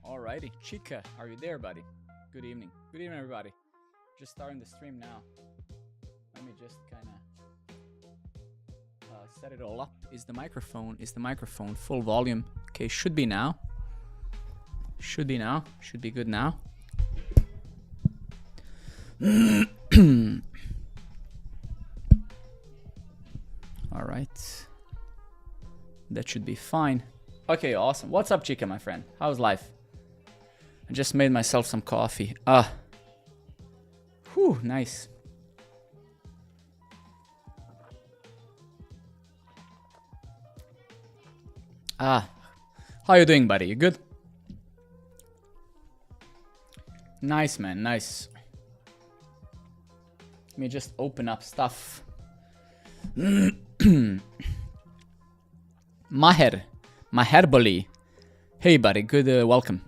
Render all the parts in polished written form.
Alrighty, Chica, are you there, buddy? Good evening. Good evening, everybody. Just starting the stream now. Let me just kind of set it all up. Is the microphone full volume? Okay, should be now. Should be now. Should be good now. All right. That should be fine. Okay, awesome. What's up, Chica, my friend? How's life? I just made myself some coffee. Whew, nice. How you doing, buddy? You good? Nice, man, nice. Let me just open up stuff. Maherbali. Hey, buddy, good, welcome.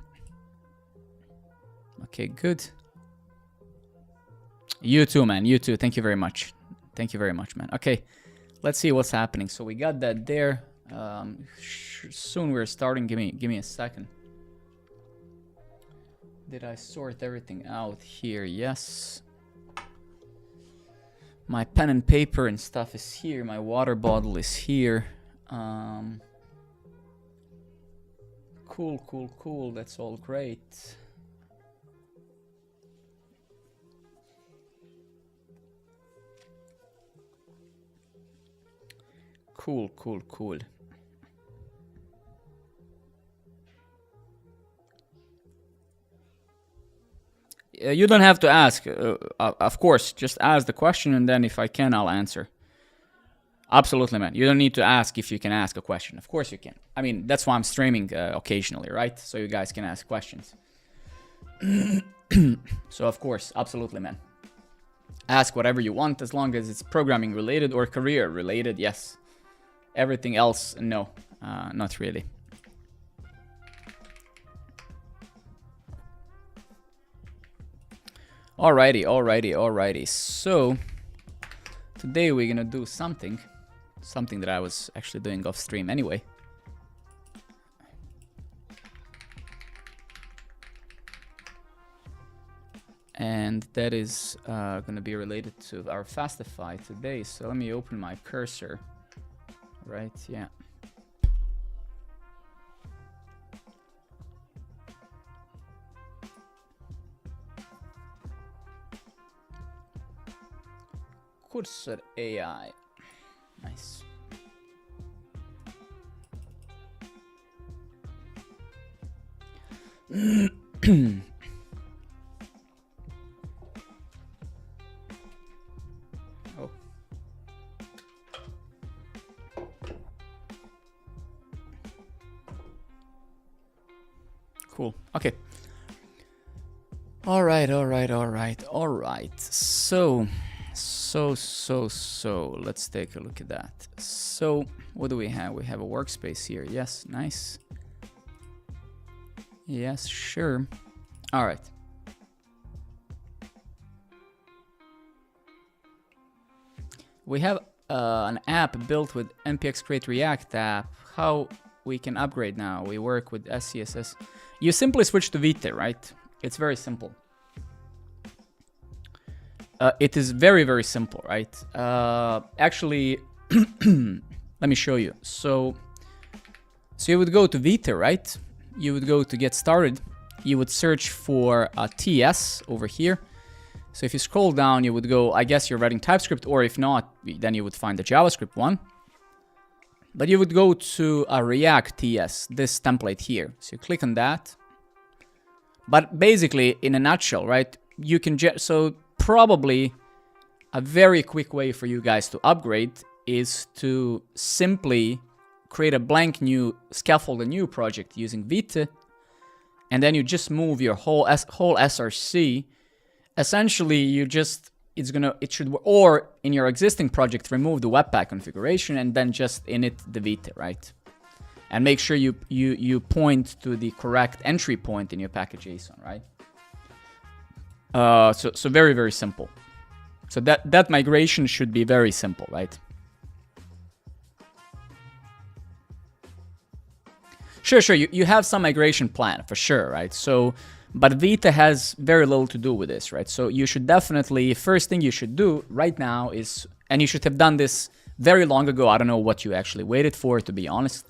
Okay, good. You too, man, you too. Thank you very much. Thank you very much, man. Okay, let's see what's happening. So we got that there. Soon we're starting. Give me a second. Did I sort everything out here? Yes. My pen and paper and stuff is here. My water bottle is here. Cool. That's all great. Cool. You don't have to ask, of course, just ask the question and then if I can, I'll answer. Absolutely, man. You don't need to ask if you can ask a question. Of course you can. I mean, that's why I'm streaming occasionally, right? So you guys can ask questions. So, of course, absolutely, man. Ask whatever you want as long as it's programming related or career related, yes. Everything else, no, not really. Alrighty. So today we're gonna do something that I was actually doing off stream anyway. And that is gonna be related to our Fastify today. So let me open my cursor. Right, yeah. Cursor AI. Nice. Oh. Cool. Okay. All right. So let's take a look at that. So what do we have? We have a workspace here. Yes, nice. Yes, sure. All right. We have an app built with npx create react app. How we can upgrade now? We work with SCSS. You simply switch to Vite, right? It's very simple. It is very simple, right? Actually, let me show you. So you would go to Vite, right? You would go to get started. You would search for TS over here. So if you scroll down, you would go, I guess you're writing TypeScript, or if not, then you would find the JavaScript one. But you would go to a reactjs, this template here. So you click on that. But basically, in a nutshell, right? You can so probably a very quick way for you guys to upgrade is to simply create a blank new scaffold, a new project using Vite, and then you just move your whole src. Essentially, you just or in your existing project, remove the Webpack configuration and then just init the Vite, right? And make sure you point to the correct entry point in your package.json, right? So very simple. So that migration should be very simple, right? Sure, you have some migration plan for sure, right? So, but Vite has very little to do with this, right? So you should definitely, first thing you should do right now is, and you should have done this very long ago. I don't know what you actually waited for, to be honest.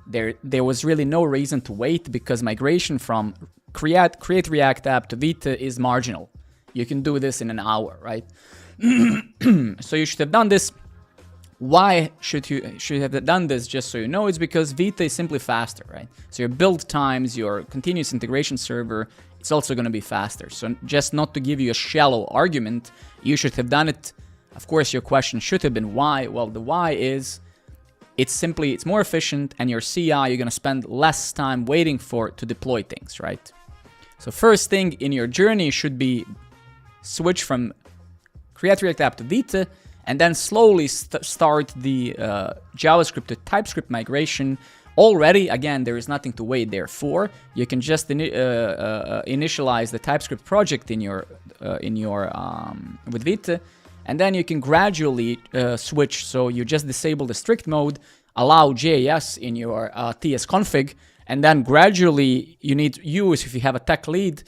There was really no reason to wait, because migration from create React app to Vite is marginal. You can do this in an hour, right? So you should have done this. Why should you have done this? Just so you know, it's because Vite is simply faster, right? So your build times, your continuous integration server, it's also going to be faster. So just not to give you a shallow argument, you should have done it. Of course, your question should have been why. Well, the why is it's more efficient, and your CI, you're going to spend less time waiting to deploy things, right? So first thing in your journey should be switch from create React app to Vite, and then slowly start the JavaScript to TypeScript migration. Already, again, there is nothing to wait there for. You can just initialize the TypeScript project in your with Vite, and then you can gradually switch. So you just disable the strict mode, allow JS in your TS config, and then gradually you need to use, if you have a tech lead,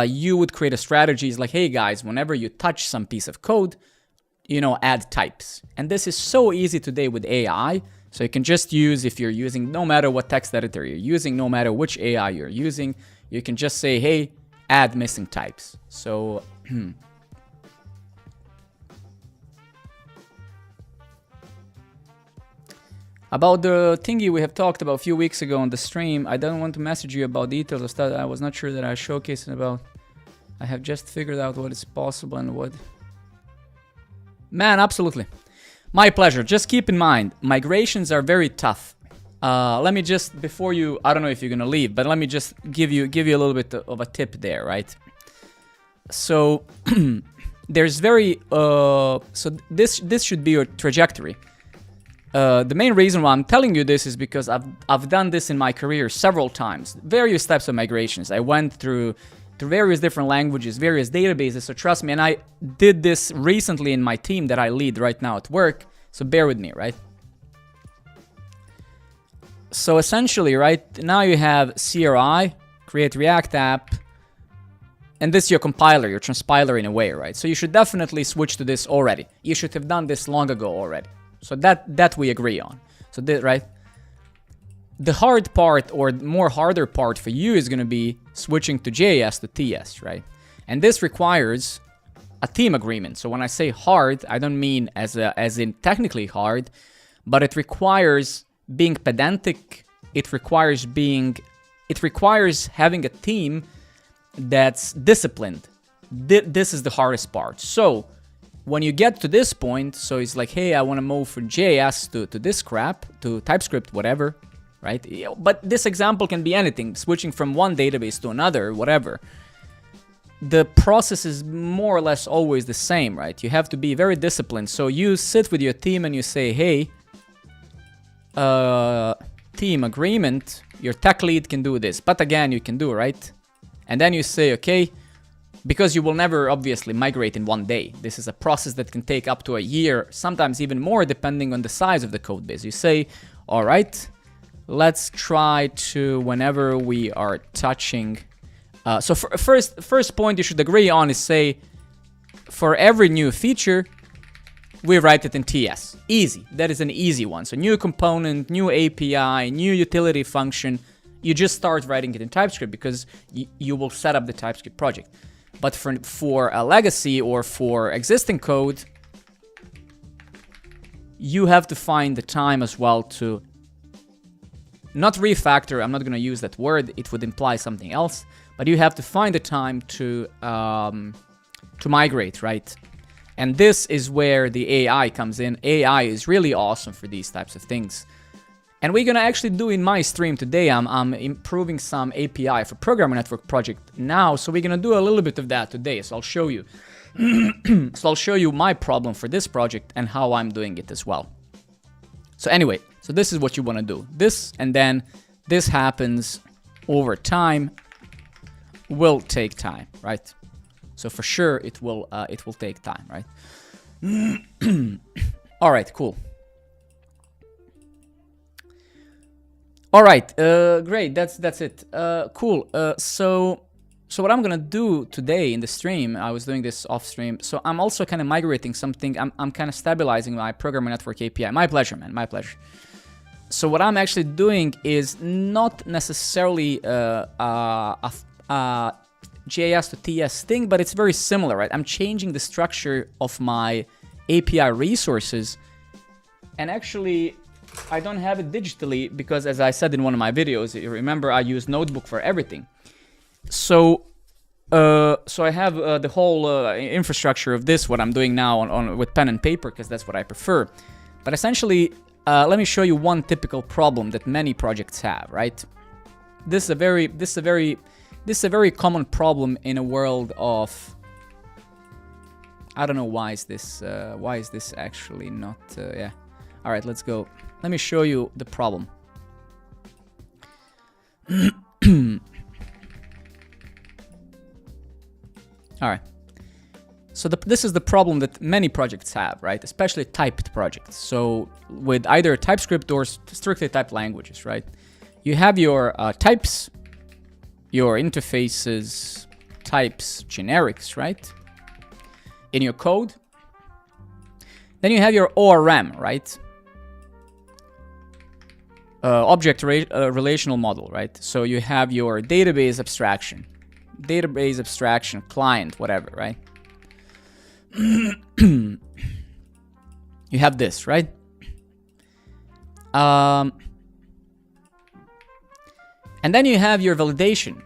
you would create a strategy like, hey guys, whenever you touch some piece of code, add types. And this is so easy today with AI. So you can just use, if you're using, no matter what text editor you're using, no matter which AI you're using, you can just say, hey, add missing types. So about the thingy we have talked about a few weeks ago on the stream, I don't want to message you about details of stuff I was not sure that I showcased about. I have just figured out what is possible and what... Man, absolutely. My pleasure. Just keep in mind, migrations are very tough. Let me just, before you, I don't know if you're gonna leave, but let me just give you a little bit of a tip there, right? So there's so this should be your trajectory. The main reason why I'm telling you this is because I've done this in my career several times. Various types of migrations. I went through various different languages, various databases, so trust me, and I did this recently in my team that I lead right now at work, so bear with me, right? So essentially, right, now you have CRI, create React app, and this is your compiler, your transpiler in a way, right? So you should definitely switch to this already. You should have done this long ago already. So that we agree on. So this, right? The hard part, or more harder part for you, is going to be switching to JS to TS, right? And this requires a team agreement. So when I say hard, I don't mean as in technically hard, but it requires being pedantic. It requires having a team that's disciplined. This is the hardest part. So when you get to this point, so it's like, hey, I want to move from JS to this crap, to TypeScript, whatever, right? But this example can be anything, switching from one database to another, whatever. The process is more or less always the same, right? You have to be very disciplined. So you sit with your team and you say, hey, team agreement, your tech lead can do this, but again, you can do, right? And then you say, okay, because you will never obviously migrate in one day. This is a process that can take up to a year, sometimes even more, depending on the size of the code base. You say, all right, let's try to, whenever we are touching, so first point you should agree on is say, for every new feature, we write it in TS. Easy. That is an easy one. So new component, new API, new utility function, you just start writing it in TypeScript because you will set up the TypeScript project. But for a legacy or for existing code, you have to find the time as well to not refactor. I'm not going to use that word. It would imply something else. But you have to find the time to migrate, right? And this is where the AI comes in. AI is really awesome for these types of things. And we're gonna actually do in my stream today, I'm improving some API for Programmer Network project now, so we're gonna do a little bit of that today, so I'll show you. So I'll show you my problem for this project and how I'm doing it as well. So anyway, so this is what you wanna do. This, and then this happens over time, will take time, right? So for sure it will take time, right? All right, cool. All right, great. That's it. Cool. So what I'm gonna do today in the stream, I was doing this off stream. So I'm also kind of migrating something. I'm kind of stabilizing my programmer network API. My pleasure, man. My pleasure. So what I'm actually doing is not necessarily a JS to TS thing, but it's very similar, right? I'm changing the structure of my API resources, and actually I don't have it digitally because, as I said in one of my videos, you remember I use Notebook for everything. So I have the whole infrastructure of this, what I'm doing now with pen and paper, because that's what I prefer. But essentially, let me show you one typical problem that many projects have, right? This is a very common problem in a world of, I don't know why is this actually not yeah. All right, let's go. Let me show you the problem. All right. So this is the problem that many projects have, right? Especially typed projects. So with either TypeScript or strictly typed languages, right? You have your types, your interfaces, types, generics, right? In your code. Then you have your ORM, right? Object relational model, right? So you have your database abstraction client, whatever, right? You have this, right? And then you have your validation.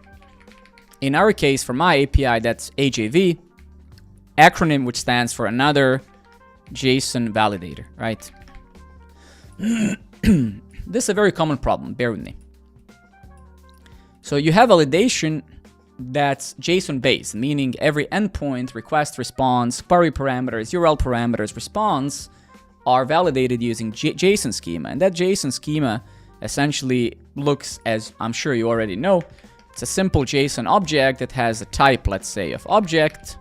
In our case, for my API, that's AJV, acronym which stands for another JSON validator, right? This is a very common problem, bear with me. So you have validation that's JSON based, meaning every endpoint, request, response, query parameters, URL parameters, response are validated using JSON schema. And that JSON schema essentially looks, as I'm sure you already know, it's a simple JSON object that has a type, let's say, of object,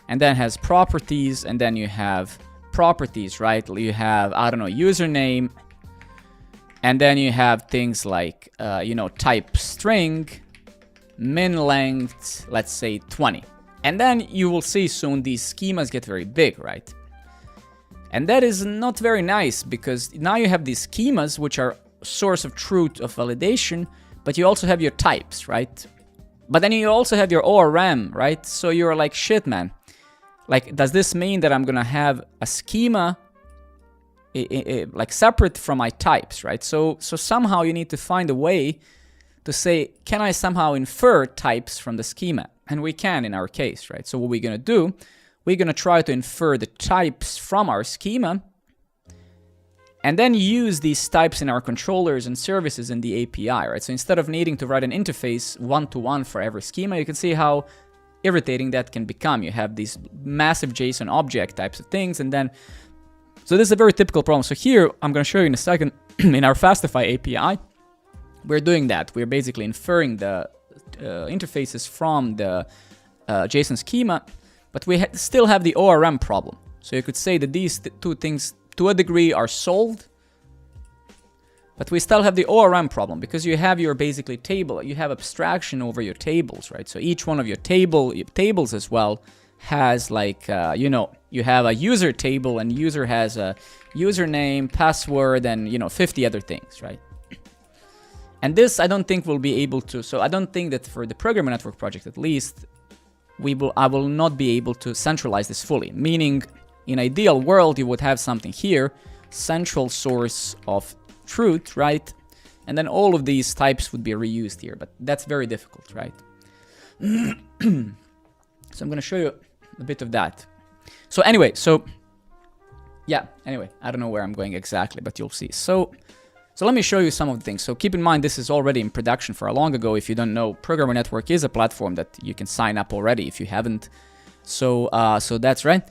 and then has properties, and then you have properties, right? You have, I don't know, username, and then you have things like, type string, min length, let's say 20. And then you will see soon these schemas get very big, right? And that is not very nice because now you have these schemas which are source of truth of validation, but you also have your types, right? But then you also have your ORM, right? So you're like, shit, man. Like, does this mean that I'm gonna have a schema like separate from my types, right? So somehow you need to find a way to say, can I somehow infer types from the schema? And we can in our case, right? So what we're gonna do, we're gonna try to infer the types from our schema and then use these types in our controllers and services in the API, right? So instead of needing to write an interface one-to-one for every schema, you can see how irritating that can become. You have these massive JSON object types of things, and then, so this is a very typical problem. So here, I'm gonna show you in a second, in our Fastify API, we're doing that. We're basically inferring the interfaces from the JSON schema, but we still have the ORM problem. So you could say that these two things, to a degree, are solved, but we still have the ORM problem because you have your basically table. You have abstraction over your tables, right? So each one of your tables as well has like, you have a user table, and user has a username, password, and 50 other things, right? And this I don't think we'll be able to. So I don't think that for the programmer network project, at least, I will not be able to centralize this fully. Meaning, in ideal world, you would have something here, central source of truth, right? And then all of these types would be reused here, but that's very difficult, right? So I'm going to show you a bit of that. So anyway, I don't know where I'm going exactly, but you'll see. So let me show you some of the things. So keep in mind, this is already in production for a long ago. If you don't know, Programmer Network is a platform that you can sign up already if you haven't. So that's right.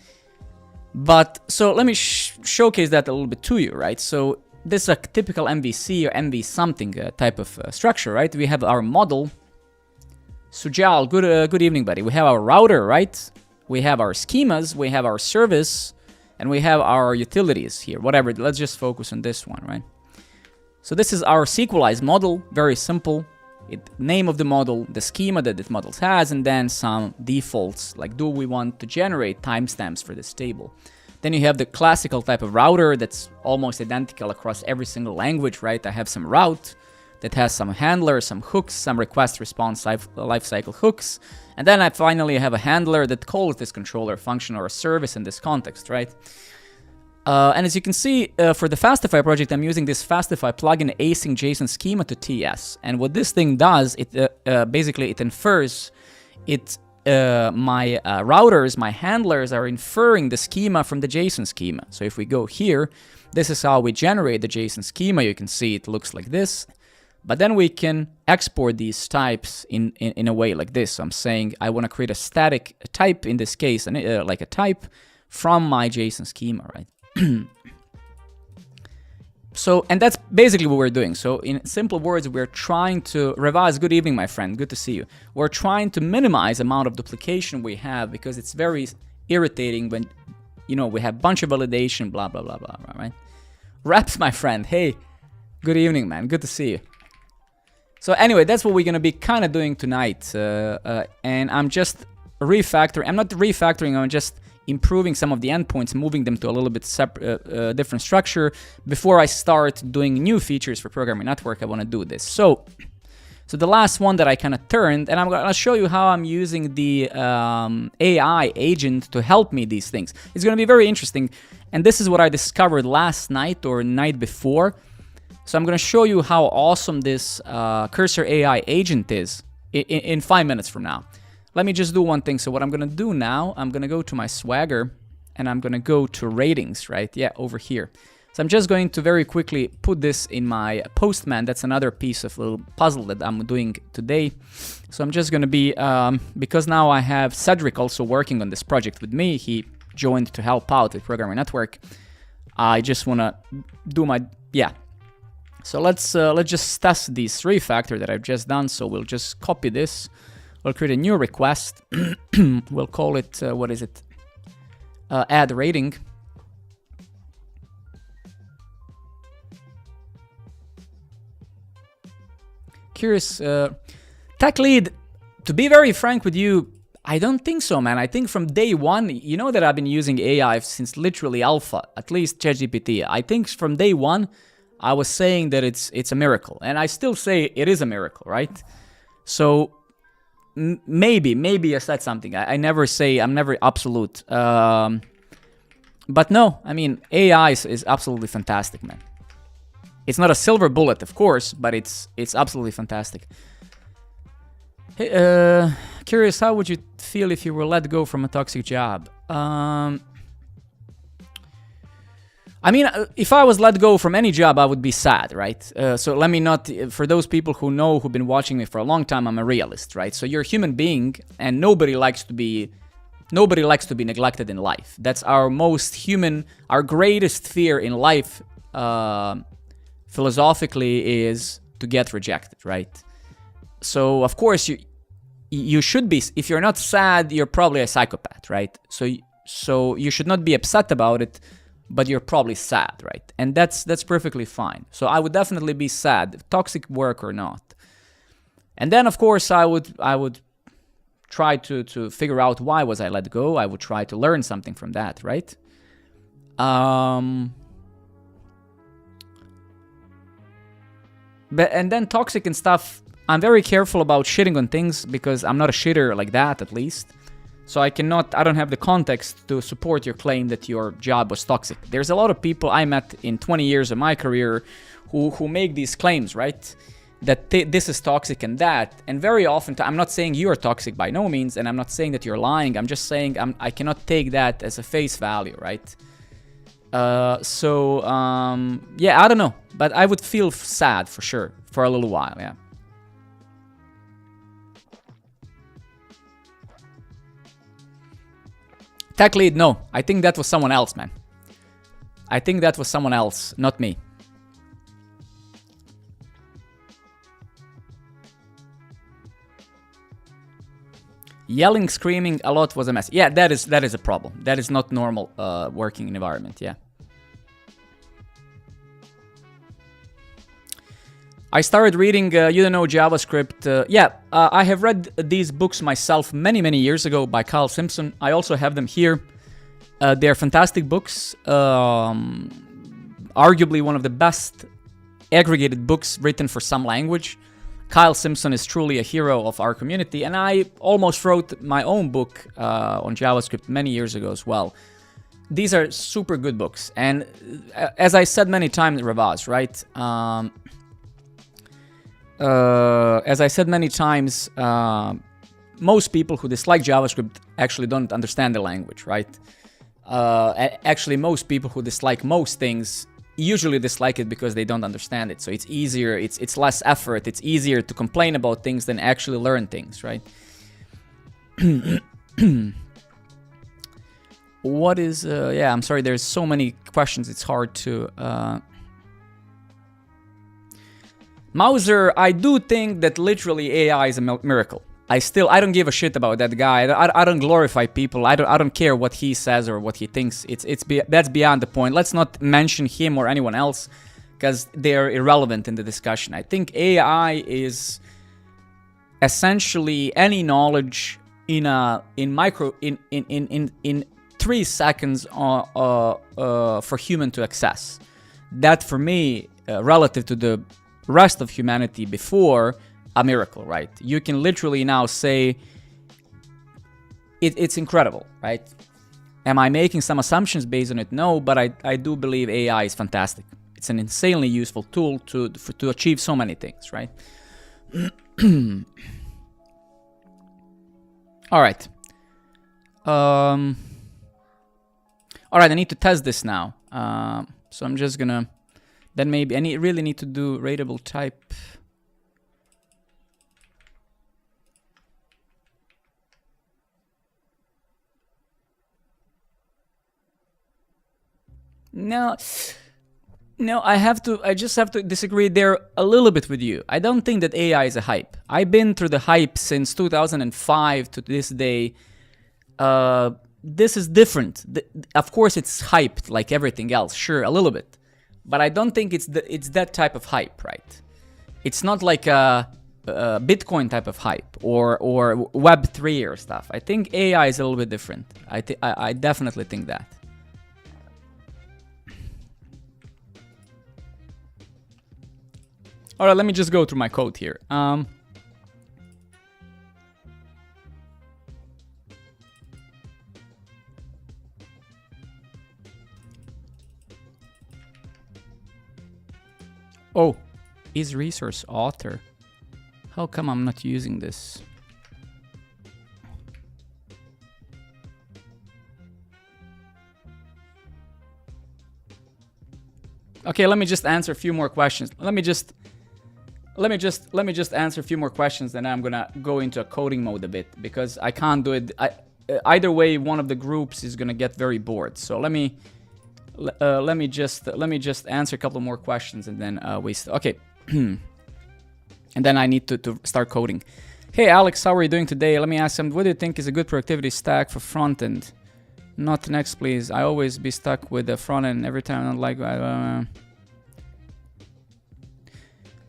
But so let me showcase that a little bit to you, right? So this is a typical MVC or MV something type of structure, right? We have our model. Sujal, good evening, buddy. We have our router, right? We have our schemas, we have our service, and we have our utilities here. Whatever, let's just focus on this one, right? So this is our SQLized model, very simple. Name of the model, the schema that this model has, and then some defaults, like do we want to generate timestamps for this table. Then you have the classical type of router that's almost identical across every single language, right? I have some route that has some handler, some hooks, some request response lifecycle hooks. And then I finally have a handler that calls this controller function or a service in this context, right? And as you can see, for the Fastify project, I'm using this Fastify plugin async JSON schema to TS. And what this thing does, basically it infers my routers, my handlers are inferring the schema from the JSON schema. So if we go here, this is how we generate the JSON schema. You can see it looks like this. But then we can export these types in a way like this. So I'm saying I want to create a static type, in this case, like a type from my JSON schema, right? So, and that's basically what we're doing. So in simple words, we're trying to revise. Good evening, my friend. Good to see you. We're trying to minimize the amount of duplication we have, because it's very irritating when, you know, we have a bunch of validation, blah, blah, blah, blah, right? Reps, my friend. Hey, good evening, man. Good to see you. So anyway, that's what we're going to be kind of doing tonight. And I'm just refactoring. I'm not refactoring. I'm just improving some of the endpoints, moving them to a little bit different structure. Before I start doing new features for Programming Network, I want to do this. So the last one that I kind of turned, and I'm going to show you how I'm using the AI agent to help me these things. It's going to be very interesting. And this is what I discovered last night or night before. So I'm going to show you how awesome this Cursor AI agent is in 5 minutes from now. Let me just do one thing. So what I'm going to do now, I'm going to go to my Swagger and I'm going to go to ratings, right? Yeah, over here. So I'm just going to very quickly put this in my Postman. That's another piece of little puzzle that I'm doing today. So I'm just going to be, because now I have Cedric also working on this project with me. He joined to help out with Programming Network. I just want to do my, yeah. So let's just test this refactor that I've just done. So we'll just copy this. We'll create a new request. We'll call it, what is it? Add rating. Curious, tech lead, to be very frank with you, I don't think so, man. I think from day one, you know that I've been using AI since literally alpha, at least ChatGPT. I think from day one, I was saying that it's a miracle. And I still say it is a miracle, right? So maybe I said something. I never say, I'm never absolute. But no, I mean, AI is absolutely fantastic, man. It's not a silver bullet, of course, but it's absolutely fantastic. Hey, curious, how would you feel if you were let go from a toxic job? I mean, if I was let go from any job, I would be sad, right? So let me not, for those people who know, who've been watching me for a long time, I'm a realist, right? So you're a human being, and nobody likes to be neglected in life. That's our most human, our greatest fear in life, philosophically, is to get rejected, right? So of course you should be. If you're not sad, you're probably a psychopath, right? So you should not be upset about it, but you're probably sad, right? And that's perfectly fine. So I would definitely be sad, toxic work or not. And then of course I would try to figure out why was I let go. I would try to learn something from that, right? And then toxic and stuff, I'm very careful about shitting on things because I'm not a shitter like that, at least. So I don't have the context to support your claim that your job was toxic. There's a lot of people I met in 20 years of my career who make these claims, right? That this is toxic and that. And very often, I'm not saying you are toxic by no means, and I'm not saying that you're lying. I'm just saying I cannot take that as a face value, right? Yeah, I don't know. But I would feel sad for sure, for a little while, yeah. Tech lead, no. I think that was someone else, man. I think that was someone else, not me. Yelling, screaming a lot was a mess. Yeah, that is a problem. That is not normal working environment, yeah. I started reading, you don't know, JavaScript. I have read these books myself many years ago by Kyle Simpson. I also have them here. They're fantastic books. Arguably one of the best aggregated books written for some language. Kyle Simpson is truly a hero of our community, and I almost wrote my own book on JavaScript many years ago as well. These are super good books, and as I said many times, Ravaz, right? As I said many times, most people who dislike JavaScript actually don't understand the language, right? Actually, most people who dislike most things usually dislike it because they don't understand it. So it's easier, it's less effort, it's easier to complain about things than actually learn things, right? What is, yeah, I'm sorry, there's so many questions, it's hard to... Mauser, I do think that literally AI is a miracle. I don't give a shit about that guy. I don't glorify people. I don't care what he says or what he thinks. That's beyond the point. Let's not mention him or anyone else because they're irrelevant in the discussion. I think AI is essentially any knowledge in 3 seconds for human to access. That for me, relative to the rest of humanity before, a miracle, right? You can literally now say it's incredible, right? Am I making some assumptions based on it? No, but I do believe AI is fantastic. It's an insanely useful tool to achieve so many things, right? All right. All right, I need to test this now. So I'm just gonna... Then maybe I really need to do rateable type. No, I just have to disagree there a little bit with you. I don't think that AI is a hype. I've been through the hype since 2005 to this day. This is different. Of course, it's hyped like everything else. Sure, a little bit. But I don't think it's that type of hype, right? It's not like a Bitcoin type of hype or Web3 or stuff. I think AI is a little bit different. I definitely think that. All right, let me just go through my code here. Oh, is resource author. How come I'm not using this? Okay, let me just answer a few more questions. Let me just answer a few more questions, then I'm gonna go into a coding mode a bit because I can't do it. Either way, one of the groups is gonna get very bored. So let me just answer a couple more questions and then okay. And then I need to start coding. Hey Alex, how are you doing today? Let me ask him, what do you think is a good productivity stack for front end? Not next, please. I always be stuck with the front end every time. I don't like.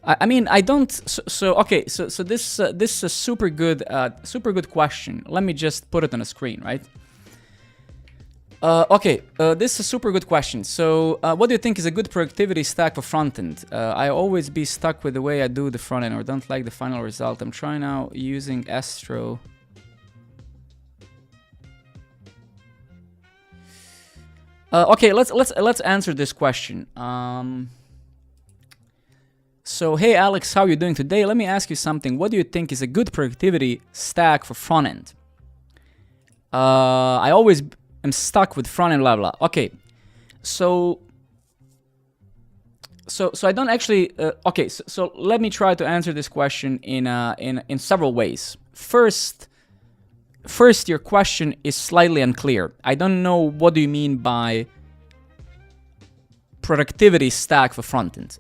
I mean, I don't. Okay. So this is a super good question. Let me just put it on a screen, right? Okay. This is a super good question. So, what do you think is a good productivity stack for front end? I always be stuck with the way I do the front end, or don't like the final result. I'm trying now using Astro. Okay, let's answer this question. So, hey Alex, how are you doing today? Let me ask you something. What do you think is a good productivity stack for front end? I always am stuck with front end, blah blah. Okay, so I don't actually. Okay, so let me try to answer this question in several ways. First, your question is slightly unclear. I don't know what do you mean by productivity stack for frontend.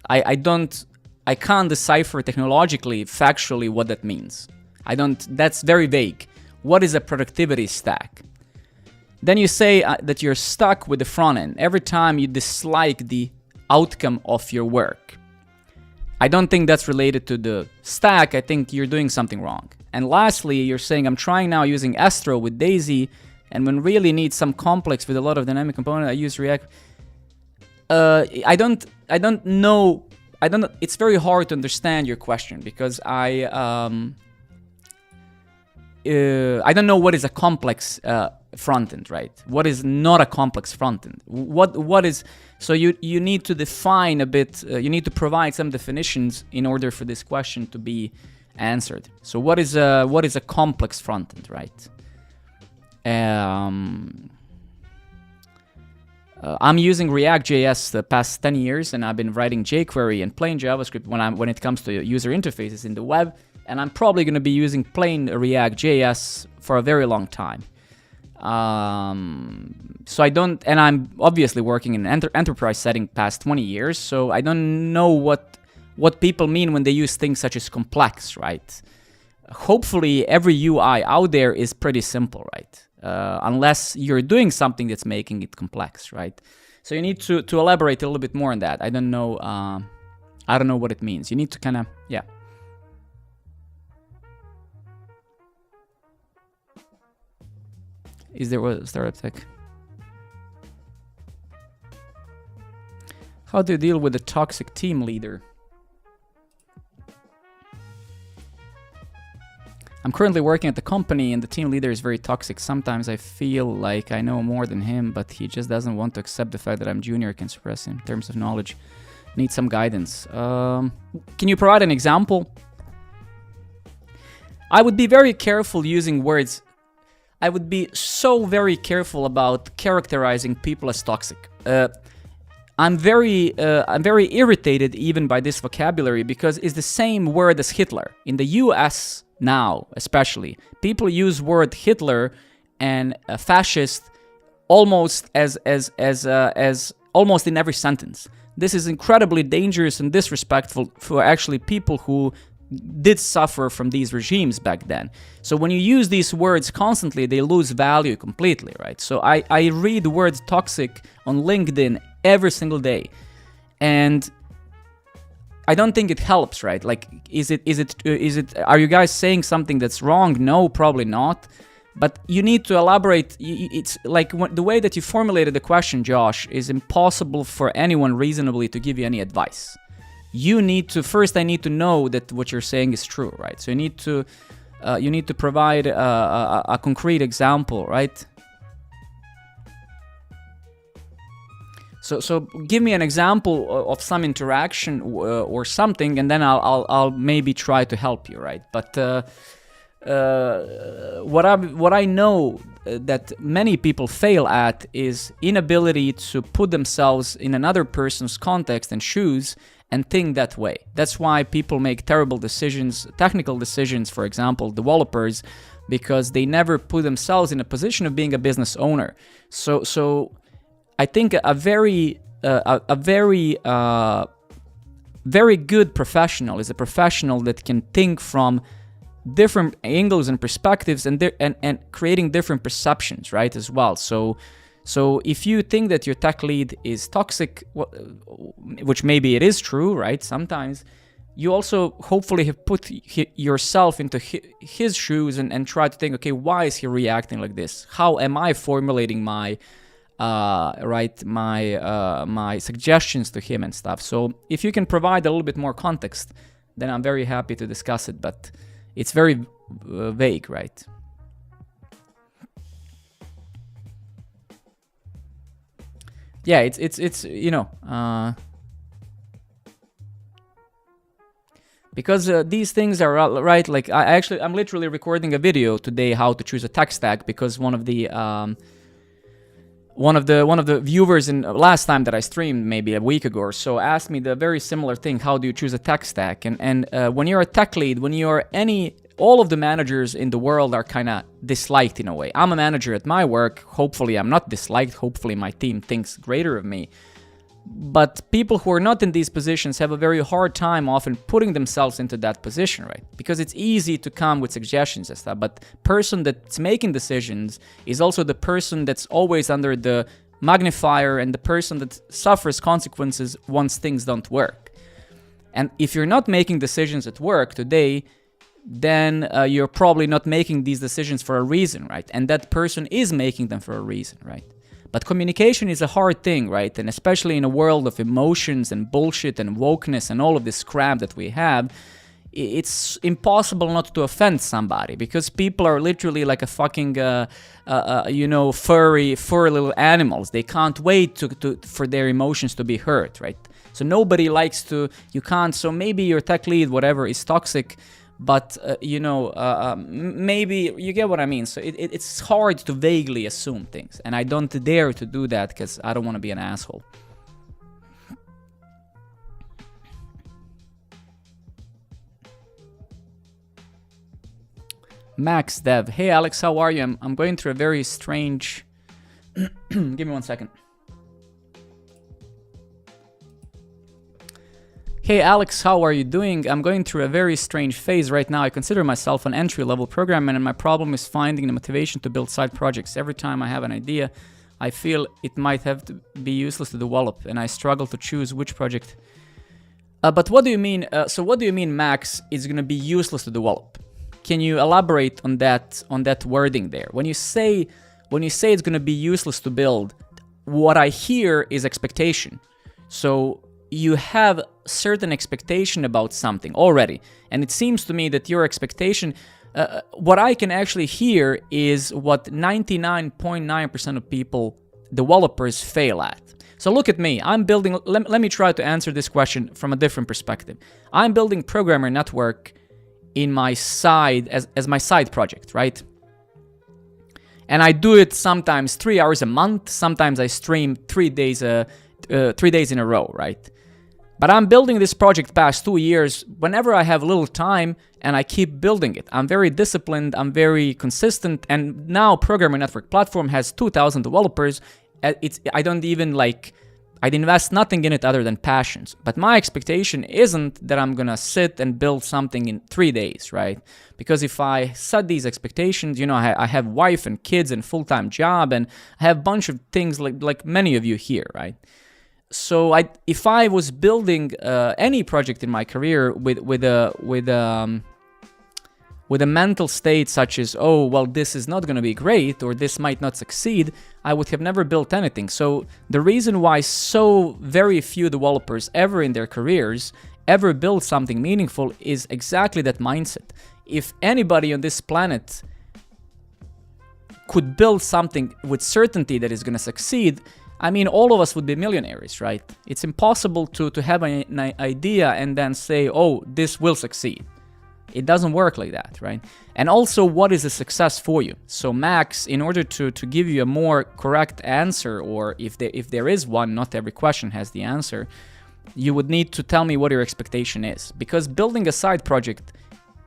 I can't decipher technologically, factually what that means. That's very vague. What is a productivity stack? Then you say that you're stuck with the front end every time you dislike the outcome of your work. I don't think that's related to the stack. I think you're doing something wrong. And lastly, you're saying I'm trying now using Astro with Daisy, and when really need some complex with a lot of dynamic component, I use React. I don't know. It's very hard to understand your question because I don't know what is a complex frontend, right? What is not a complex frontend? What is? So you need to define a bit. You need to provide some definitions in order for this question to be answered. So what is a complex frontend, right? I'm using reactjs the past 10 years, and I've been writing jQuery and plain JavaScript when it comes to user interfaces in the web, and I'm probably going to be using plain reactjs for a very long time. So I don't, and I'm obviously working in an enterprise setting past 20 years, so I don't know what people mean when they use things such as complex, right? Hopefully every UI out there is pretty simple, right? Unless you're doing something that's making it complex, right? So you need to elaborate a little bit more on that. I don't know what it means. You need to kind of, yeah. Is there a startup tech? How do you deal with a toxic team leader? I'm currently working at the company and the team leader is very toxic. Sometimes I feel like I know more than him, but he just doesn't want to accept the fact that I'm junior, can suppress him in terms of knowledge. Need some guidance. Can you provide an example? I would be very careful using words. I would be so very careful about characterizing people as toxic. I'm very irritated even by this vocabulary because it's the same word as Hitler. In the US now, especially, people use word Hitler and fascist almost as almost in every sentence. This is incredibly dangerous and disrespectful for actually people who did suffer from these regimes back then. So when you use these words constantly, they lose value completely, right? So I read the word toxic on LinkedIn every single day, and I don't think it helps, right? Like, are you guys saying something that's wrong? No, probably not. But you need to elaborate. It's like the way that you formulated the question, Josh, is impossible for anyone reasonably to give you any advice. You need to, first I need to know that what you're saying is true, right? So you need to provide a concrete example, right? So give me an example of some interaction or something, and then I'll maybe try to help you, right? But what I know that many people fail at is inability to put themselves in another person's context and shoes and think that way. That's why people make terrible decisions, technical decisions, for example, developers, because they never put themselves in a position of being a business owner. So I think a very good professional is a professional that can think from different angles and perspectives and creating different perceptions, right, as well. So if you think that your tech lead is toxic, which maybe it is true, right, sometimes, you also hopefully have put yourself into his shoes and try to think, okay, why is he reacting like this? How am I formulating my my suggestions to him and stuff? So if you can provide a little bit more context, then I'm very happy to discuss it, but it's very vague, right? Yeah, it's you know, because these things are right. Like I'm literally recording a video today how to choose a tech stack, because one of the viewers in last time that I streamed, maybe a week ago or so, asked me the very similar thing: how do you choose a tech stack? And when you're a tech lead, when you're all of the managers in the world are kind of disliked in a way. I'm a manager at my work. Hopefully I'm not disliked. Hopefully my team thinks greater of me. But people who are not in these positions have a very hard time often putting themselves into that position, right? Because it's easy to come with suggestions and stuff, but person that's making decisions is also the person that's always under the magnifier and the person that suffers consequences once things don't work. And if you're not making decisions at work today, then you're probably not making these decisions for a reason, right? And that person is making them for a reason, right? But communication is a hard thing, right? And especially in a world of emotions and bullshit and wokeness and all of this crap that we have, it's impossible not to offend somebody, because people are literally like a fucking, you know, furry little animals. They can't wait for their emotions to be hurt, right? So nobody likes to, you can't, so maybe your tech lead, whatever, is toxic, but, you know, maybe, you get what I mean. So it's hard to vaguely assume things, and I don't dare to do that because I don't want to be an asshole. Max Dev. Hey Alex, how are you? I'm going through a very strange... Give me 1 second. Hey Alex, how are you doing? I'm going through a very strange phase right now. I consider myself an entry-level programmer, and my problem is finding the motivation to build side projects. Every time I have an idea, I feel it might have to be useless to develop, and I struggle to choose which project. But what do you mean? So what do you mean, Max, is going to be useless to develop? Can you elaborate on that wording there? When you say it's going to be useless to build, what I hear is expectation. So you have certain expectation about something already, and it seems to me that your expectation, what I can actually hear is what 99.9% of people, developers, fail at. So look at me, I'm building, let me try to answer this question from a different perspective. I'm building programmer network in my side, as my side project, right? And I do it sometimes 3 hours a month, sometimes I stream 3 days in a row, right? But I'm building this project past 2 years whenever I have little time, and I keep building it. I'm very disciplined, I'm very consistent, and now Programmer Network platform has 2,000 developers. I don't even like, I'd invest nothing in it other than passions. But my expectation isn't that I'm gonna sit and build something in 3 days, right? Because if I set these expectations, you know, I have wife and kids and full-time job, and I have a bunch of things like many of you here, right? So if I was building any project in my career with a mental state such as, oh, well, this is not going to be great, or this might not succeed, I would have never built anything. So the reason why so very few developers ever in their careers ever build something meaningful is exactly that mindset. If anybody on this planet could build something with certainty that is going to succeed, I mean, all of us would be millionaires, right? It's impossible to have an idea and then say, oh, this will succeed. It doesn't work like that, right? And also, what is a success for you? So Max, in order to give you a more correct answer, or if there is one, not every question has the answer, you would need to tell me what your expectation is. Because building a side project,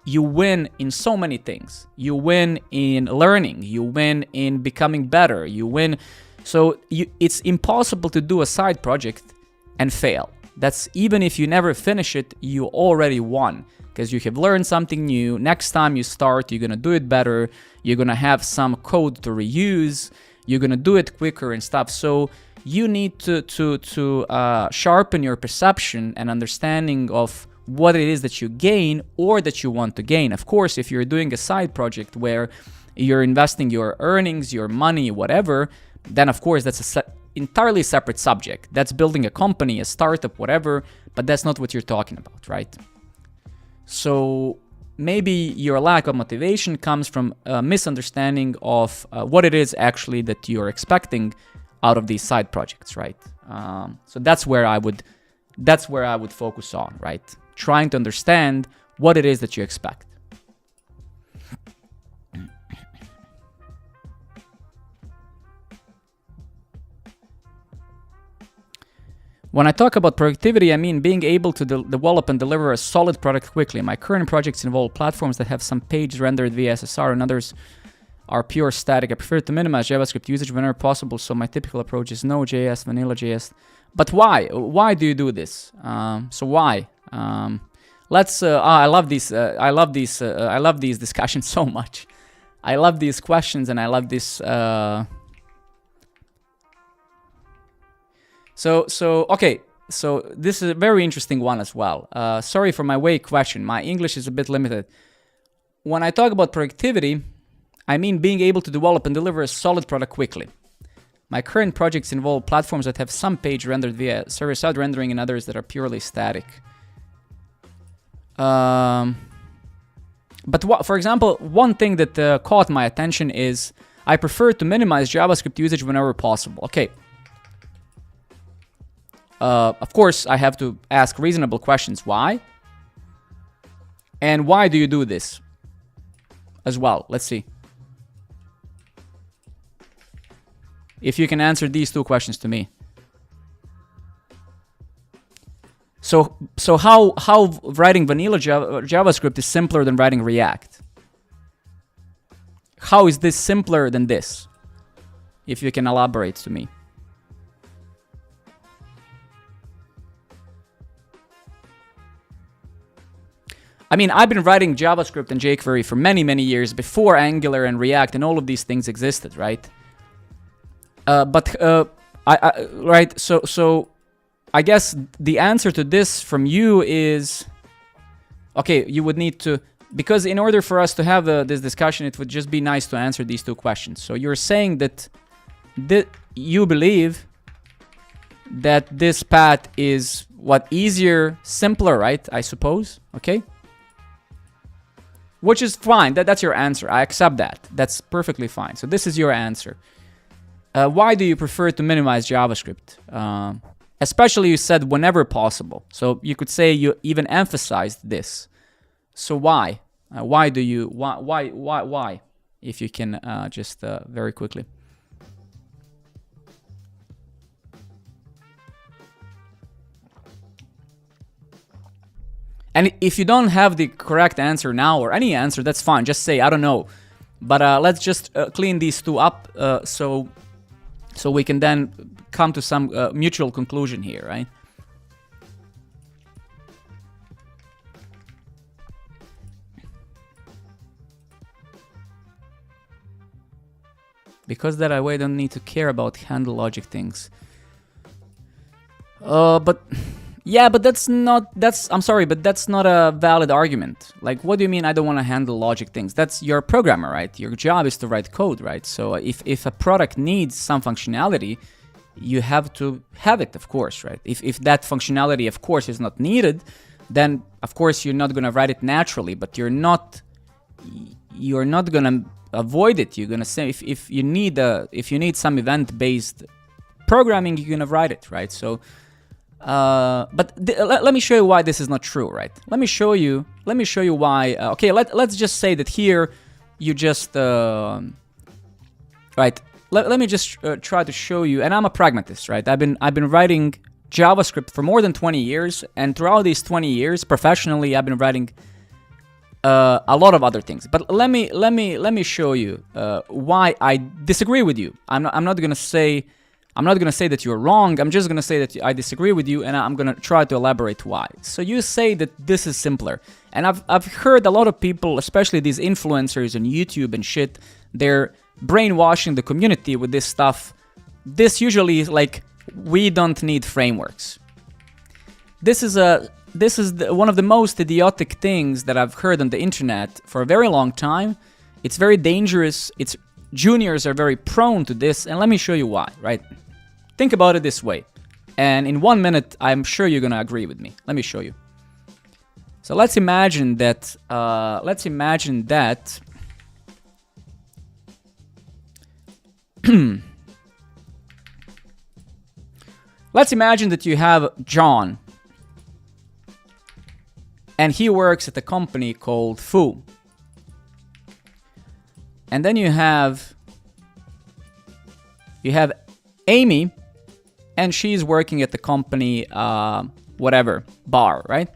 you win in so many things. You win in learning, you win in becoming better, you win... So it's impossible to do a side project and fail. That's, even if you never finish it, you already won, because you have learned something new. Next time you start, you're gonna do it better. You're gonna have some code to reuse. You're gonna do it quicker and stuff. So you need to sharpen your perception and understanding of what it is that you gain or that you want to gain. Of course, if you're doing a side project where you're investing your earnings, your money, whatever, then of course that's an entirely separate subject. That's building a company, a startup, whatever, but that's not what you're talking about, right? So maybe your lack of motivation comes from a misunderstanding of what it is actually that you're expecting out of these side projects, right? So that's where I would focus on, right? Trying to understand what it is that you expect. When I talk about productivity, I mean being able to develop and deliver a solid product quickly. My current projects involve platforms that have some page rendered via SSR, and others are pure static. I prefer to minimize JavaScript usage whenever possible, so my typical approach is Node.js, Vanilla.js. But why? Why do you do this? So why? I love these discussions so much. I love these questions, and I love this. Okay, So this is a very interesting one as well. Sorry for my vague question. My English is a bit limited. When I talk about productivity, I mean being able to develop and deliver a solid product quickly. My current projects involve platforms that have some page rendered via server-side rendering and others that are purely static. But for example, one thing that caught my attention is I prefer to minimize JavaScript usage whenever possible. Okay. Of course, I have to ask reasonable questions. Why? And why do you do this? As well. Let's see. If you can answer these two questions to me. So how writing vanilla JavaScript is simpler than writing React? How is this simpler than this? If you can elaborate to me. I mean, I've been writing JavaScript and jQuery for many, many years before Angular and React and all of these things existed, right? Right, so I guess the answer to this from you is, okay, you would need to, because in order for us to have this discussion, it would just be nice to answer these two questions. So you're saying that you believe that this path is what, easier, simpler, right? I suppose, okay? Which is fine, that's your answer. I accept that. That's perfectly fine. So this is your answer. Why do you prefer to minimize JavaScript? Especially you said whenever possible. So you could say you even emphasized this. So why? Why do you, why? If you can just very quickly. And if you don't have the correct answer now, or any answer, that's fine. Just say, I don't know. But let's just clean these two up so we can then come to some mutual conclusion here, right? Because that way I don't need to care about handle logic things. Yeah, but I'm sorry, but that's not a valid argument. Like, what do you mean I don't want to handle logic things? You're a programmer, right? Your job is to write code, right? So if a product needs some functionality, you have to have it, of course, right? If that functionality, of course, is not needed, then of course you're not going to write it naturally, but you're not going to avoid it. You're going to say if you need some event-based programming, you're going to write it, right? So but let me show you why this is not true, right? Let me show you why. Okay, let's just say that here you just right. Let me just try to show you, and I'm a pragmatist, right? I've been writing JavaScript for more than 20 years, and throughout these 20 years, professionally, I've been writing a lot of other things. But let me show you why I disagree with you. I'm not gonna say that you're wrong. I'm just gonna say that I disagree with you, and I'm gonna try to elaborate why. So you say that this is simpler, and I've heard a lot of people, especially these influencers on YouTube and shit, they're brainwashing the community with this stuff. This usually is like, we don't need frameworks. This is one of the most idiotic things that I've heard on the internet for a very long time. It's very dangerous. Juniors are very prone to this, and let me show you why, right? Think about it this way, and in 1 minute, I'm sure you're gonna agree with me. Let me show you. So let's imagine that, let's imagine that you have John, and he works at a company called Foo. And then you have Amy, and she's working at the company, whatever, bar, right?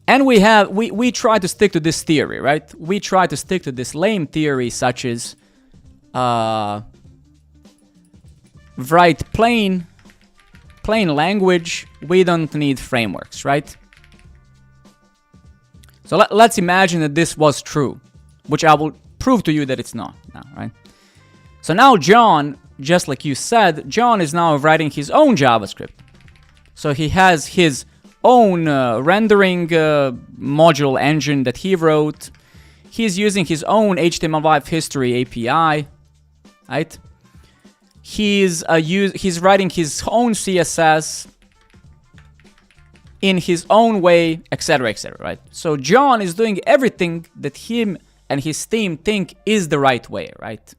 And we try to stick to this theory, right? We try to stick to this lame theory, such as write plain language. We don't need frameworks, right? So let's imagine that this was true, which I will prove to you that it's not now, right? So now John just like you said, John is now writing his own JavaScript. So he has his own rendering module engine that he wrote. He's using his own HTML5 history API, right? He's writing his own CSS in his own way, etc., etc., right? So John is doing everything that him and his team think is the right way, right?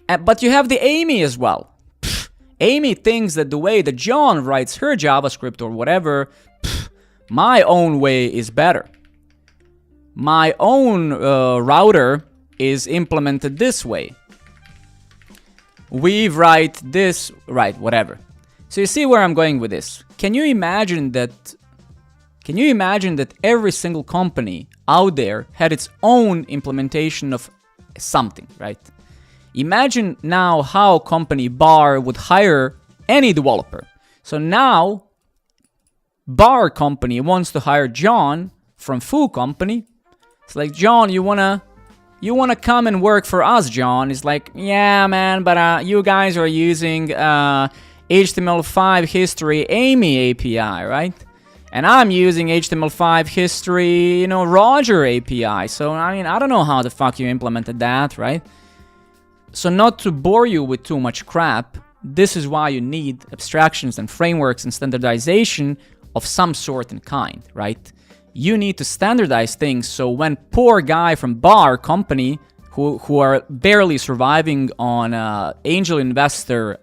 But you have the Amy as well. Amy thinks that the way that John writes her JavaScript or whatever, my own way is better. My own router is implemented this way. We write this, right, whatever. So you see where I'm going with this. Can you imagine that every single company out there had its own implementation of something, right? Imagine now how company Bar would hire any developer. So now Bar company wants to hire John from Foo company. It's like, John, you wanna come and work for us, John? It's like, yeah, man, but you guys are using HTML5 history Amy API, right? And I'm using HTML5 history, Roger API. So, I mean, I don't know how the fuck you implemented that, right? So not to bore you with too much crap, this is why you need abstractions and frameworks and standardization of some sort and kind, right? You need to standardize things so when poor guy from Bar company who are barely surviving on angel investor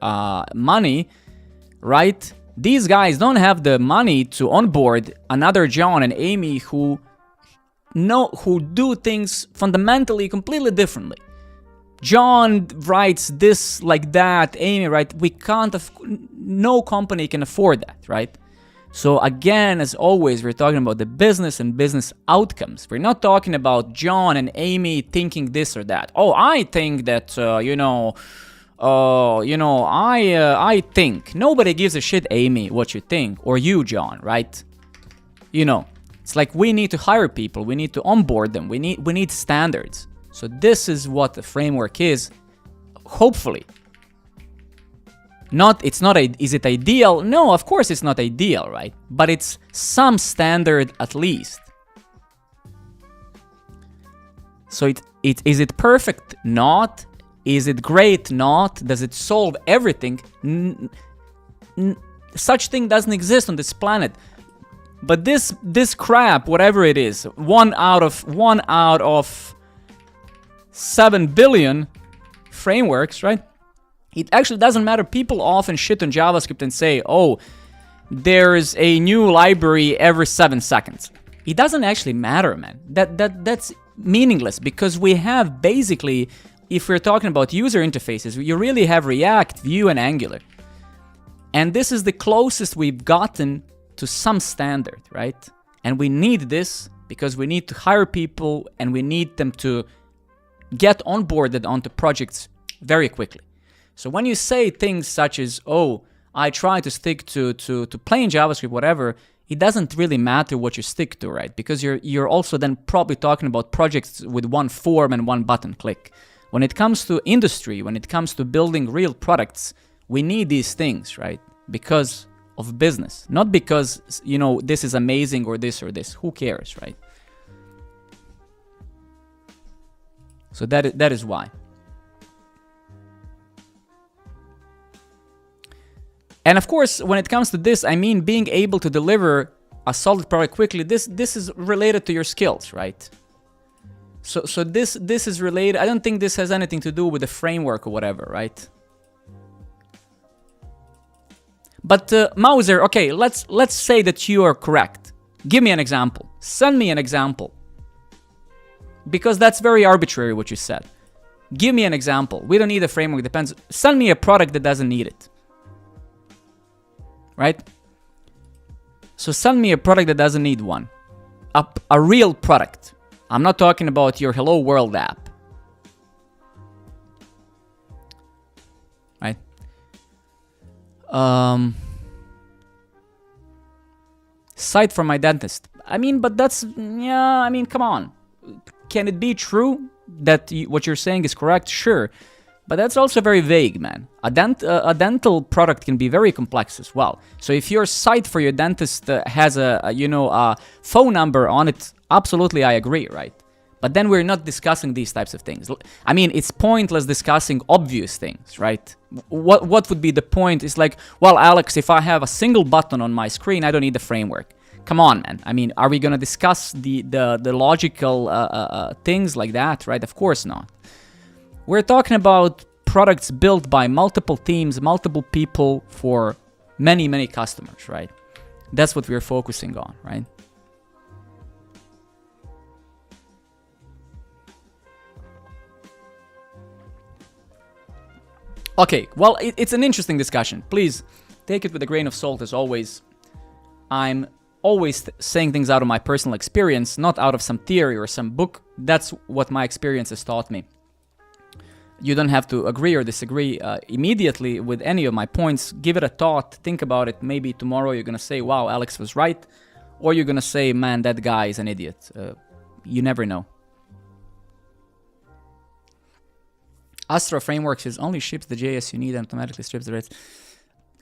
money, right? These guys don't have the money to onboard another John and Amy who do things fundamentally completely differently. John writes this like that, Amy, right? No company can afford that, right? So again, as always, we're talking about the business and business outcomes. We're not talking about John and Amy thinking this or that. Oh, I think that, I think. Nobody gives a shit, Amy, what you think. Or you, John, right? It's like we need to hire people. We need to onboard them. We need standards. So this is what the framework is, hopefully. Is it ideal? No, of course it's not ideal, right? But it's some standard at least. So is it perfect? Not. Is it great? Not. Does it solve everything? Such thing doesn't exist on this planet. But this crap, whatever it is, one out of 7 billion frameworks, right? It actually doesn't matter. People often shit on JavaScript and say, oh, there's a new library every 7 seconds. It doesn't actually matter, man. That's meaningless because we have basically, if we're talking about user interfaces, you really have React, Vue, and Angular. And this is the closest we've gotten to some standard, right? And we need this because we need to hire people and we need them to get onboarded onto projects very quickly. So when you say things such as, oh, I try to stick to plain JavaScript, whatever, it doesn't really matter what you stick to, right? Because you're also then probably talking about projects with one form and one button click. When it comes to industry, when it comes to building real products, we need these things, right? Because of business, not because, this is amazing or this or this. Who cares, right? So that is why. And of course, when it comes to this, I mean being able to deliver a solid product quickly. This is related to your skills, right? So this is related. I don't think this has anything to do with the framework or whatever, right? But Mauser, okay, let's say that you are correct. Give me an example. Send me an example. Because that's very arbitrary what you said. Give me an example. We don't need a framework, depends. Send me a product that doesn't need it. Right? So send me a product that doesn't need one. A real product. I'm not talking about your Hello World app. Right? Site for my dentist. I mean, but that's, come on. Can it be true that what you're saying is correct? Sure. But that's also very vague, man. A dental product can be very complex as well. So if your site for your dentist has a phone number on it, absolutely I agree, right? But then we're not discussing these types of things. I mean, it's pointless discussing obvious things, right? What would be the point? It's like, well, Alex, if I have a single button on my screen, I don't need the framework. Come on, man. I mean, are we gonna discuss the logical things like that, right? Of course not. We're talking about products built by multiple teams, multiple people for many, many customers, right? That's what we're focusing on, right? Okay, well, it's an interesting discussion. Please take it with a grain of salt as always. I'm always saying things out of my personal experience, not out of some theory or some book. That's what my experience has taught me. You don't have to agree or disagree immediately with any of my points. Give it a thought, think about it. Maybe tomorrow you're gonna say, wow, Alex was right. Or you're gonna say, man, that guy is an idiot. You never know. Astra Frameworks is only ships the JS you need and automatically strips the rest.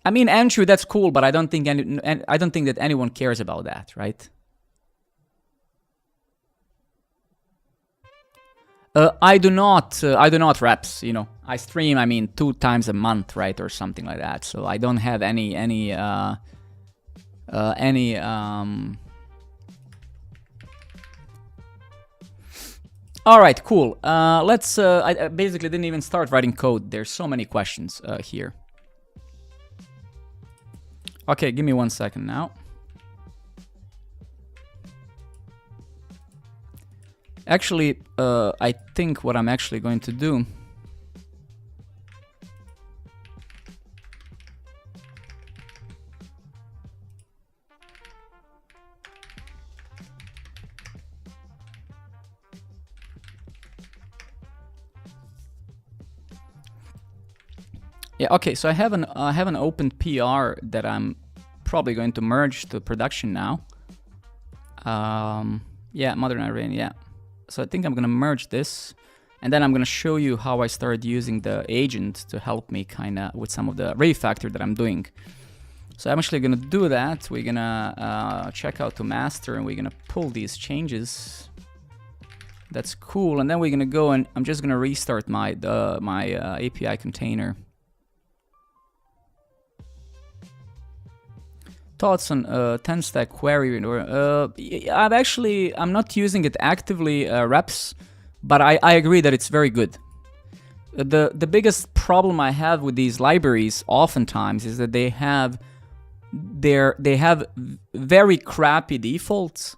I mean, Andrew, that's cool, but I don't think that anyone cares about that, right? I do not reps, you know. I stream, I mean, 2 times a month, right, or something like that. So I don't have any All right, cool. Let's. I basically didn't even start writing code. There's so many questions here. Okay, give me 1 second now. Actually, I think what I'm actually going to do. Yeah, okay, so I have an open PR that I'm probably going to merge to production now. Yeah, modern array, yeah. So I think I'm gonna merge this, and then I'm gonna show you how I started using the agent to help me kinda with some of the refactor that I'm doing. So I'm actually gonna do that. We're gonna check out to master, and we're gonna pull these changes. That's cool, and then we're gonna go and I'm just gonna restart my API container. Thoughts on 10 stack query? I'm not using it actively, reps, but I agree that it's very good. The biggest problem I have with these libraries oftentimes is that they have very crappy defaults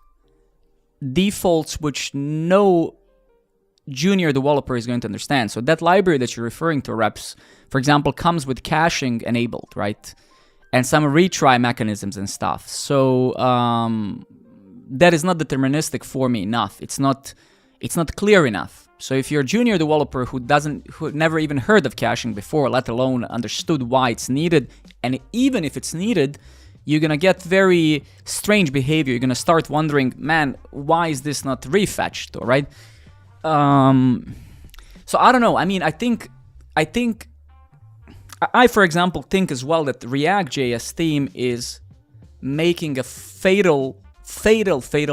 which no junior developer is going to understand. So that library that you're referring to, reps, for example, comes with caching enabled, right? And some retry mechanisms and stuff. So that is not deterministic for me enough. It's not clear enough. So if you're a junior developer who never even heard of caching before, let alone understood why it's needed, and even if it's needed, you're gonna get very strange behavior. You're gonna start wondering, man, why is this not refetched, all right? So I don't know. I mean, I think. I, for example, think as well that the reactjs team is making a fatal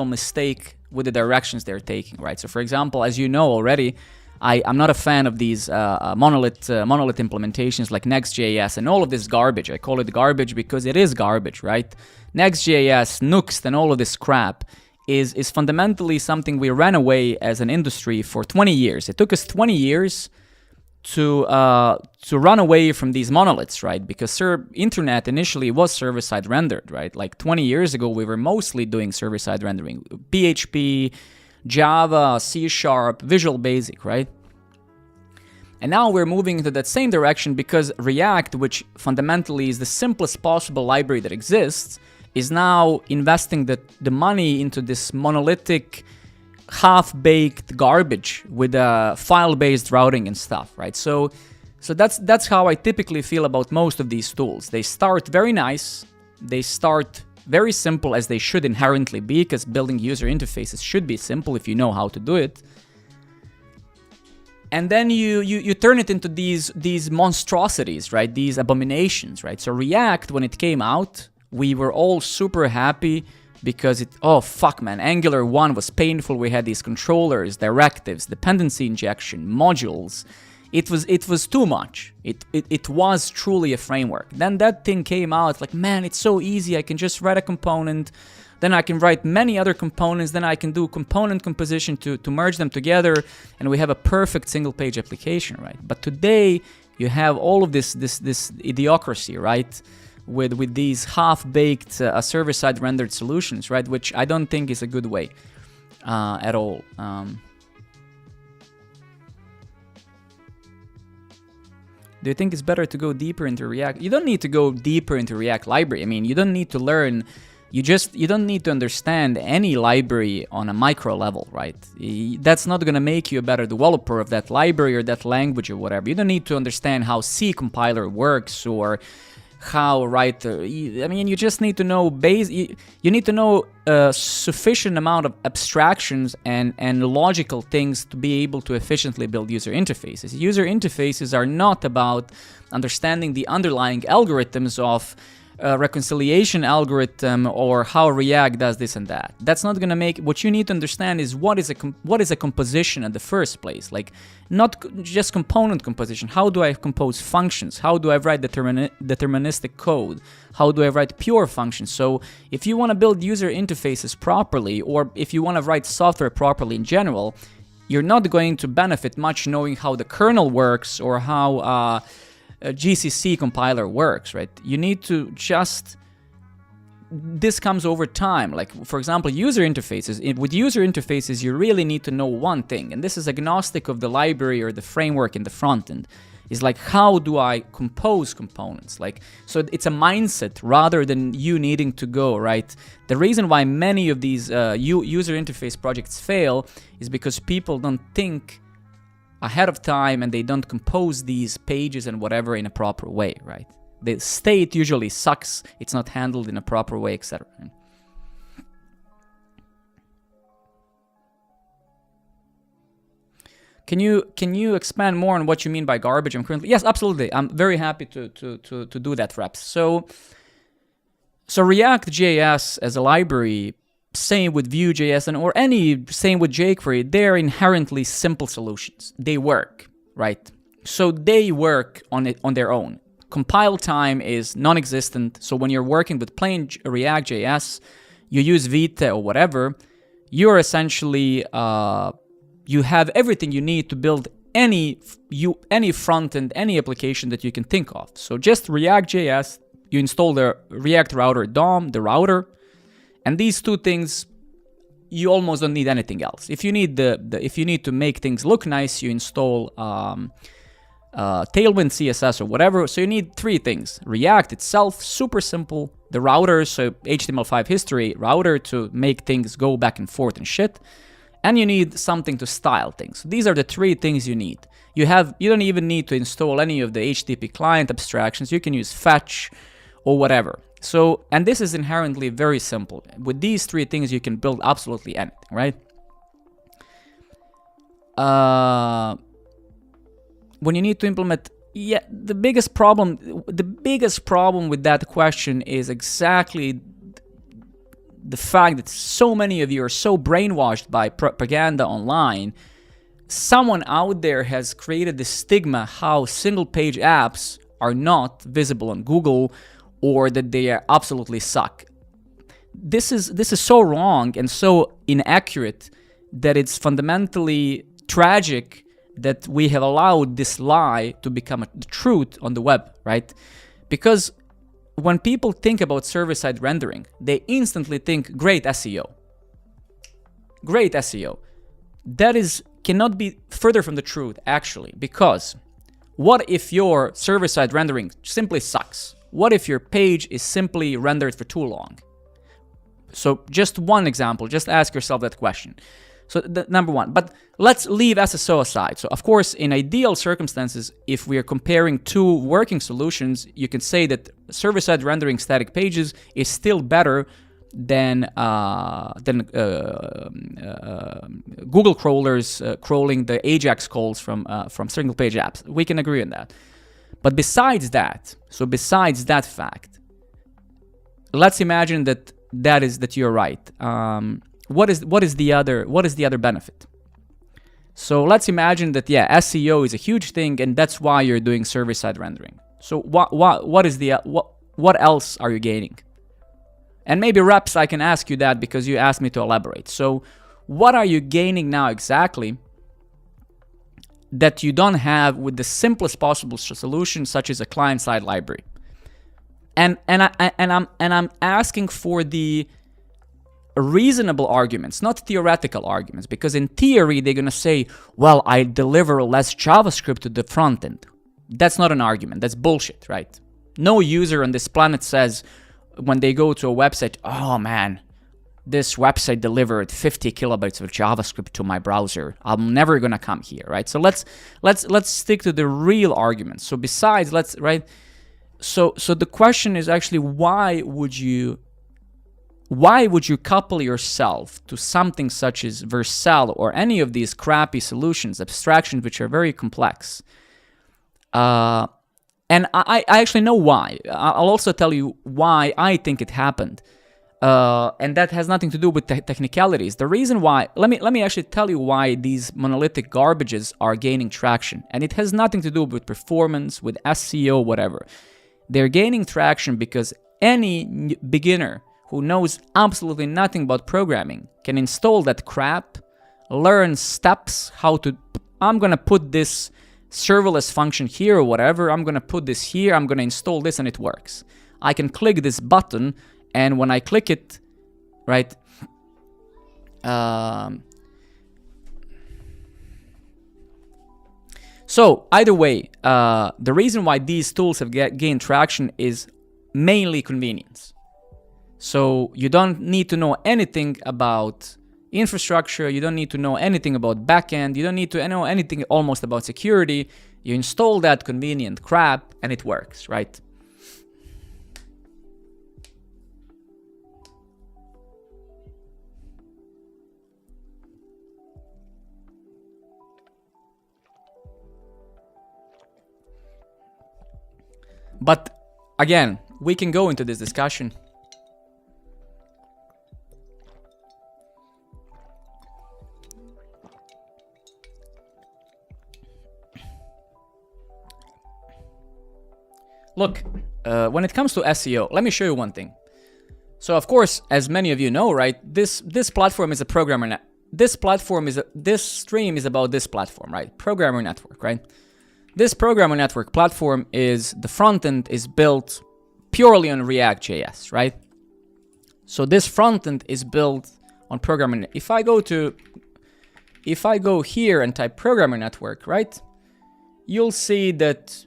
mistake with the directions they're taking, right? So, for example, as you know already, I'm not a fan of these monolith implementations like Next.js and all of this garbage. I call it garbage because it is garbage, right? Next.js, Nuxt, and all of this crap is fundamentally something we ran away as an industry for 20 years. It took us 20 years to run away from these monoliths, right? Because internet initially was server-side rendered, right? Like 20 years ago, we were mostly doing server-side rendering. PHP, Java, C#, Visual Basic, right? And now we're moving into that same direction because React, which fundamentally is the simplest possible library that exists, is now investing the money into this monolithic, half-baked garbage with file-based routing and stuff, right? So that's how I typically feel about most of these tools. They start very nice, they start very simple, as they should inherently be, because building user interfaces should be simple if you know how to do it. And then you turn it into these monstrosities, right? These abominations, right? So React, when it came out, we were all super happy because oh fuck man, Angular 1 was painful. We had these controllers, directives, dependency injection, modules. It was too much. It was truly a framework. Then that thing came out, like, man, it's so easy. I can just write a component, then I can write many other components, then I can do component composition to merge them together, and we have a perfect single page application, right? But today you have all of this idiocracy, right? With these half-baked server-side rendered solutions, right? Which I don't think is a good way at all. Do you think it's better to go deeper into React? You don't need to go deeper into React library. I mean, you don't need to learn. You don't need to understand any library on a micro level, right? That's not going to make you a better developer of that library or that language or whatever. You don't need to understand how C compiler works or how write. I mean, you just need to know you need to know a sufficient amount of abstractions and logical things to be able to efficiently build user interfaces. User interfaces are not about understanding the underlying algorithms of reconciliation algorithm or how React does this and that. That's not gonna make. What you need to understand is what is a composition in the first place. Like, not just component composition. How do I compose functions? How do I write deterministic code? How do I write pure functions? So if you want to build user interfaces properly, or if you want to write software properly in general, you're not going to benefit much knowing how the kernel works or how a GCC compiler works, right? You need to just... This comes over time. Like, for example, user interfaces. With user interfaces, you really need to know one thing, and this is agnostic of the library or the framework in the front end. Is like, how do I compose components? Like, so it's a mindset rather than you needing to go, right? The reason why many of these user interface projects fail is because people don't think ahead of time and they don't compose these pages and whatever in a proper way, right? The state usually sucks, it's not handled in a proper way, etc. Can you expand more on what you mean by garbage? Yes, absolutely. I'm very happy to do that, Reps. So reactjs as a library, same with Vue.js same with jQuery, they're inherently simple solutions. They work, right? So they work on their own. Compile time is non-existent. So when you're working with plain React.js, you use Vite or whatever, you're essentially you have everything you need to build any front end, any application that you can think of. So just React.js, you install the React Router DOM, the router, and these two things, you almost don't need anything else. If you need if you need to make things look nice, you install Tailwind CSS or whatever. So you need three things: React itself, super simple; the router, so HTML5 history router to make things go back and forth and shit; and you need something to style things. So these are the three things you need. You don't even need to install any of the HTTP client abstractions. You can use fetch or whatever. So, and this is inherently very simple. With these three things, you can build absolutely anything, right? When you need to implement, yeah, the biggest problem with that question is exactly the fact that so many of you are so brainwashed by propaganda online. Someone out there has created this stigma how single-page apps are not visible on Google, or that they are absolutely suck. This is so wrong and so inaccurate that it's fundamentally tragic that we have allowed this lie to become the truth on the web, right? Because when people think about server-side rendering, they instantly think great SEO. Great SEO. That cannot be further from the truth, actually, because what if your server-side rendering simply sucks? What if your page is simply rendered for too long? So just one example, just ask yourself that question. So number one, but let's leave SSO aside. So of course, in ideal circumstances, if we are comparing two working solutions, you can say that server-side rendering static pages is still better Google crawlers crawling the Ajax calls from single page apps. We can agree on that. But besides that, fact, let's imagine that you're right. What is the other benefit? So let's imagine that SEO is a huge thing, and that's why you're doing server-side rendering. So what else are you gaining? And maybe reps, I can ask you that because you asked me to elaborate. So what are you gaining now exactly that you don't have with the simplest possible solution, such as a client-side library? And I'm asking for the reasonable arguments, not theoretical arguments, because in theory they're gonna say, well, I deliver less JavaScript to the front end. That's not an argument. That's bullshit, right? No user on this planet says when they go to a website, oh man, this website delivered 50 kilobytes of JavaScript to my browser. I'm never gonna come here, right? So let's stick to the real arguments. So besides, So the question is actually, why would you couple yourself to something such as Vercel or any of these crappy solutions, abstractions which are very complex? And I actually know why. I'll also tell you why I think it happened. And that has nothing to do with technicalities. The reason why, let me actually tell you why these monolithic garbages are gaining traction. And it has nothing to do with performance, with SEO, whatever. They're gaining traction because any beginner who knows absolutely nothing about programming can install that crap, learn steps, I'm gonna put this serverless function here or whatever, I'm gonna put this here, I'm gonna install this, and it works. I can click this button, and when I click it, right, so either way, the reason why these tools have gained traction is mainly convenience. So you don't need to know anything about infrastructure, you don't need to know anything about backend, you don't need to know anything almost about security. You install that convenient crap and it works, right? But again, we can go into this discussion. Look, when it comes to SEO, let me show you one thing. So of course, as many of you know, right, this platform is a programmer. This stream is about this platform, right? Programmer network, right? This programmer network platform the front end is built purely on reactjs, right? So this front end is built on programmer. If I go here and type programmer network, right, you'll see that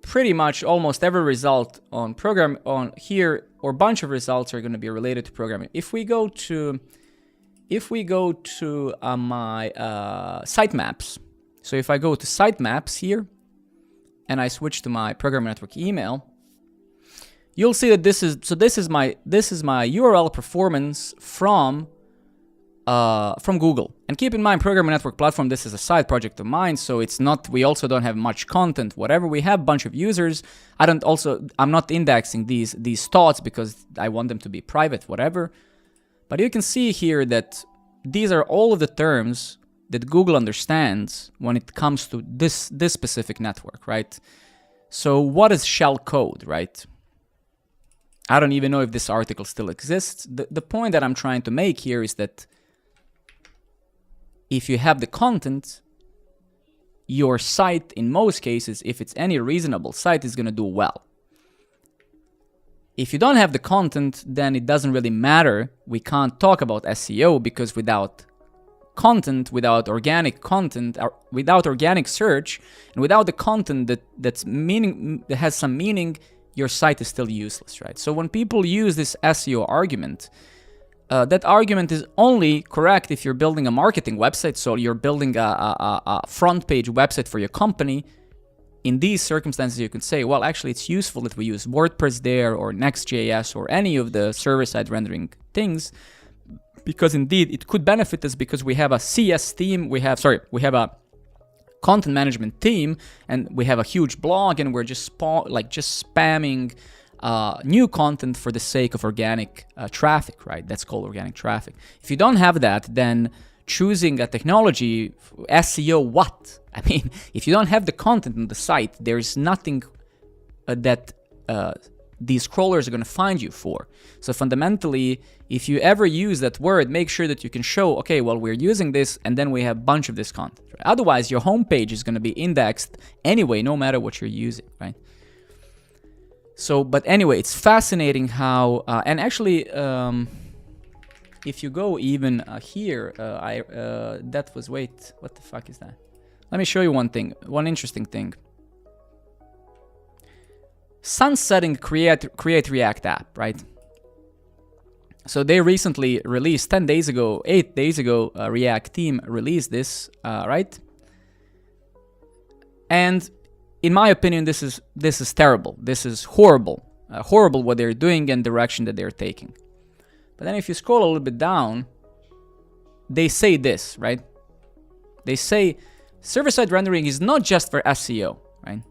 pretty much almost every result on here, or bunch of results, are going to be related to programming. If we go to my sitemaps, so if I go to sitemaps here and I switch to my programmer network email, you'll see that this is my URL performance from Google. And keep in mind, programmer network platform, this is a side project of mine, so it's not, we also don't have much content, whatever. We have a bunch of users. I'm not indexing these thoughts because I want them to be private, whatever. But you can see here that these are all of the terms that Google understands when it comes to this specific network, right? So what is shell code, right? I don't even know if this article still exists. The point that I'm trying to make here is that if you have the content, your site, in most cases, if it's any reasonable site, is going to do well. If you don't have the content, then it doesn't really matter. We can't talk about SEO because without content, without organic content, without organic search, and without the content that has some meaning, your site is still useless, right? So when people use this SEO argument, that argument is only correct if you're building a marketing website. So you're building a front page website for your company. in these circumstances, you can say, well, actually, it's useful that we use WordPress there or Next.js or any of the server-side rendering things, because indeed it could benefit us because we have a CS theme, we have a content management team, and we have a huge blog, and we're just spamming new content for the sake of organic traffic, right? That's called organic traffic. If you don't have that, then choosing a technology, SEO, what? I mean, if you don't have the content on the site, there's nothing that these crawlers are going to find you for. So fundamentally, if you ever use that word, make sure that you can show, okay, well, we're using this, and then we have a bunch of this content. Right? Otherwise, your homepage is going to be indexed anyway, no matter what you're using, right? So, but anyway, it's fascinating how, and actually, if you go even here, that was, wait, what the fuck is that? Let me show you one thing, one interesting thing. Sunsetting Create React app, right? So they recently released 8 days ago, React team released this, right? And in my opinion, this is terrible. This is horrible, horrible what they're doing and direction that they're taking. But then if you scroll a little bit down, they say this, right? They say server-side rendering is not just for SEO, right?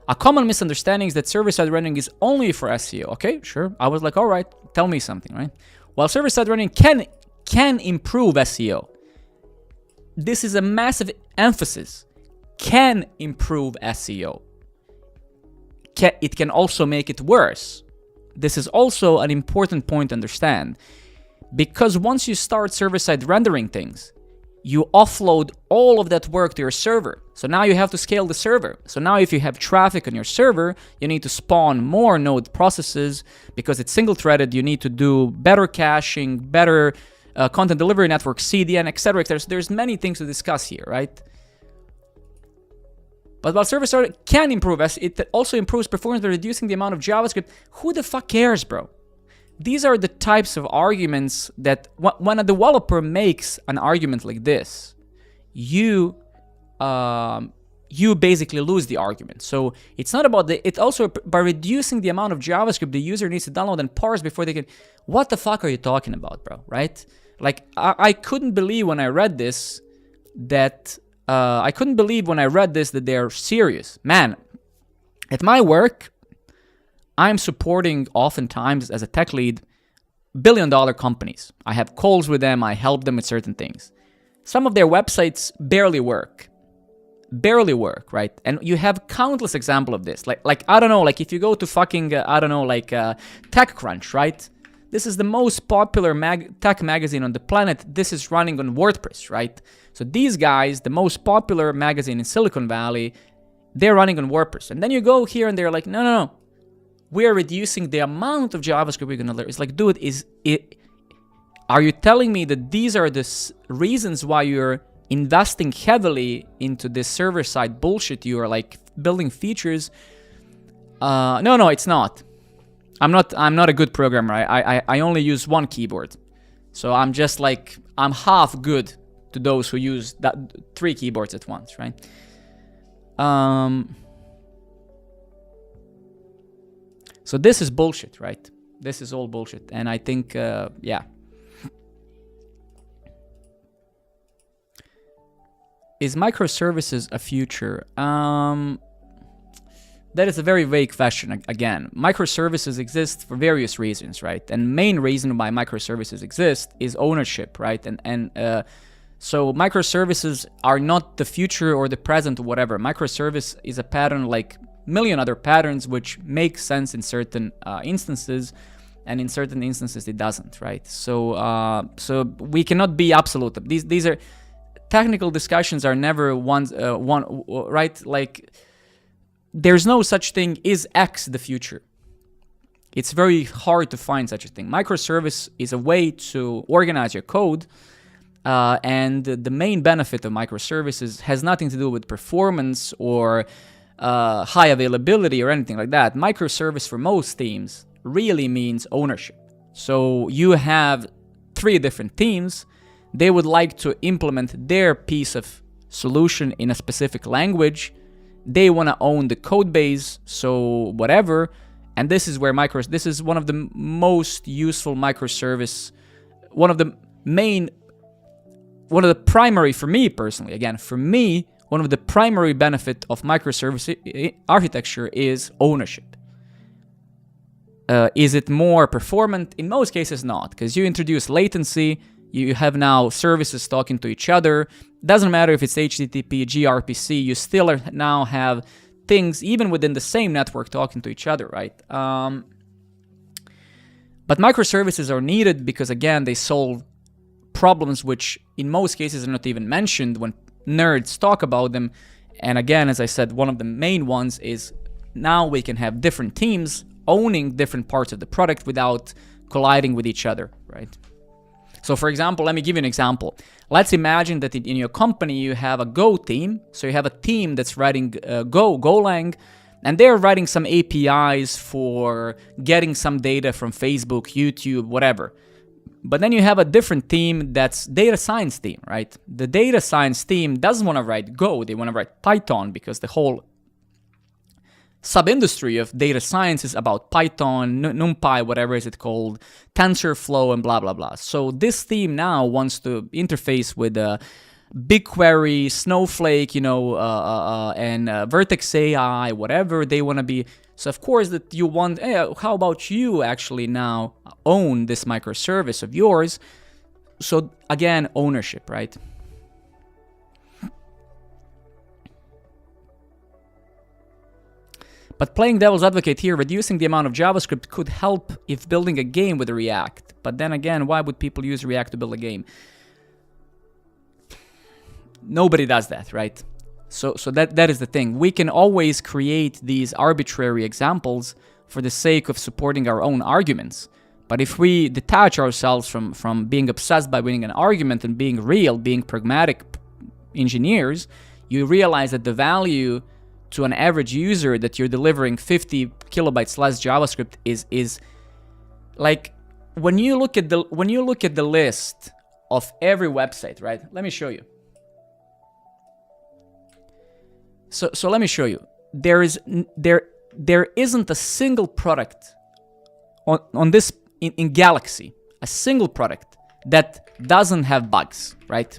A common misunderstanding is that server-side rendering is only for SEO. Okay, sure. I was like, all right, tell me something, right? While server-side rendering can improve SEO, this is a massive emphasis. Can improve SEO. It can also make it worse. This is also an important point to understand, because once you start server-side rendering things, you offload all of that work to your server. So now you have to scale the server. So now if you have traffic on your server, you need to spawn more node processes because it's single-threaded. You need to do better caching, better content delivery network, CDN, etc. There's many things to discuss here, right? But while server-side can improve, it also improves performance by reducing the amount of JavaScript. Who the fuck cares, bro? These are the types of arguments that when a developer makes an argument like this, you basically lose the argument. So it's not about it's also by reducing the amount of JavaScript the user needs to download and parse before they can. What the fuck are you talking about, bro? Right? Like I couldn't believe when I read this that they're serious. Man, at my work, I'm supporting oftentimes as a tech lead billion-dollar companies. I have calls with them. I help them with certain things. Some of their websites barely work, right? And you have countless examples of this. Like I don't know, like if you go to fucking TechCrunch, right? This is the most popular tech magazine on the planet. This is running on WordPress, right? So these guys, the most popular magazine in Silicon Valley, they're running on WordPress. And then you go here and they're like, no. We are reducing the amount of JavaScript we're going to learn. It's like, dude, are you telling me that these are the reasons why you're investing heavily into this server-side bullshit? You are like building features. No, it's not. I'm not a good programmer. I only use one keyboard. So I'm just like, I'm half good to those who use 3 keyboards at once, right? So this is bullshit, right? This is all bullshit. And I think, yeah. Is microservices a future? That is a very vague question. Again, microservices exist for various reasons, right? And main reason why microservices exist is ownership, right? So microservices are not the future or the present or whatever. Microservice is a pattern like million other patterns which make sense in certain instances, and in certain instances it doesn't, right? So we cannot be absolute. These are technical discussions are never one right? Like there's no such thing. Is X the future? It's very hard to find such a thing. Microservice is a way to organize your code. And the main benefit of microservices has nothing to do with performance or high availability or anything like that. Microservice for most teams really means ownership. So you have 3 different teams. They would like to implement their piece of solution in a specific language. They want to own the code base, so whatever. And this is where this is one of the most useful microservice, one of the primary, for me personally, again, for me, one of the primary benefit of microservice architecture is ownership. Is it more performant? In most cases, not, because you introduce latency. You have now services talking to each other. Doesn't matter if it's HTTP, gRPC, you still now have things, even within the same network, talking to each other, right? But microservices are needed because, again, they solve problems which in most cases are not even mentioned when nerds talk about them. And again, as I said, one of the main ones is now we can have different teams owning different parts of the product without colliding with each other, right? So for example, let me give you an example. Let's imagine that in your company you have a Go team. So you have a team that's writing Golang, and they're writing some APIs for getting some data from Facebook, YouTube, whatever. But then you have a different team that's data science team, right? The data science team doesn't want to write Go, they want to write Python, because the whole sub-industry of data science is about Python, NumPy, whatever is it called, TensorFlow, and blah, blah, blah. So this team now wants to interface with BigQuery, Snowflake, and Vertex AI, whatever they want to be. So of course that you want, hey, how about you actually now own this microservice of yours? So again, ownership, right? But playing devil's advocate here, reducing the amount of JavaScript could help if building a game with React. But then again, why would people use React to build a game? Nobody does that, right? So that is the thing. We can always create these arbitrary examples for the sake of supporting our own arguments. But if we detach ourselves from being obsessed by winning an argument and being real, being pragmatic engineers, you realize that the value to an average user that you're delivering 50 kilobytes less JavaScript is like when you look at the list of every website, right? Let me show you. So let me show you. There isn't a single product on this in Galaxy, a single product that doesn't have bugs, right?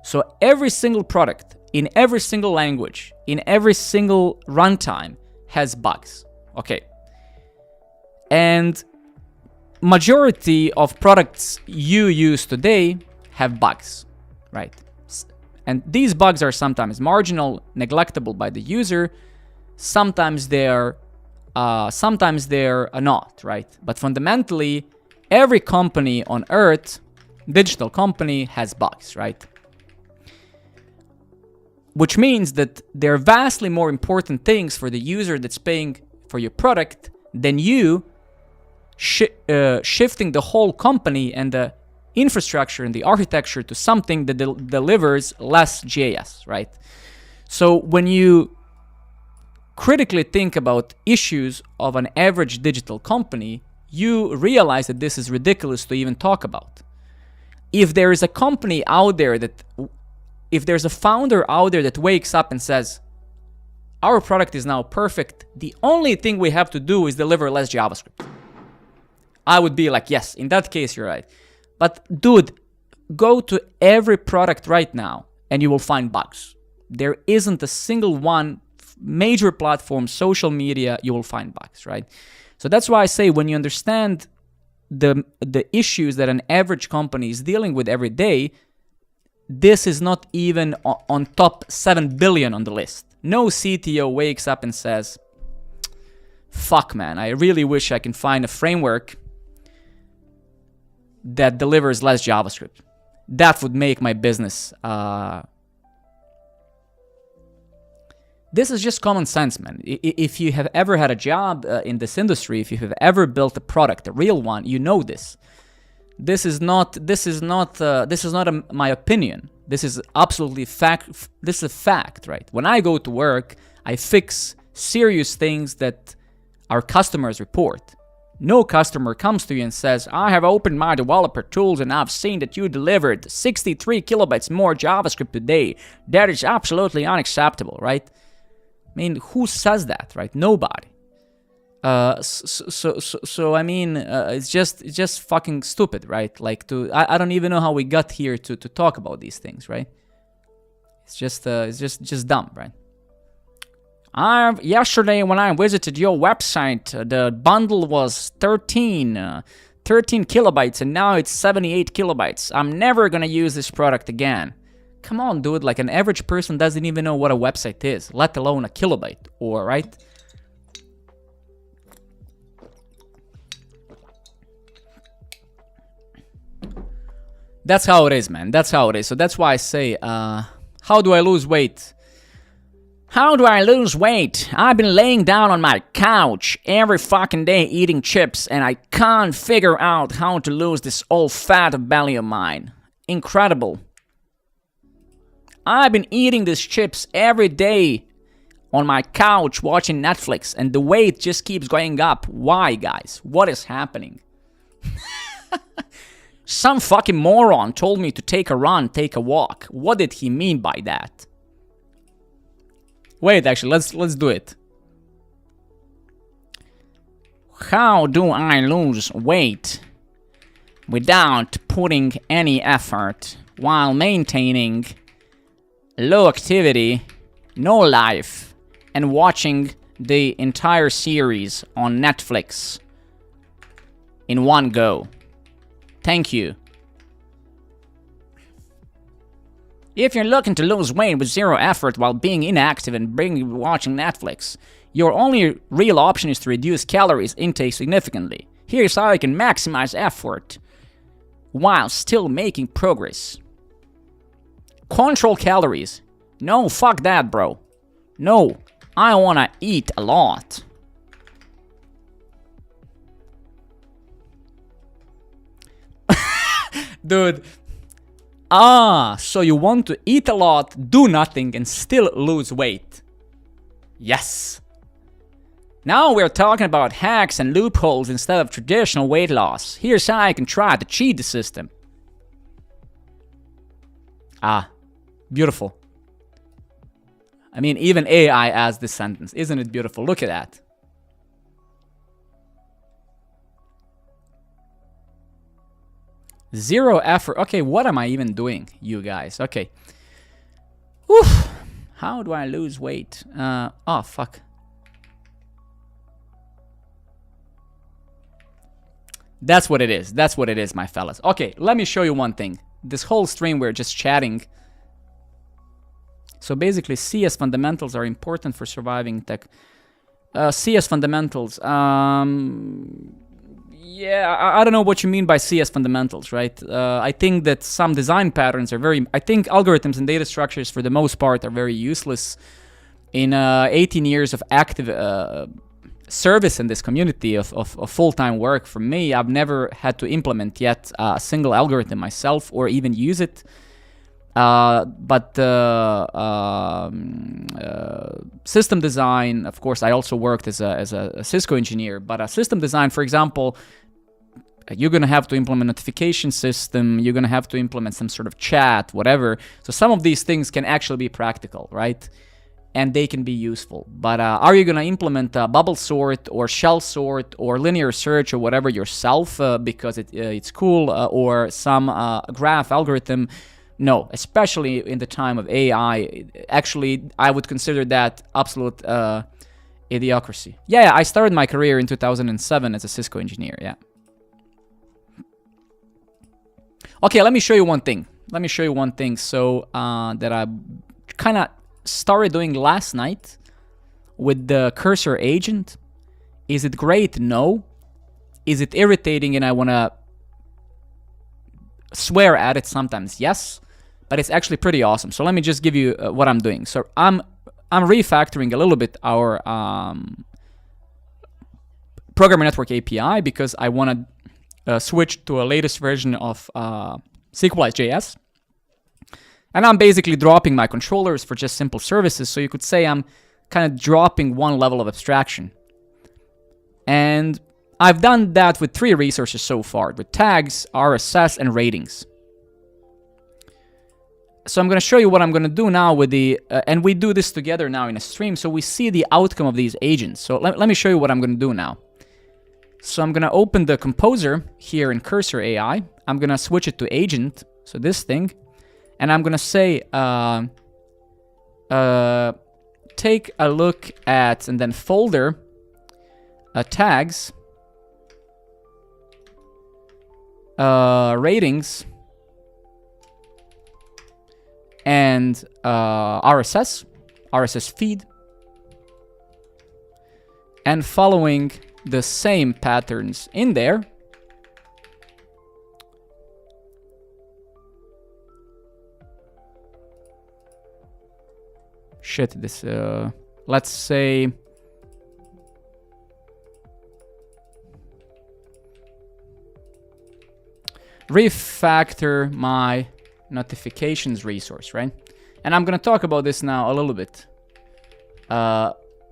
So every single product in every single language, in every single runtime has bugs, okay? And majority of products you use today have bugs, right? And these bugs are sometimes marginal, neglectable by the user. Sometimes they're not, right? But fundamentally, every company on Earth, digital company, has bugs, right? Which means that there are vastly more important things for the user that's paying for your product than you shifting the whole company and the infrastructure and the architecture to something that delivers less JS, right? So when you critically think about issues of an average digital company, you realize that this is ridiculous to even talk about. If there is a company out there if there's a founder out there that wakes up and says, our product is now perfect, the only thing we have to do is deliver less JavaScript, I would be like, yes, in that case, you're right. But dude, go to every product right now and you will find bugs. There isn't a single one, major platform, social media, you will find bugs, right? So that's why I say when you understand the issues that an average company is dealing with every day, this is not even on top 7 billion on the list. No CTO wakes up and says, fuck man, I really wish I can find a framework that delivers less JavaScript. That would make my business. This is just common sense, man. If you have ever had a job in this industry, if you have ever built a product, a real one, you know this. This is not my opinion. This is absolutely fact. This is a fact, right? When I go to work, I fix serious things that our customers report. No customer comes to you and says, I have opened my developer tools and I've seen that you delivered 63 kilobytes more JavaScript today. That is absolutely unacceptable, right? I mean, who says that, right? Nobody. So I mean, it's just fucking stupid, right? Like I don't even know how we got here to talk about these things, right? It's just dumb, right? Yesterday when I visited your website, the bundle was 13 kilobytes, and now it's 78 kilobytes. I'm never gonna use this product again. Come on, dude, like an average person doesn't even know what a website is, let alone a kilobyte, or right? That's how it is, man. That's how it is. So that's why I say, how do I lose weight? How do I lose weight? I've been laying down on my couch every fucking day eating chips, and I can't figure out how to lose this old fat belly of mine. Incredible. I've been eating these chips every day on my couch watching Netflix, and the weight just keeps going up. Why, guys? What is happening? Some fucking moron told me to take a run, take a walk. What did he mean by that? Wait, actually, let's do it. How do I lose weight without putting any effort while maintaining low activity, no life, and watching the entire series on Netflix in one go? Thank you. If you're looking to lose weight with zero effort while being inactive and watching Netflix, your only real option is to reduce calories intake significantly. Here's how you can maximize effort while still making progress. Control calories. No, fuck that, bro. No, I wanna eat a lot. Dude. So you want to eat a lot, do nothing, and still lose weight. Yes. Now we're talking about hacks and loopholes instead of traditional weight loss. Here's how I can try to cheat the system. Beautiful. I mean, even AI adds this sentence. Isn't it beautiful? Look at that. Zero effort. Okay, what am I even doing, you guys? Okay. Oof. How do I lose weight? Oh, fuck. That's what it is. That's what it is, my fellas. Okay, let me show you one thing. This whole stream, we're just chatting. So basically, CS fundamentals are important for surviving tech. CS fundamentals. Yeah, I don't know what you mean by CS fundamentals, right? I think that some design patterns are very... I think algorithms and data structures, for the most part, are very useless. In 18 years of active service in this community of full-time work, for me, I've never had to implement yet a single algorithm myself or even use it. But system design, of course, I also worked as a Cisco engineer, but a system design, for example, you're going to have to implement a notification system, you're going to have to implement some sort of chat, whatever. So some of these things can actually be practical, right? And they can be useful. But are you going to implement a bubble sort or shell sort or linear search or whatever yourself because it's cool or some graph algorithm? No, especially in the time of AI. Actually, I would consider that absolute idiocracy. Yeah, I started my career in 2007 as a Cisco engineer, yeah. Okay, let me show you one thing. So, that I kind of started doing last night with the cursor agent. Is it great? No. Is it irritating and I want to swear at it sometimes? Yes. But it's actually pretty awesome. So let me just give you what I'm doing. So I'm refactoring a little bit our Programmer Network API because I want to switch to a latest version of SQLite.js. And I'm basically dropping my controllers for just simple services. So you could say I'm kind of dropping one level of abstraction. And I've done that with 3 resources so far, with tags, RSS, and ratings. So I'm going to show you what I'm going to do now with the, and we do this together now in a stream, so we see the outcome of these agents. So let me show you what I'm going to do now. So I'm going to open the composer here in Cursor AI. I'm going to switch it to agent, so this thing, and I'm going to say, take a look at, and then folder, tags, ratings, and RSS feed, and following the same patterns in there. Shit, this, let's say, refactor my notifications resource, right? And I'm gonna talk about this now a little bit.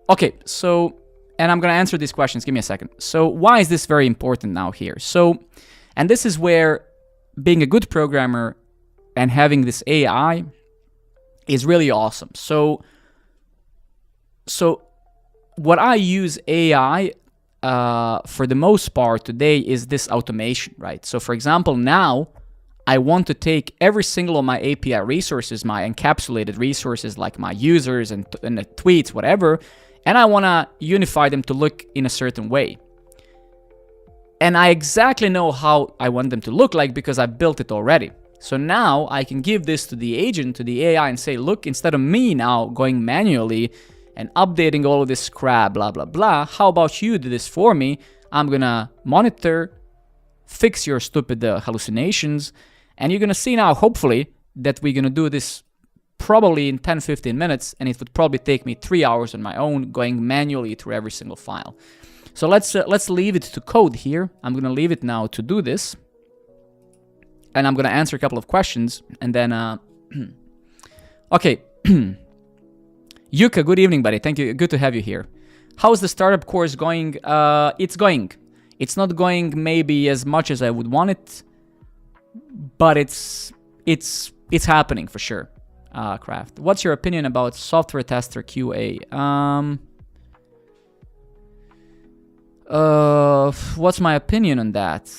Okay, so, and I'm gonna answer these questions. Give me a second. So why is this very important now here? So, and this is where being a good programmer and having this AI is really awesome. So what I use AI for the most part today is this automation, right? So for example, now I want to take every single of my API resources, my encapsulated resources like my users and the tweets, whatever, and I want to unify them to look in a certain way. And I exactly know how I want them to look like because I built it already. So now I can give this to the agent, to the AI, and say, look, instead of me now going manually and updating all of this crap, blah, blah, blah, how about you do this for me? I'm going to monitor, fix your stupid hallucinations, and you're going to see now, hopefully, that we're going to do this probably in 10-15 minutes, and it would probably take me 3 hours on my own going manually through every single file. So let's leave it to code here. I'm going to leave it now to do this. And I'm going to answer a couple of questions, and then, okay. Yuka, good evening, buddy. Thank you. Good to have you here. How's the startup course going? It's going. It's not going maybe as much as I would want it, but it's happening for sure. Craft. What's your opinion about software tester QA? What's my opinion on that?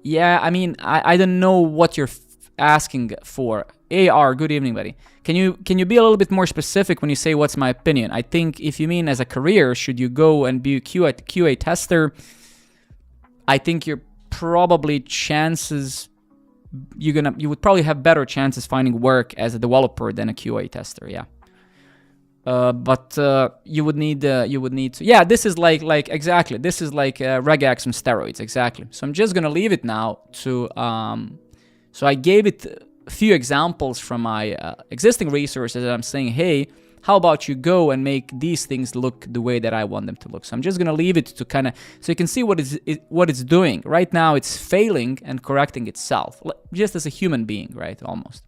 Yeah, I mean, I don't know what you're asking for. AR, good evening, buddy. Can you be a little bit more specific when you say what's my opinion? I think if you mean as a career, should you go and be a QA tester? I think your probably chances you would probably have better chances finding work as a developer than a QA tester, yeah. But you would need to, yeah, this is like exactly, this is like regex on steroids, exactly. So I'm just gonna leave it now to, so I gave it a few examples from my existing resources, and I'm saying, hey, how about you go and make these things look the way that I want them to look? So I'm just gonna leave it to kind of, so you can see what it's doing. Right now it's failing and correcting itself, just as a human being, right, almost.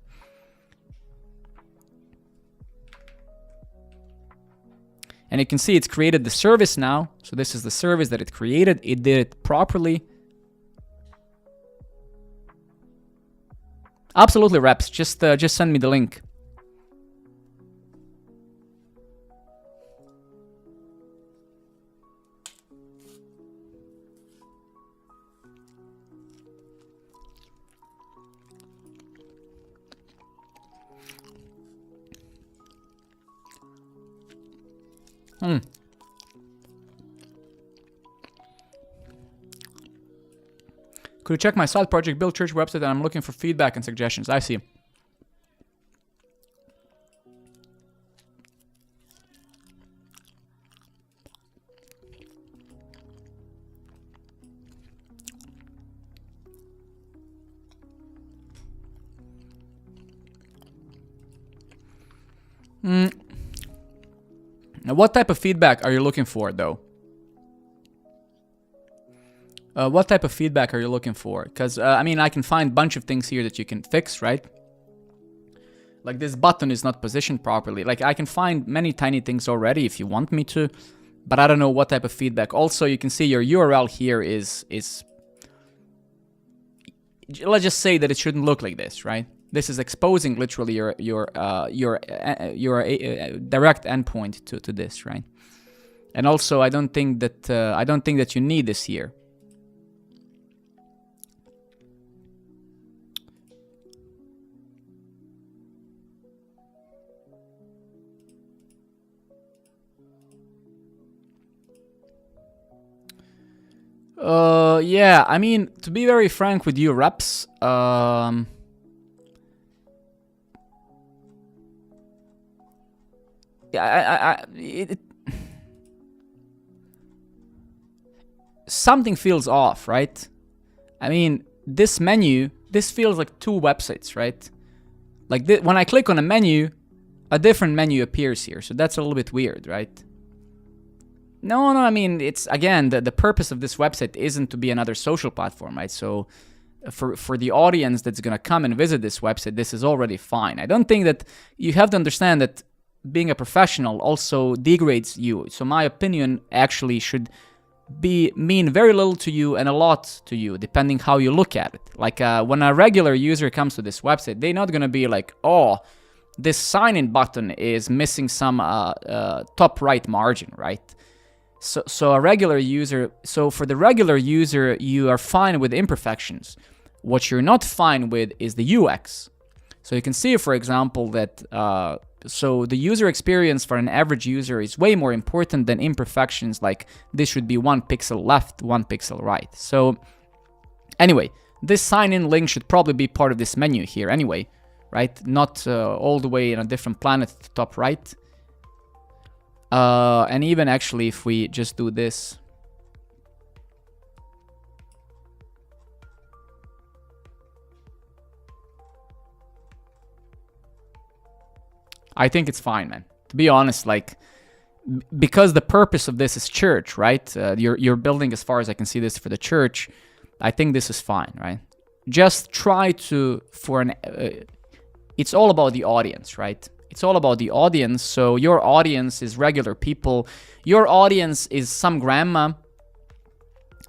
And you can see it's created the service now. So this is the service that it created. It did it properly. Absolutely, reps. Just send me the link. Could you check my side project build church website, and I'm looking for feedback and suggestions. I see. Now, what type of feedback are you looking for, though? What type of feedback are you looking for? Because, I mean, I can find a bunch of things here that you can fix, right? Like this button is not positioned properly. Like, I can find many tiny things already if you want me to, but I don't know what type of feedback. Also, you can see your URL here is let's just say that it shouldn't look like this, right? This is exposing literally your direct endpoint to this, right? And also, I don't think that you need this here. Yeah, I mean, to be very frank with you, reps, something feels off, right? I mean, this menu, this feels like two websites, right? Like when I click on a menu, a different menu appears here, so that's a little bit weird, right? No, I mean, it's, again, the purpose of this website isn't to be another social platform, right? So for the audience that's gonna come and visit this website, this is already fine. I don't think that, you have to understand that being a professional also degrades you. So my opinion actually should mean very little to you and a lot to you, depending how you look at it. Like when a regular user comes to this website, they're not gonna be like, oh, this sign-in button is missing some top right margin, right? So a regular user, so for the regular user, you are fine with imperfections. What you're not fine with is the UX. So you can see, for example, that so the user experience for an average user is way more important than imperfections like this should be 1 pixel left, 1 pixel right. So anyway, this sign-in link should probably be part of this menu here anyway, right? Not all the way in a different planet at the top right. And even actually if we just do this, I think it's fine, man. To be honest, like, because the purpose of this is church, right? You're building, as far as I can see, this for the church. I think this is fine, right? Just try to, it's all about the audience, right? It's all about the audience. So your audience is regular people. Your audience is some grandma.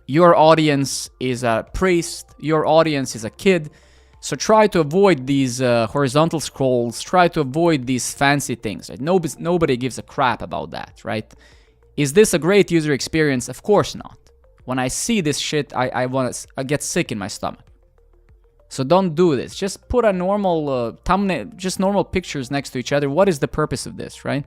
Your audience is a priest. Your audience is a kid. So try to avoid these horizontal scrolls. Try to avoid these fancy things. Right? Nobody gives a crap about that, right? Is this a great user experience? Of course not. When I see this shit, I get sick in my stomach. So don't do this. Just put a normal thumbnail, just normal pictures next to each other. What is the purpose of this, right?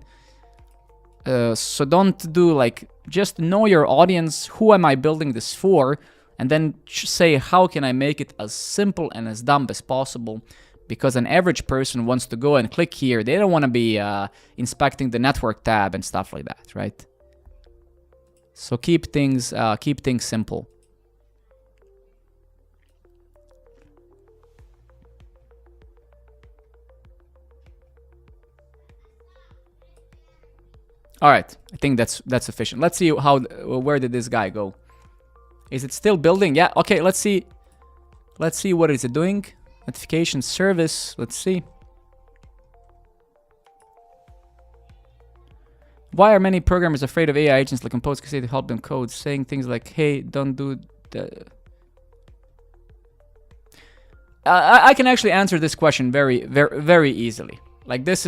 So don't do like, just know your audience. Who am I building this for? And then say, how can I make it as simple and as dumb as possible? Because an average person wants to go and click here. They don't want to be inspecting the network tab and stuff like that, right? So keep things simple. All right, I think that's sufficient. Let's see where did this guy go? Is it still building? Yeah, okay, let's see. Let's see what is it doing. Notification service, let's see. Why are many programmers afraid of AI agents like Compose to help them code, saying things like, hey, don't do the... I can actually answer this question very easily. Like it's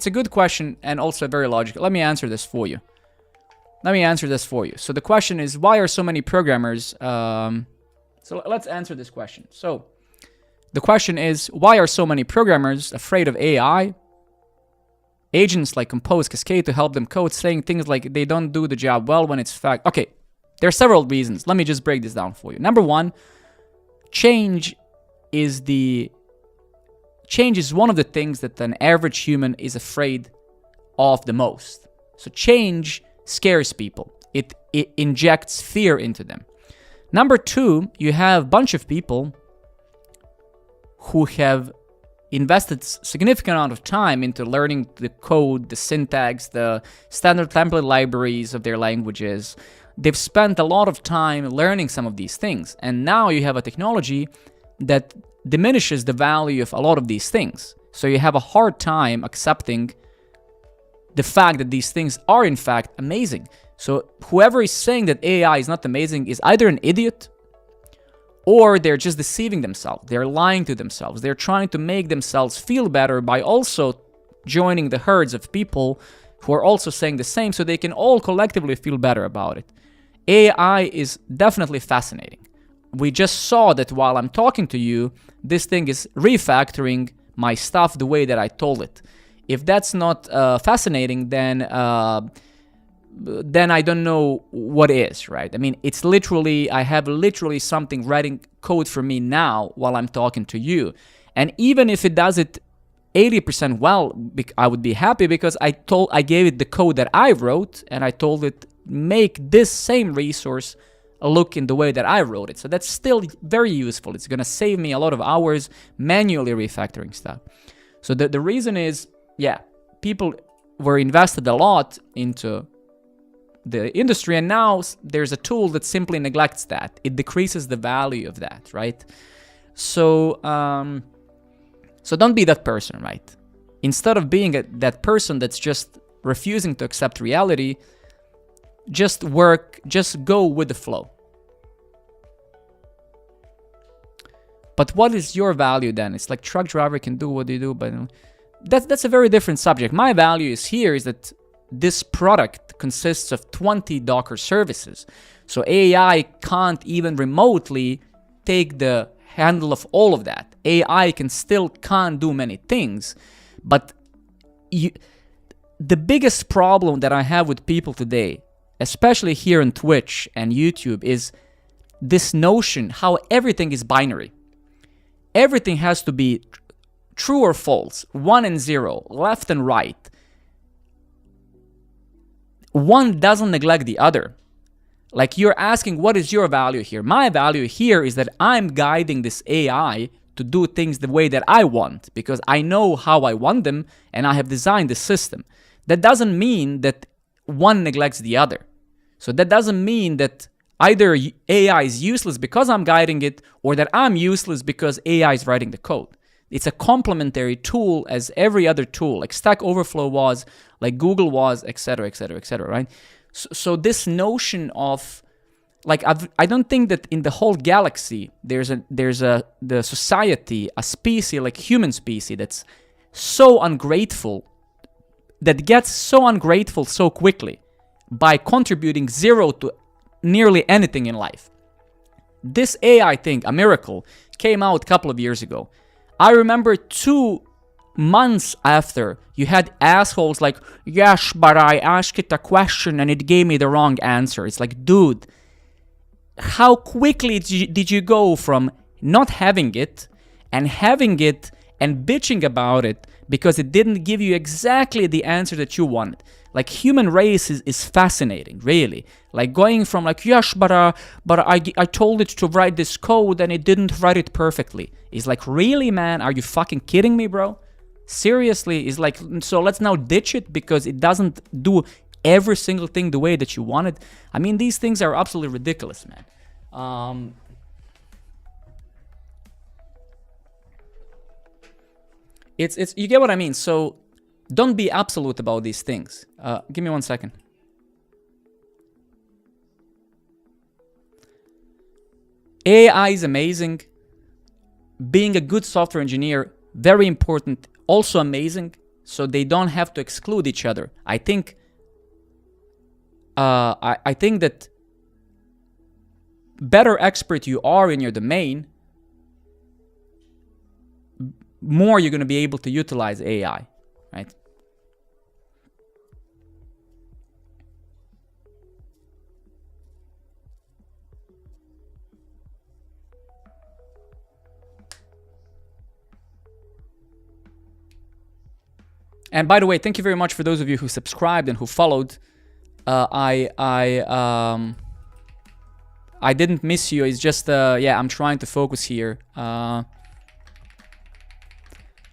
a good question and also very logical. Let me answer this for you. So the question is, why are so many programmers? So let's answer this question. So the question is, why are so many programmers afraid of AI agents like Compose, Cascade to help them code, saying things like they don't do the job well when it's fact? Okay, there are several reasons. Let me just break this down for you. Number one, change is one of the things that an average human is afraid of the most. So change scares people. It injects fear into them. Number two, you have a bunch of people who have invested significant amount of time into learning the code, the syntax, the standard template libraries of their languages. They've spent a lot of time learning some of these things. And now you have a technology that diminishes the value of a lot of these things. So you have a hard time accepting the fact that these things are in fact amazing. So whoever is saying that AI is not amazing is either an idiot or they're just deceiving themselves. They're lying to themselves. They're trying to make themselves feel better by also joining the herds of people who are also saying the same, so they can all collectively feel better about it. AI is definitely fascinating. We just saw that while I'm talking to you, this thing is refactoring my stuff the way that I told it. If that's not fascinating, then I don't know what is, right? I mean, it's literally, I have literally something writing code for me now while I'm talking to you. And even if it does it 80% well, I would be happy, because I gave it the code that I wrote, and I told it, make this same resource look in the way that I wrote it. So that's still very useful. It's gonna save me a lot of hours manually refactoring stuff. So the reason is, yeah, people were invested a lot into the industry, and now there's a tool that simply neglects that. It decreases the value of that, right? So so don't be that person, right? Instead of being that person that's just refusing to accept reality, just go with the flow. But what is your value then? It's like truck driver can do what they do, but that's a very different subject. My value is that this product consists of 20 Docker services. So AI can't even remotely take the handle of all of that. AI can't do many things, but the biggest problem that I have with people today, especially here on Twitch and YouTube, is this notion how everything is binary. Everything has to be true or false, 1 and 0, left and right. One doesn't neglect the other. Like, you're asking, what is your value here? My value here is that I'm guiding this AI to do things the way that I want, because I know how I want them and I have designed the system. That doesn't mean that one neglects the other. So that doesn't mean that either AI is useless because I'm guiding it, or that I'm useless because AI is writing the code. It's a complementary tool as every other tool, like Stack Overflow was, like Google was, etc., etc., etc., right? So this notion of, like, I don't think that in the whole galaxy there's the society, a species like human species that's so ungrateful, that gets so ungrateful so quickly by contributing 0 to nearly anything in life. This AI thing, a miracle, came out a couple of years ago. I remember 2 months after, you had assholes like, yes, but I asked it a question and it gave me the wrong answer. It's like, dude, how quickly did you go from not having it and having it and bitching about it because it didn't give you exactly the answer that you wanted? Like, human race is fascinating, really. Like, going from like, yes, but I told it to write this code and it didn't write it perfectly. It's like, really, man? Are you fucking kidding me, bro? Seriously? It's like, so let's now ditch it because it doesn't do every single thing the way that you wanted? I mean, these things are absolutely ridiculous, man. It's you get what I mean? So don't be absolute about these things. Give me 1 second. AI is amazing. Being a good software engineer, very important, also amazing. So they don't have to exclude each other. I think I think that better expert you are in your domain, more you're going to be able to utilize AI, right? And by the way, thank you very much for those of you who subscribed and who followed. I didn't miss you. It's just yeah, I'm trying to focus here.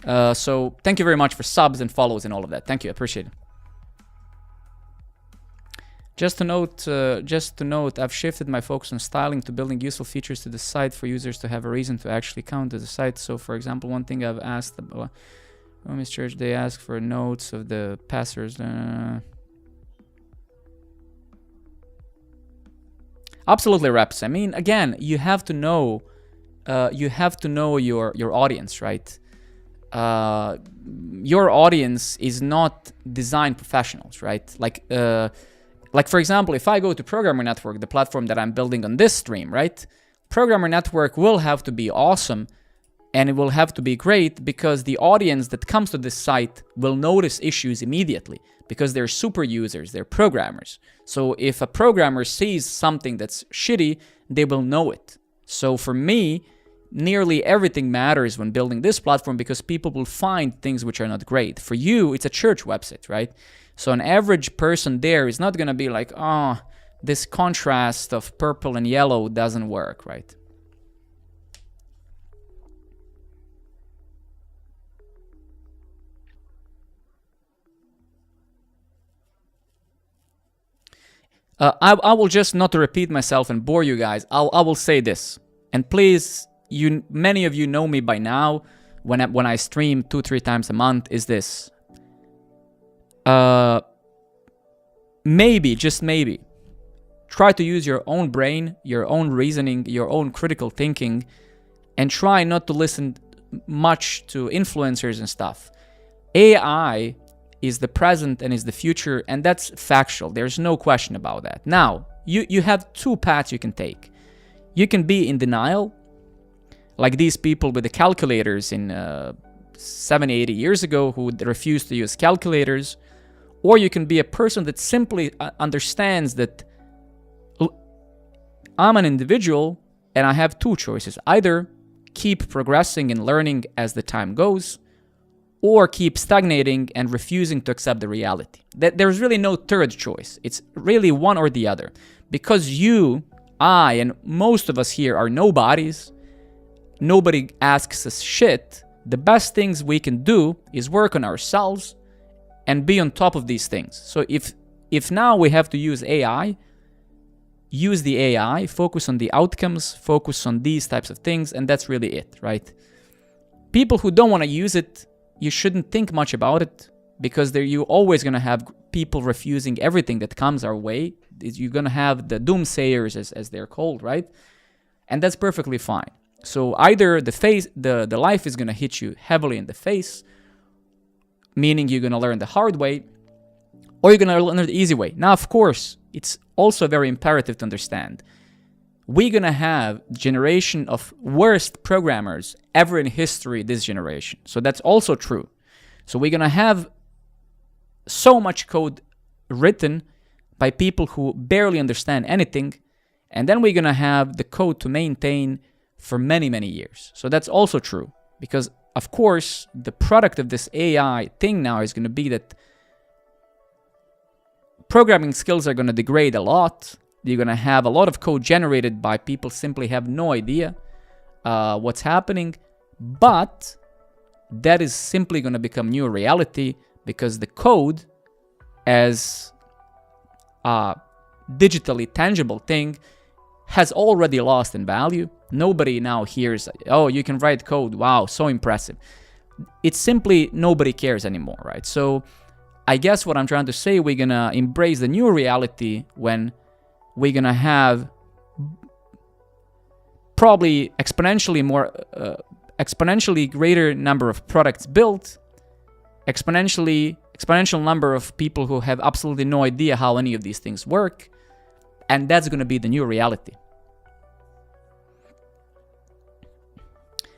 So thank you very much for subs and follows and all of that. Thank you, I appreciate it. Just to note, I've shifted my focus on styling to building useful features to the site for users to have a reason to actually come to the site. So, for example, one thing I've asked about Rome's Church, they ask for notes of the pastors. Absolutely, reps. I mean, again, you have to know you have to know your audience, right? Your audience is not design professionals, right? Like for example, if I go to Programmer Network, the platform that I'm building on this stream, right? Programmer Network will have to be awesome and it will have to be great because the audience that comes to this site will notice issues immediately because they're super users, they're programmers. So if a programmer sees something that's shitty, they will know it. So for me, nearly everything matters when building this platform because people will find things which are not great. For you, it's a church website, right? So an average person there is not going to be like, oh, this contrast of purple and yellow doesn't work, right? I will just, not to repeat myself and bore you guys, I will say this. And please, many of you know me by now, when I stream 2-3 times a month, is this. Maybe, just maybe, try to use your own brain, your own reasoning, your own critical thinking, and try not to listen much to influencers and stuff. AI is the present and is the future, and that's factual. There's no question about that. Now, you have two paths you can take. You can be in denial, like these people with the calculators in 70-80 years ago who refused to use calculators, or you can be a person that simply understands that I'm an individual and I have two choices. Either keep progressing and learning as the time goes, or keep stagnating and refusing to accept the reality. There's really no third choice. It's really one or the other. Because you, I, and most of us here are nobodies, nobody asks us shit, the best things we can do is work on ourselves and be on top of these things. So if now we have to use AI, use the AI, focus on the outcomes, focus on these types of things, and that's really it, right? People who don't want to use it, you shouldn't think much about it because you're always going to have people refusing everything that comes our way. You're going to have the doomsayers, as they're called, right? And that's perfectly fine. So either the life is going to hit you heavily in the face, meaning you're going to learn the hard way, or you're going to learn the easy way. Now, of course, it's also very imperative to understand we're going to have generation of worst programmers ever in history this generation. So that's also true. So we're going to have so much code written by people who barely understand anything, and then we're going to have the code to maintain for many, many years. So that's also true, because of course, the product of this AI thing now is going to be that programming skills are going to degrade a lot. You're going to have a lot of code generated by people simply have no idea what's happening. But that is simply going to become new reality because the code as a digitally tangible thing has already lost in value. Nobody now hears, oh, you can write code. Wow, so impressive. It's simply nobody cares anymore, right? So I guess what I'm trying to say, we're going to embrace the new reality when we're going to have probably exponentially greater number of products built, exponential number of people who have absolutely no idea how any of these things work, and that's going to be the new reality.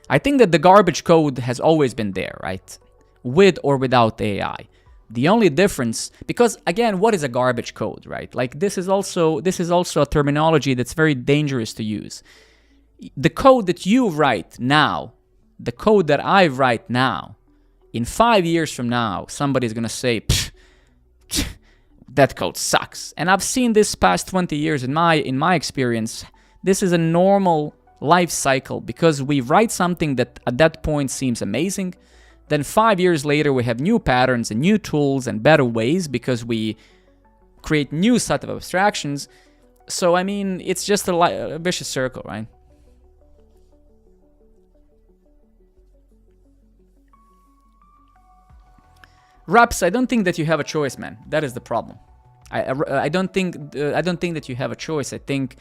I think that the garbage code has always been there, right? With or without AI. The only difference, because again, what is a garbage code, right? Like this is also a terminology that's very dangerous to use. The code that you write now, the code that I write now, in 5 years from now, somebody's gonna say, that code sucks. And I've seen this past 20 years in my experience. This is a normal life cycle because we write something that at that point seems amazing. Then 5 years later, we have new patterns and new tools and better ways because we create new set of abstractions. So, I mean, it's just a vicious circle, right? Raps, I don't think that you have a choice, man. That is the problem. I don't think that you have a choice. I think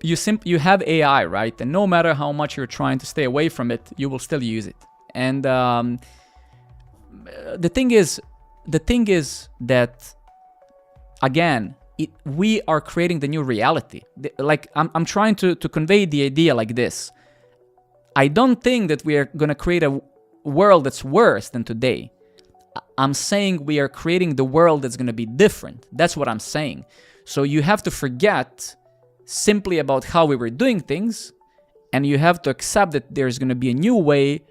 you have AI, right? And no matter how much you're trying to stay away from it, you will still use it. And the thing is that, again, we are creating the new reality. Like, I'm trying to convey the idea like this. I don't think that we are going to create a world that's worse than today. I'm saying we are creating the world that's going to be different. That's what I'm saying. So you have to forget simply about how we were doing things, and you have to accept that there's going to be a new way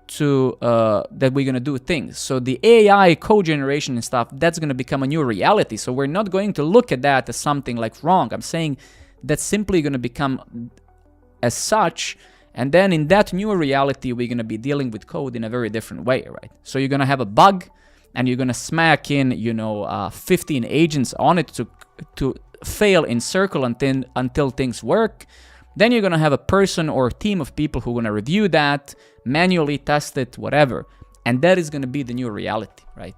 to that we're going to do things. So the AI code generation and stuff, that's going to become a new reality. So we're not going to look at that as something like wrong. I'm saying that's simply going to become as such, and then in that new reality, we're going to be dealing with code in a very different way, right? So you're going to have a bug, and you're going to smack in, 15 agents on it to fail in circle until things work. Then you're going to have a person or a team of people who are going to review that, manually test it, whatever. And that is going to be the new reality, right?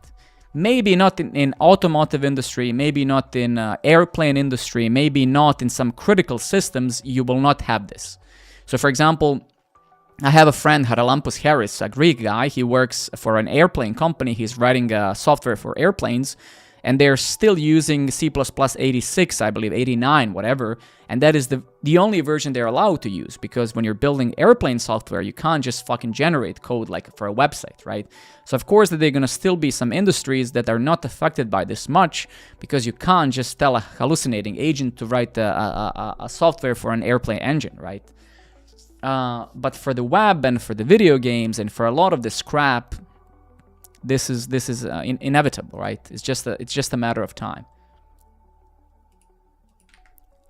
Maybe not in automotive industry, maybe not in airplane industry, maybe not in some critical systems, you will not have this. So for example, I have a friend, Haralampus Harris, a Greek guy. He works for an airplane company. He's writing software for airplanes, and they're still using C++ 86, I believe, 89, whatever. And that is the only version they're allowed to use, because when you're building airplane software, you can't just fucking generate code like for a website, right? So of course that there are going to still be some industries that are not affected by this much, because you can't just tell a hallucinating agent to write a software for an airplane engine, right? But for the web and for the video games and for a lot of this crap, this is inevitable, right? It's just a matter of time.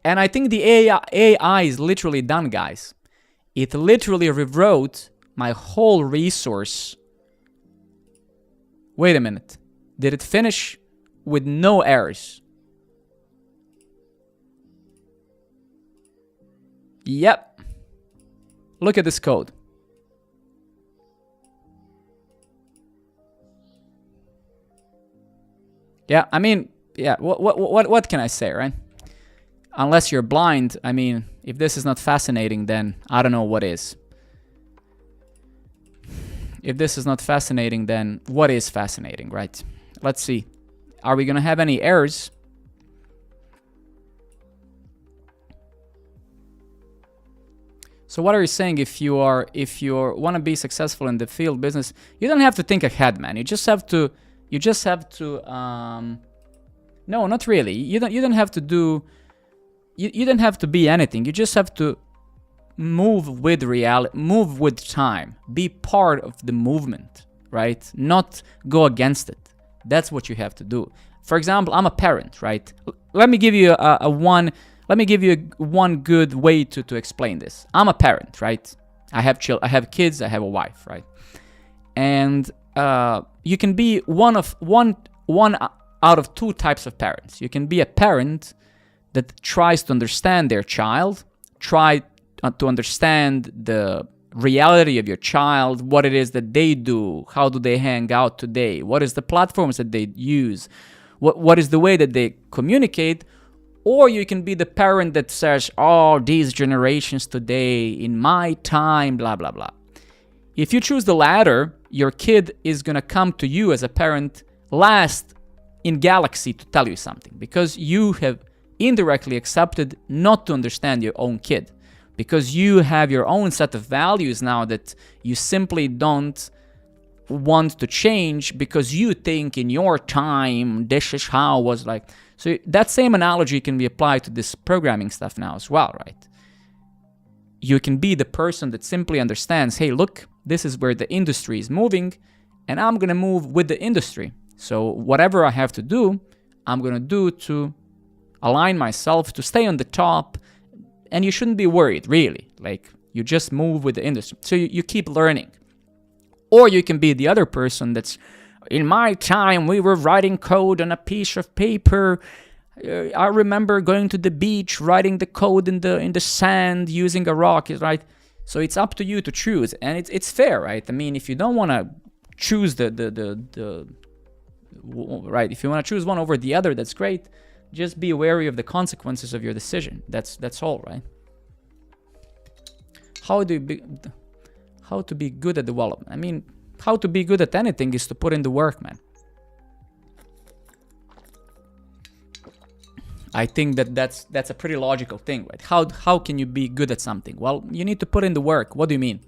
And I think the AI is literally done, guys. It literally rewrote my whole resource. Wait a minute. Did it finish with no errors? Yep. Look at this code. Yeah, I mean, yeah, what can I say, right? Unless you're blind, I mean, if this is not fascinating, then I don't know what is. If this is not fascinating, then what is fascinating, right? Let's see. Are we gonna have any errors? So what are you saying? If you want to be successful in the field business, you don't have to think ahead, man. You just have to no, not really. You don't have to do, you don't have to be anything. You just have to move with reality, move with time, be part of the movement, right? Not go against it. That's what you have to do. For example, I'm a parent, right? Let me give you one good way to explain this. I'm a parent, right? I have kids, I have a wife, right? And you can be one out of two types of parents. You can be a parent that tries to understand their child, try to understand the reality of your child, what it is that they do, how do they hang out today, what is the platforms that they use, what is the way that they communicate. Or you can be the parent that says, oh, these generations today, in my time, blah, blah, blah. If you choose the latter, your kid is going to come to you as a parent last in galaxy to tell you something, because you have indirectly accepted not to understand your own kid, because you have your own set of values now that you simply don't want to change, because you think in your time, this is how it was like. So that same analogy can be applied to this programming stuff now as well, right? You can be the person that simply understands, hey, look, this is where the industry is moving, and I'm going to move with the industry. So whatever I have to do, I'm going to do to align myself to stay on the top, and you shouldn't be worried, really. Like, you just move with the industry. So you keep learning. Or you can be the other person that's, in my time, we were writing code on a piece of paper. I remember going to the beach, writing the code in the sand, using a rock, right? So it's up to you to choose, and it's fair, right? I mean, if you don't want to choose right, if you want to choose one over the other, that's great. Just be wary of the consequences of your decision. That's all, right? How to be good at development? I mean, how to be good at anything is to put in the work, man. I think that's a pretty logical thing, right? How can you be good at something? Well, you need to put in the work. What do you mean?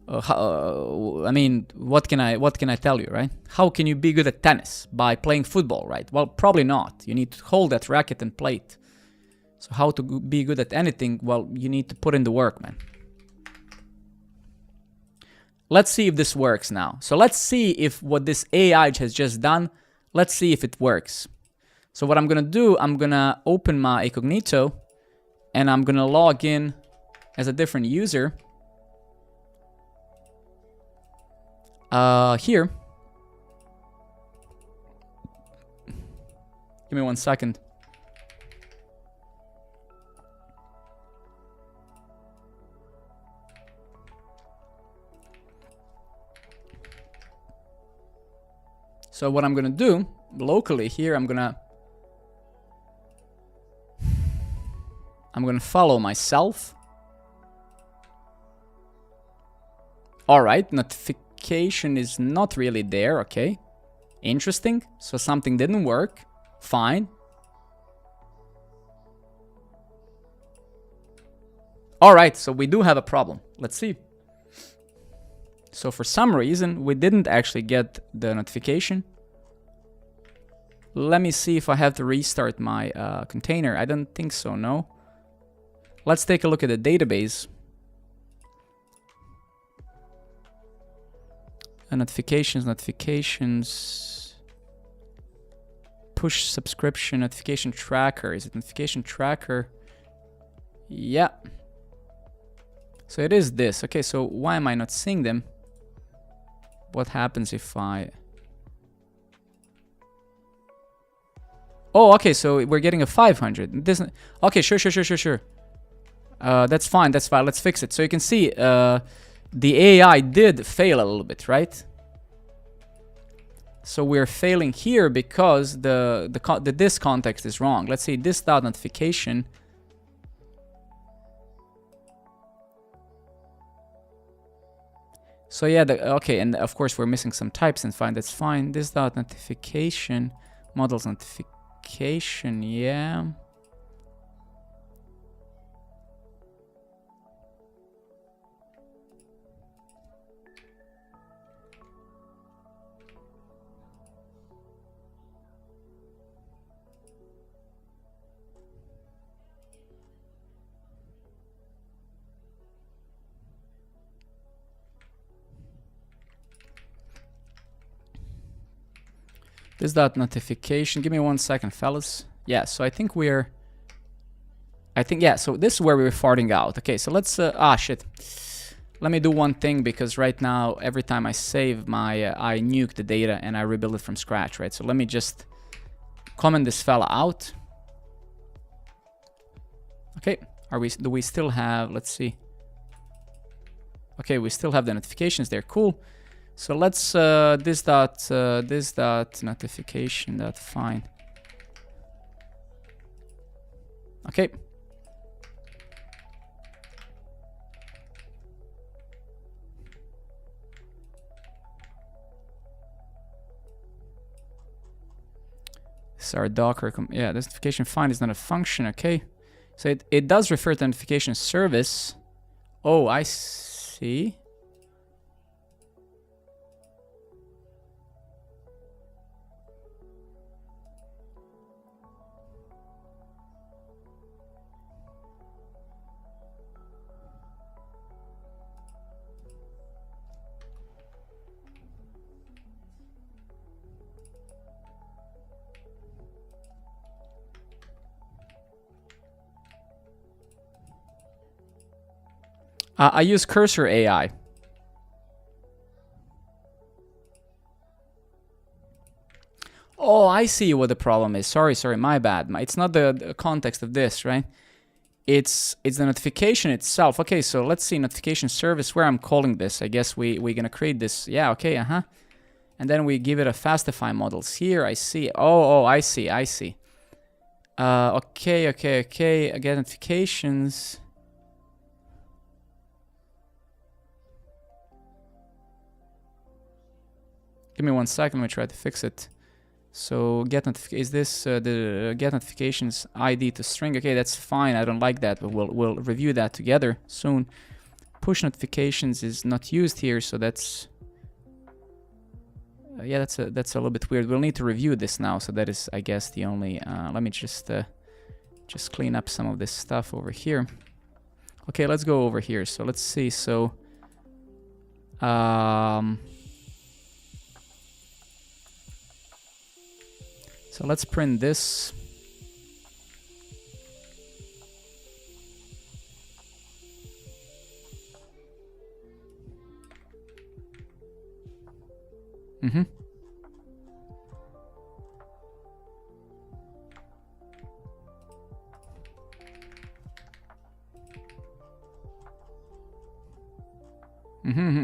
I mean, what can I tell you, right? How can you be good at tennis? By playing football, right? Well, probably not. You need to hold that racket and play it. So how to be good at anything? Well, you need to put in the work, man. Let's see if this works now. So let's see if what this AI has just done, let's see if it works. So what I'm gonna do, I'm gonna open my incognito and I'm gonna log in as a different user. Here. Give me 1 second. So what I'm gonna do locally here, I'm gonna follow myself. All right, notification is not really there. Okay, interesting. So something didn't work. Fine. All right, so we do have a problem. Let's see. So for some reason, we didn't actually get the notification. Let me see if I have to restart my container. I don't think so, no. Let's take a look at the database. Notifications. Push subscription, notification tracker. Is it notification tracker? Yeah. So it is this. Okay, so why am I not seeing them? What happens if I... Oh, okay, so we're getting a 500. This... Okay, sure. That's fine. Let's fix it. So you can see the AI did fail a little bit, right? So we're failing here because the this context is wrong. Let's see, this dot notification. So yeah, okay, and of course we're missing some types, and fine, that's fine. This dot notification, models notification, yeah. This dot notification. Give me 1 second, fellas. Yeah, so I think yeah, so this is where we were farting out. Okay, so let's, shit. Let me do one thing, because right now, every time I save my, I nuke the data and I rebuild it from scratch, right? So let me just comment this fella out. Okay, do we still have, let's see. Okay, we still have the notifications there, cool. So let's this dot notification dot fine. Okay. This is our Docker. Yeah, this notification fine is not a function. Okay. So it does refer to notification service. Oh, I see. I use Cursor AI. Oh, I see what the problem is. Sorry, my bad. It's not the context of this, right? It's the notification itself. Okay, so let's see, notification service, where I'm calling this. I guess we're gonna create this. Yeah, okay, And then we give it a fastify models here. I see. Oh, I see. Okay. Get notifications. Give me 1 second. Let me try to fix it. So is this the get notifications ID to string? Okay, that's fine. I don't like that, but we'll review that together soon. Push notifications is not used here, so that's yeah, that's a little bit weird. We'll need to review this now. So that is, I guess, the only. Let me just clean up some of this stuff over here. Okay, let's go over here. So let's see. So so let's print this.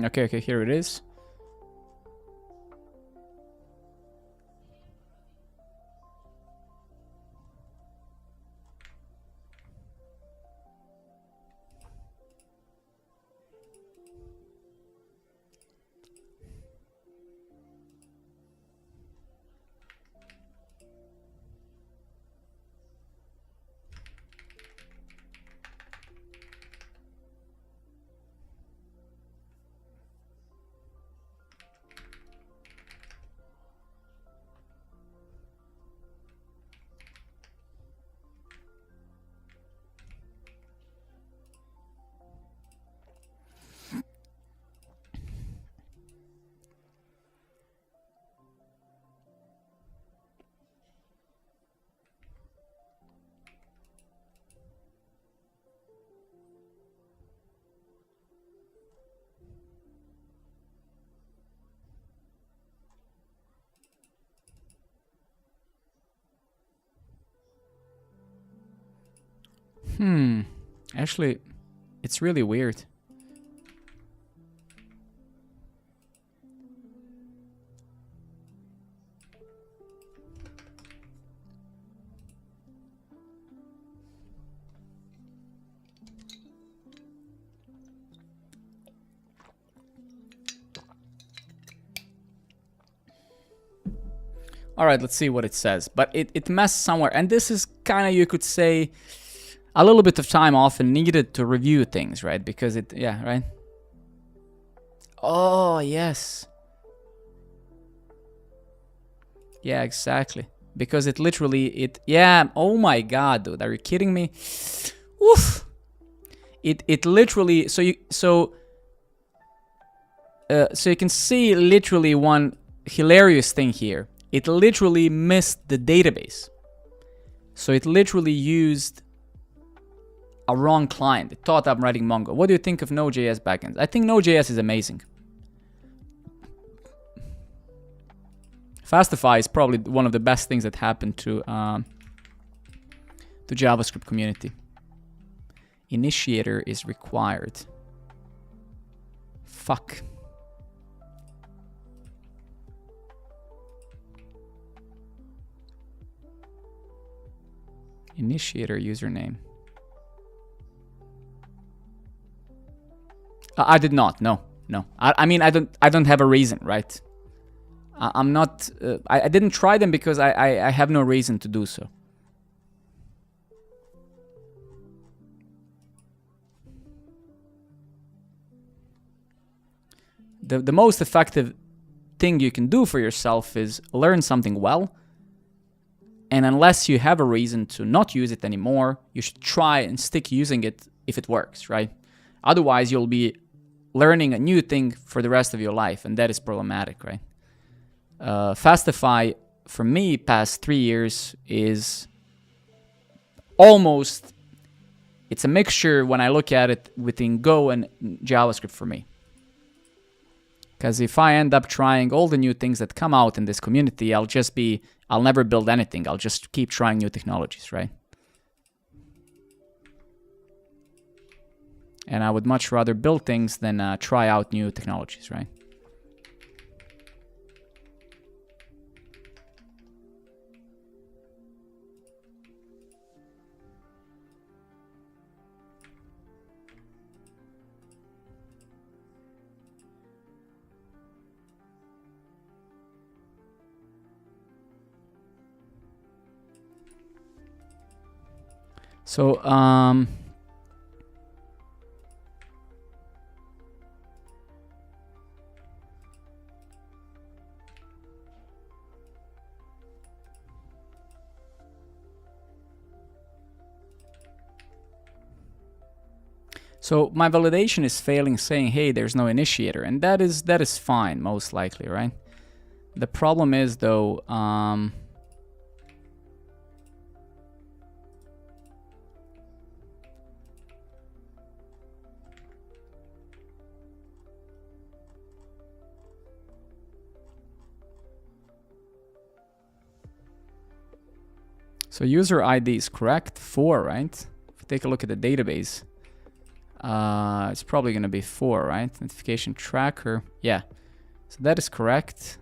Okay, here it is. Actually, it's really weird. All right, let's see what it says. But it messed somewhere. And this is kind of, you could say, a little bit of time often needed to review things, right? Because yeah, right? Oh, yes. Yeah, exactly. Because it literally, yeah, oh my God, dude, are you kidding me? Oof. It literally, so you can see literally one hilarious thing here. It literally missed the database. So it literally used a wrong client. It thought I'm writing Mongo. What do you think of Node.js backends? I think Node.js is amazing. Fastify is probably one of the best things that happened to the JavaScript community. Initiator is required. Fuck. Initiator username. I did not. No. I mean, I don't have a reason, right? I'm not. I didn't try them because I have no reason to do so. The most effective thing you can do for yourself is learn something well. And unless you have a reason to not use it anymore, you should try and stick using it if it works, right? Otherwise, you'll be learning a new thing for the rest of your life, and that is problematic, right? Fastify, for me, past 3 years is almost, it's a mixture when I look at it within Go and JavaScript for me. Because if I end up trying all the new things that come out in this community, I'll never build anything. I'll just keep trying new technologies, right? And I would much rather build things than try out new technologies, right? So so my validation is failing, saying, hey, there's no initiator, and that is fine, most likely, right? The problem is though, so user ID is correct, 4, right? If we take a look at the database, it's probably going to be 4, right? Notification tracker, yeah. So that is correct.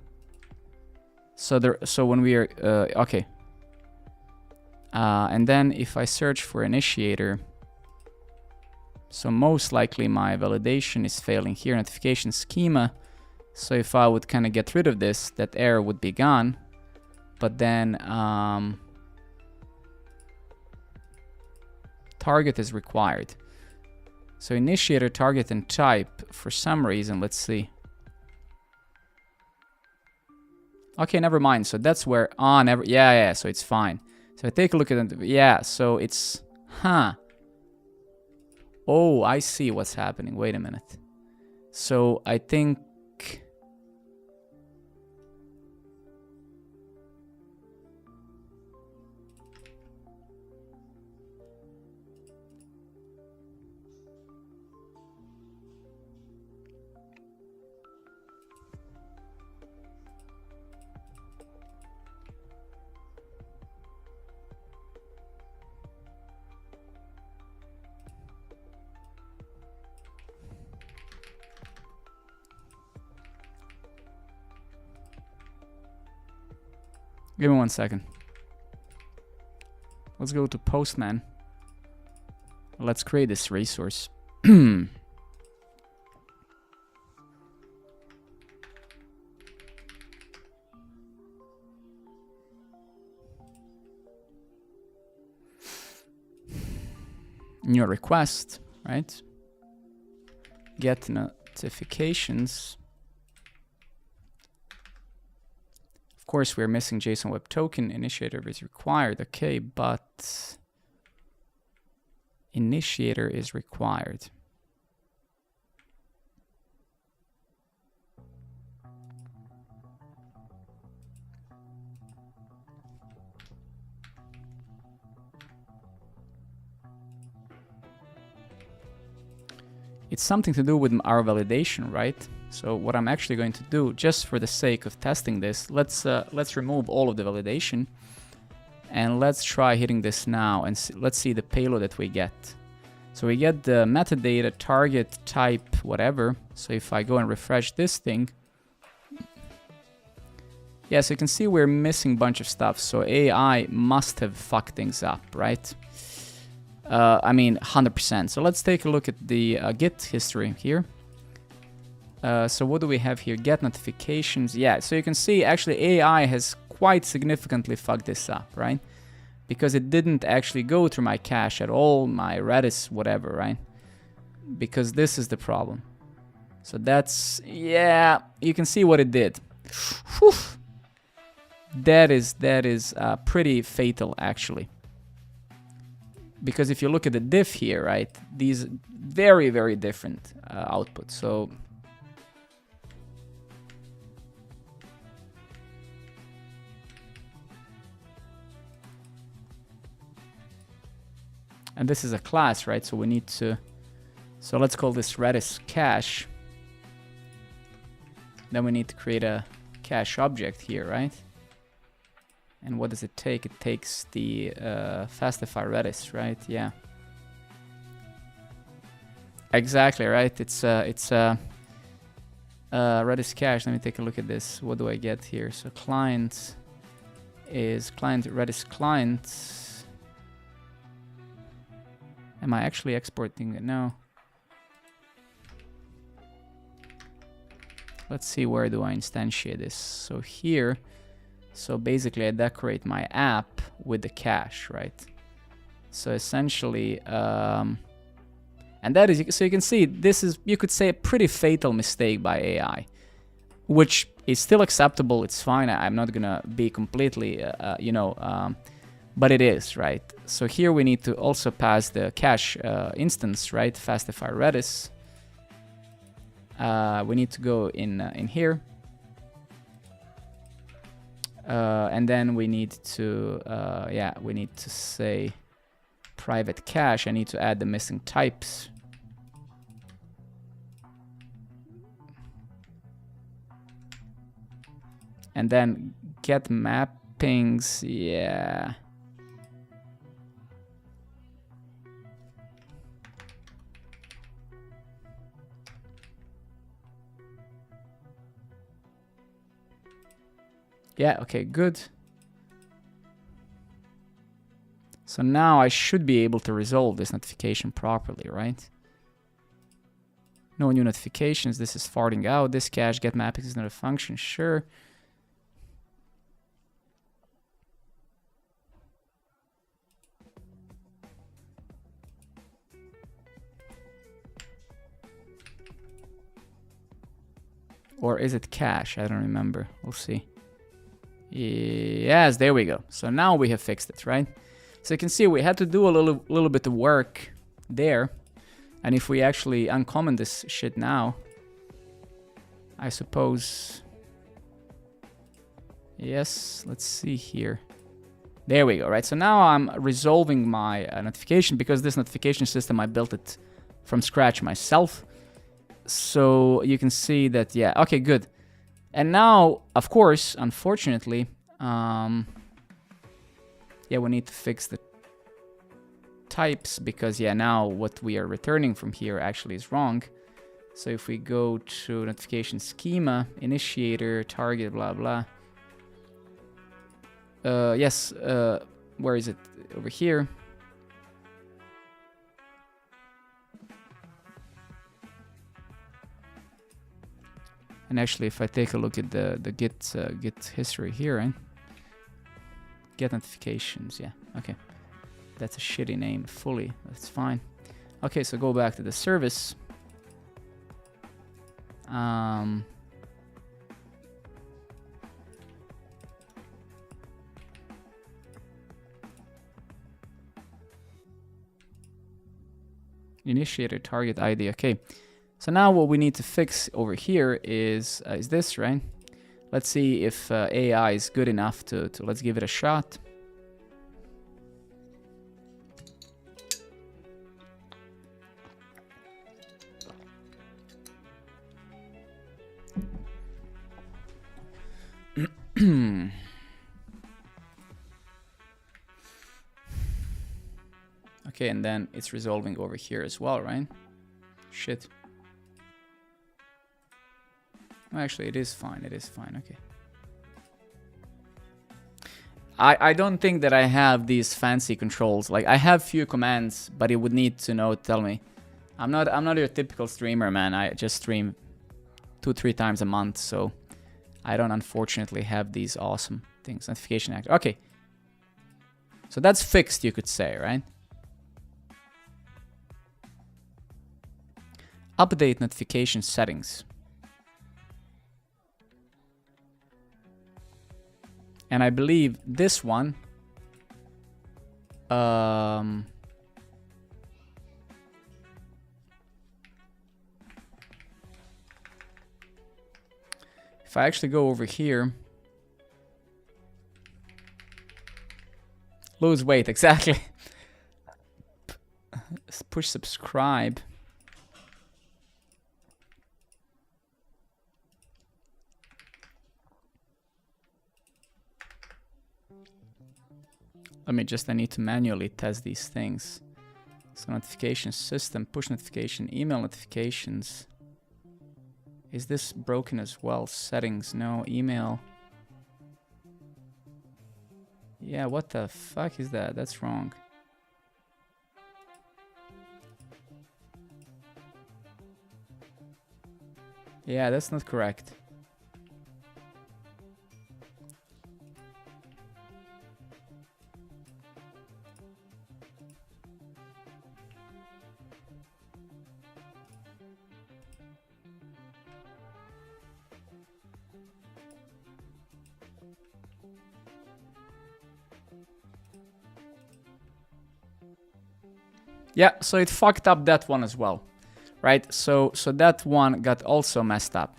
So when we are okay, and then if I search for initiator, so most likely my validation is failing here. Notification schema. So if I would kind of get rid of this, that error would be gone. But then target is required. So initiator, target, and type, for some reason, let's see. Okay, never mind. So that's where yeah, so it's fine. So I take a look at it. Yeah, so it's, oh, I see what's happening. Wait a minute. So I think, give me 1 second. Let's go to Postman. Let's create this resource. New request, right? Get notifications. Of course, we're missing JSON Web Token. Initiator is required. Okay, but initiator is required. It's something to do with our validation, right? So what I'm actually going to do, just for the sake of testing this, let's remove all of the validation, and let's try hitting this now, and let's see the payload that we get. So we get the metadata, target, type, whatever. So if I go and refresh this thing, yeah, so you can see we're missing a bunch of stuff. So AI must have fucked things up, right? I mean, 100%. So let's take a look at the Git history here. So what do we have here? Get notifications. Yeah, so you can see actually AI has quite significantly fucked this up, right? Because it didn't actually go through my cache at all, my Redis, whatever, right? Because this is the problem. So that's, yeah, you can see what it did. Whew. That is pretty fatal, actually. Because if you look at the diff here, right, these very, very different outputs. So and this is a class, right? So we need to, so let's call this Redis cache. Then we need to create a cache object here, right? And what does it take? It takes the Fastify Redis, right? Yeah. Exactly, right? It's Redis cache. Let me take a look at this. What do I get here? So client is client Redis client. Am I actually exporting it? No. Let's see, where do I instantiate this? So here. So basically I decorate my app with the cache, right? So essentially, and that is, so you can see this is, you could say, a pretty fatal mistake by AI, which is still acceptable. It's fine. I'm not gonna be completely, but it is, right? So here we need to also pass the cache instance, right? Fastify Redis. We need to go in here. And then we need to, we need to say private cache. I need to add the missing types. And then get mappings, yeah. Yeah, okay, good. So now I should be able to resolve this notification properly, right? No new notifications. This is farting out. This cache get mappings is not a function. Sure. Or is it cache? I don't remember. We'll see. Yes, there we go. So now we have fixed it, right? So you can see we had to do a little bit of work there. And if we actually uncomment this shit now, I suppose... Yes, let's see here. There we go, right? So now I'm resolving my notification, because this notification system, I built it from scratch myself. So you can see that, yeah, okay, good. And now, of course, unfortunately, yeah, we need to fix the types, because, yeah, now what we are returning from here actually is wrong. So if we go to notification schema, initiator, target, blah, blah. Yes, where is it? Over here. And actually, if I take a look at the git history here, right? Get notifications, yeah, okay. That's a shitty name, fully, that's fine. Okay, so go back to the service. Initiator target ID, okay. So now what we need to fix over here is this, right? Let's see if AI is good enough to let's give it a shot. Okay, and then it's resolving over here as well, right? Shit. Well, actually, it is fine. It is fine. Okay. I don't think that I have these fancy controls. Like, I have few commands, but it would need to tell me. I'm not your typical streamer, man. I just stream 2-3 times a month, so I don't unfortunately have these awesome things. Notification active. Okay. So that's fixed, you could say, right? Update notification settings. And I believe this one if I actually go over here, lose weight, exactly. Push subscribe. I need to manually test these things. So notification system, push notification, email notifications. Is this broken as well? Settings, no. Email. Yeah, what the fuck is that? That's wrong. Yeah, that's not correct. Yeah, so it fucked up that one as well, right? So that one got also messed up.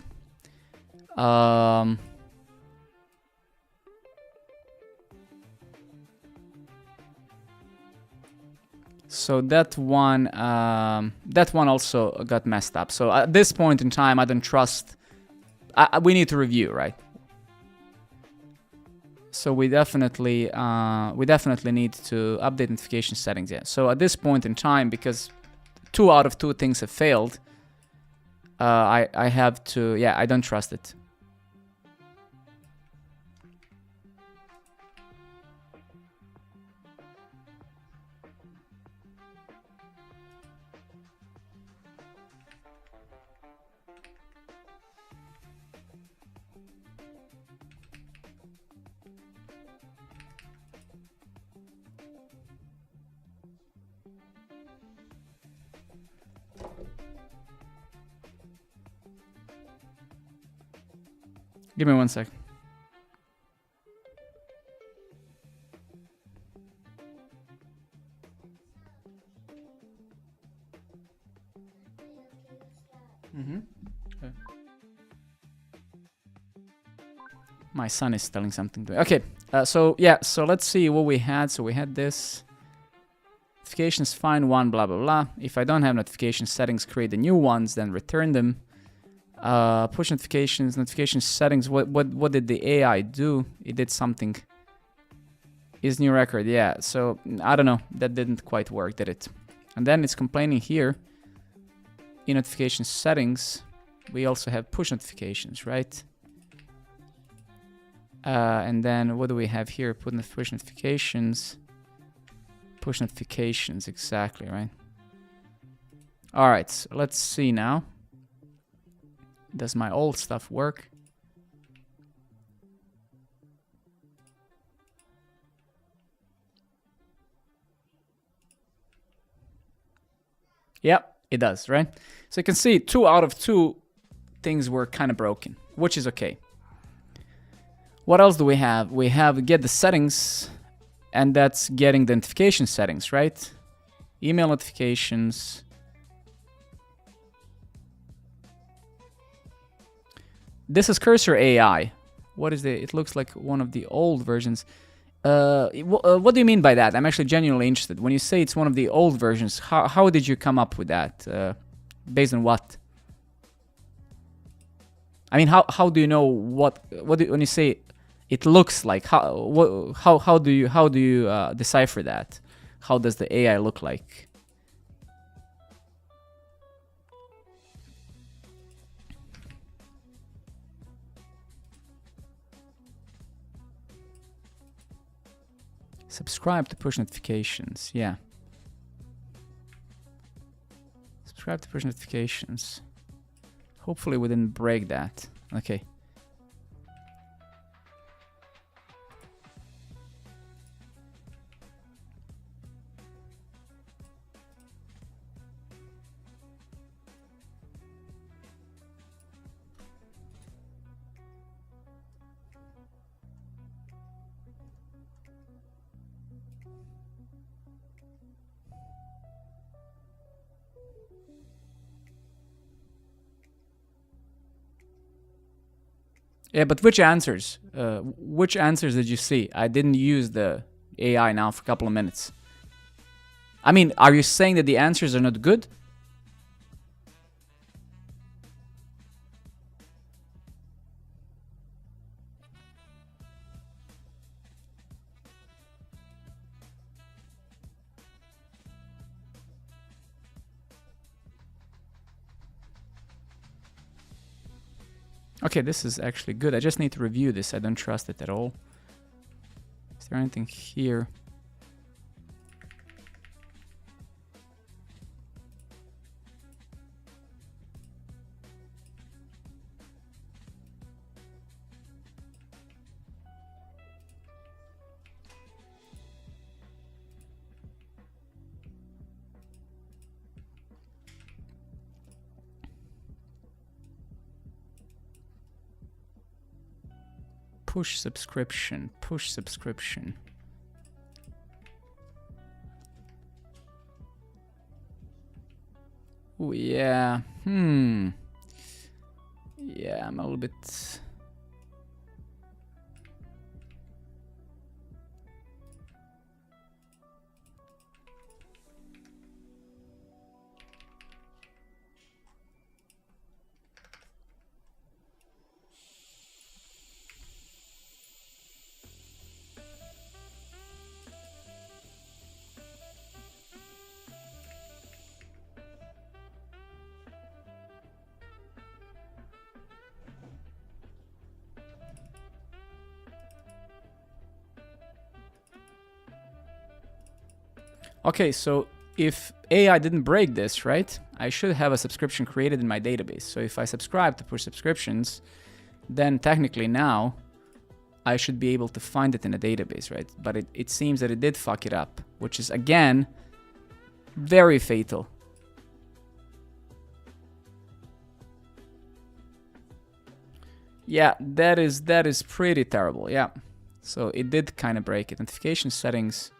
So that one also got messed up. So at this point in time, I don't trust. We need to review, right? So we definitely need to update notification settings. Yeah. So at this point in time, because 2 out of 2 things have failed, I have to. Yeah, I don't trust it. Give me 1 sec. Okay. My son is telling something to me. Okay, so yeah, so let's see what we had. So we had this. Notifications, find one, blah, blah, blah. If I don't have notification settings, create the new ones, then return them. Push notifications, notification settings. What did the AI do? It did something. Is new record, yeah. So I don't know. That didn't quite work, did it? And then it's complaining here. In notification settings, we also have push notifications, right? And then what do we have here? Push notifications. Push notifications, exactly, right? All right, so let's see now. Does my old stuff work? Yep, it does, right? So you can see 2 out of 2 things were kind of broken, which is okay. What else do we have? We have get the settings, and that's getting the notification settings, right? Email notifications. This is Cursor AI. What is it? It looks like one of the old versions. What do you mean by that? I'm actually genuinely interested. When you say it's one of the old versions, how did you come up with that? Based on what? I mean, how do you know when you say it looks like? How do you decipher that? How does the AI look like? Subscribe to push notifications. Yeah. Subscribe to push notifications. Hopefully we didn't break that. Okay. Yeah, but which answers? Which answers did you see? I didn't use the AI now for a couple of minutes. I mean, are you saying that the answers are not good? Okay, this is actually good. I just need to review this. I don't trust it at all. Is there anything here? Push subscription, push subscription. Oh, yeah. Yeah, I'm a little bit... Okay, so if AI didn't break this, right, I should have a subscription created in my database. So if I subscribe to push subscriptions, then technically now I should be able to find it in a database, right? But it seems that it did fuck it up, which is, again, very fatal. Yeah, that is pretty terrible, yeah. So it did kind of break it. Notification settings...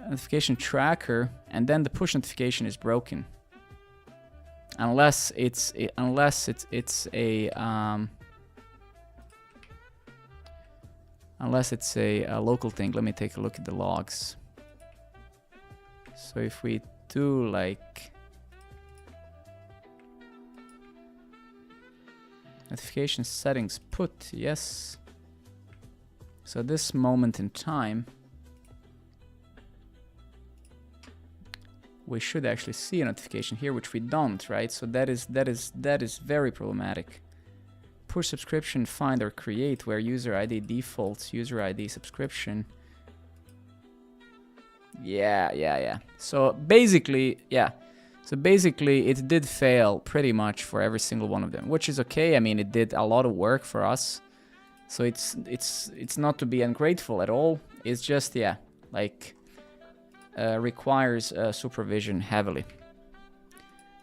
notification tracker, and then the push notification is broken, unless it's a local thing. Let me take a look at the logs. So if we do like notification settings put, yes, so this moment in time we should actually see a notification here, which we don't, right? So that is very problematic. Push subscription find or create where user ID defaults user ID subscription. Yeah. So basically, yeah. So basically it did fail pretty much for every single one of them, which is okay. I mean, it did a lot of work for us. So it's not to be ungrateful at all. It's just, yeah, like requires supervision heavily.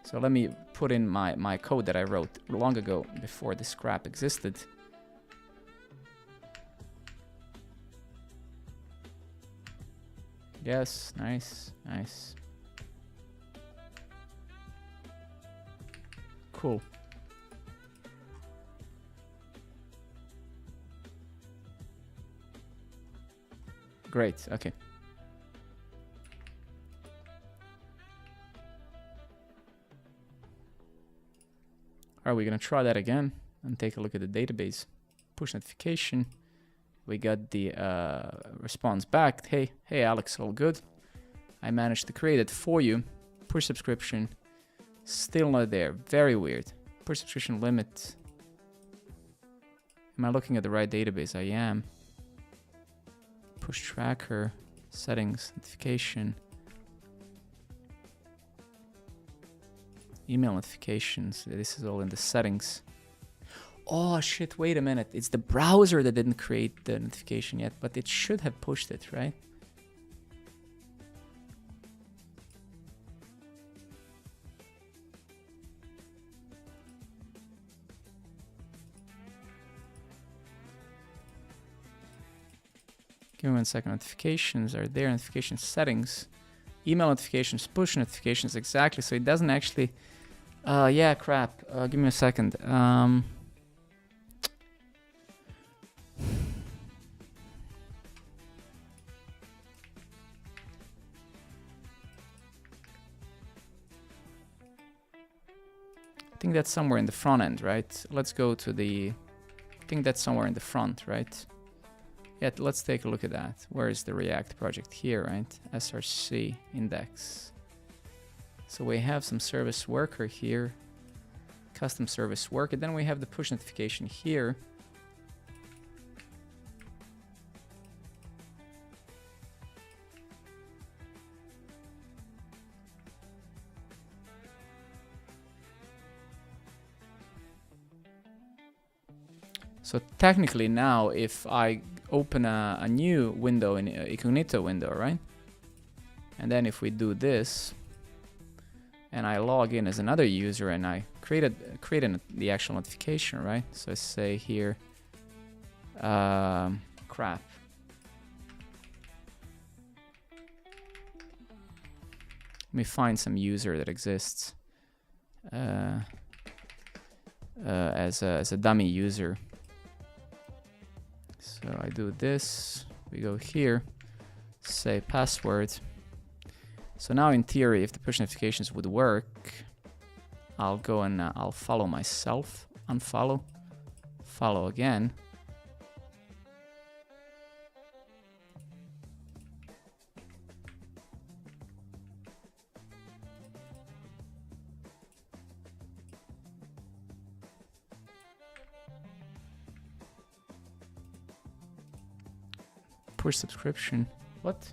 So let me put in my code that I wrote long ago before this crap existed. Yes, nice. Cool. Great, okay. Are we gonna try that again and take a look at the database? Push notification. We got the response back. Hey Alex, all good. I managed to create it for you. Push subscription. Still not there. Very weird. Push subscription limit. Am I looking at the right database? I am. Push tracker. Settings. Notification. Email notifications. This is all in the settings. Oh shit, wait a minute. It's the browser that didn't create the notification yet, but it should have pushed it, right? Give me 1 second. Notifications are there. Notification settings. Email notifications, push notifications, exactly. So it doesn't actually... yeah, crap. Give me a second. I think that's somewhere in the front end, right? Let's go to the... I think that's somewhere in the front, right? Yeah, let's take a look at that. Where is the React project? Here, right? src index. So we have some service worker here. Custom service worker. Then we have the push notification here. So technically now, if I open a new window in incognito window, right? And then if we do this, and I log in as another user and I created the actual notification, right? So I say here, crap. me find some user that exists as a dummy user. So I do this, we go here, say password. So now in theory, if the push notifications would work, I'll go and I'll follow myself, unfollow, follow again. Push subscription. What?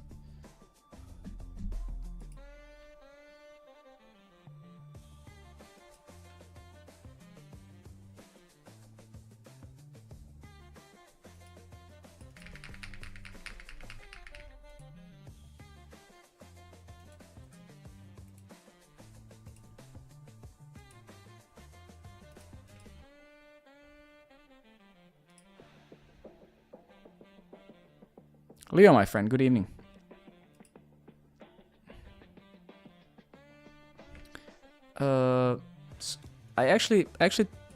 Leo, my friend, good evening. I actually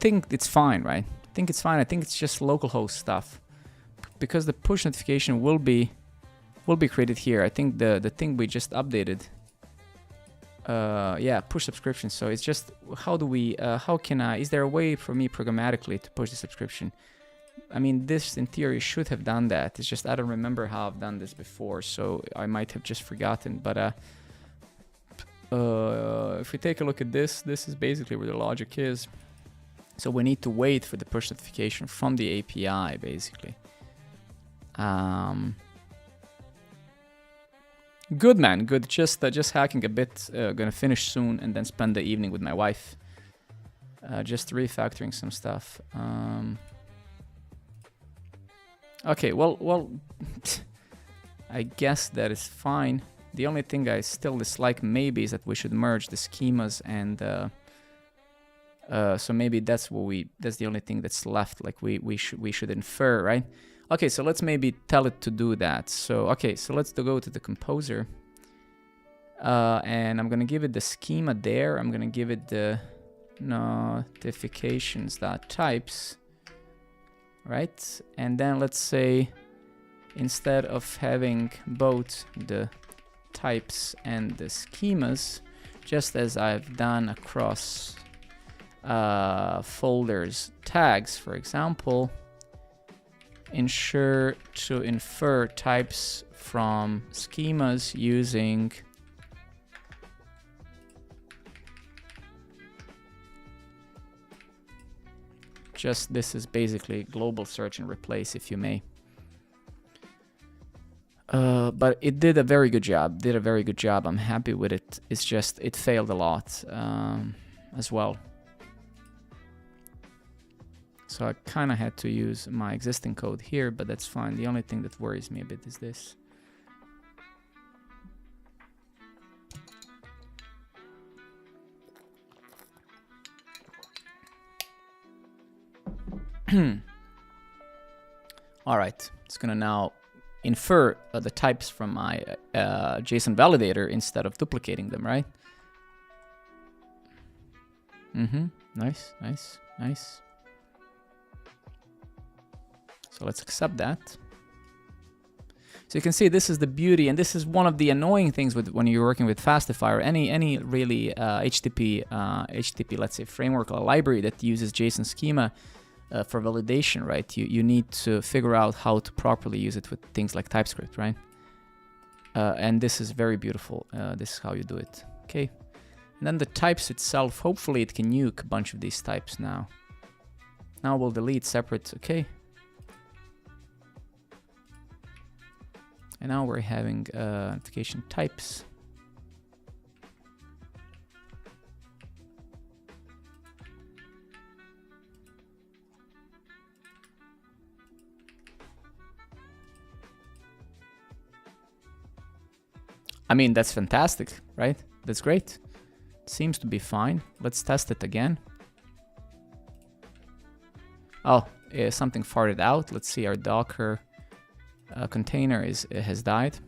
think it's fine, right? I think it's fine. I think it's just localhost stuff, because the push notification will be created here. I think the thing we just updated. Yeah, push subscription. So it's just how do we? How can I? Is there a way for me programmatically to push the subscription? I mean, this in theory should have done that. It's just I don't remember how I've done this before, so I might have just forgotten. But if we take a look at this, this is basically where the logic is. So we need to wait for the push notification from the API, basically. Good, man. Good. Just hacking a bit. Gonna finish soon and then spend the evening with my wife. Just refactoring some stuff. Okay, well, I guess that is fine. The only thing I still dislike maybe is that we should merge the schemas, and so maybe that's the only thing that's left. Like we should infer, right? Okay, so let's maybe tell it to do that. So okay, so let's go to the composer, and I'm gonna give it the schema there. I'm gonna give it the notifications.types. Right, and then let's say instead of having both the types and the schemas, just as I've done across folders tags, for example, ensure to infer types from schemas using just this is basically global search and replace, if you may. But it did a very good job. I'm happy with it. It's just it failed a lot as well. So I kind of had to use my existing code here, but that's fine. The only thing that worries me a bit is this. All right, it's gonna now infer the types from my JSON validator instead of duplicating them, right? Nice. So let's accept that. So you can see this is the beauty, and this is one of the annoying things with when you're working with Fastify or any really HTTP, let's say, framework or library that uses JSON schema. For validation, right? You need to figure out how to properly use it with things like TypeScript, right? And this is very beautiful. This is how you do it. Okay. And then the types itself, hopefully it can nuke a bunch of these types now. Now we'll delete separate, okay. And now we're having notification types. I mean, that's fantastic, right? That's great. Seems to be fine. Let's test it again. Oh, something farted out. Let's see, our Docker container has died.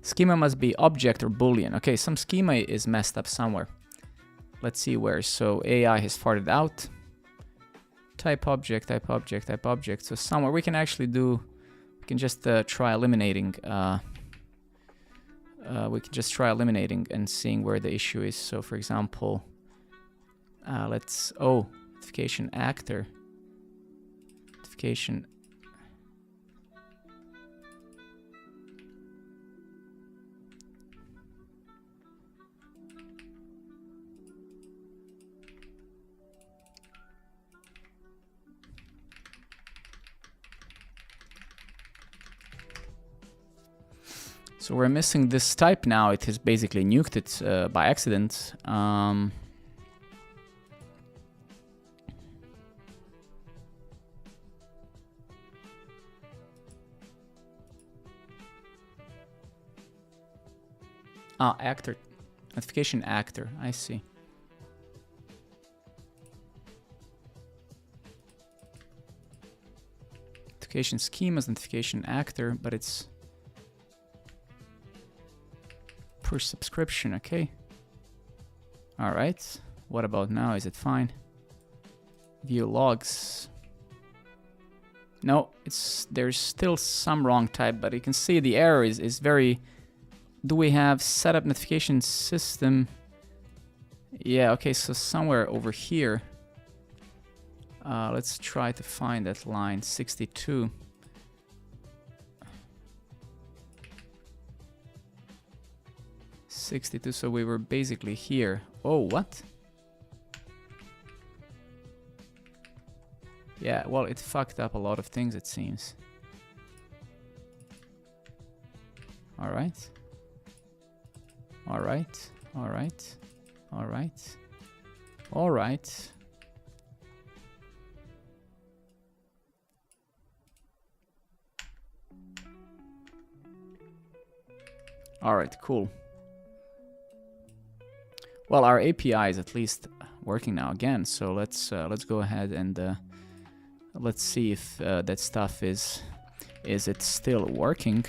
Schema must be object or boolean. Okay, some schema is messed up somewhere. Let's see where. So AI has farted out. Type object, type object, type object. So somewhere we can actually do, we can just try eliminating. We can just try eliminating and seeing where the issue is. So for example, notification actor. Notification. So we're missing this type now. It has basically nuked it by accident. Actor. Notification actor. I see. Notification schemas, notification actor, but it's push subscription, okay. All right. What about now? Is it fine? View logs. No, there's still some wrong type, but you can see the error is very. Do we have setup notification system? Yeah, okay, so somewhere over here. Let's try to find that line 62. So we were basically here. Oh, what? Yeah, well, it fucked up a lot of things, it seems. All right. All right. All right. All right. All right. All right, cool. Well, our API is at least working now again, so let's go ahead and let's see if that stuff is it still working.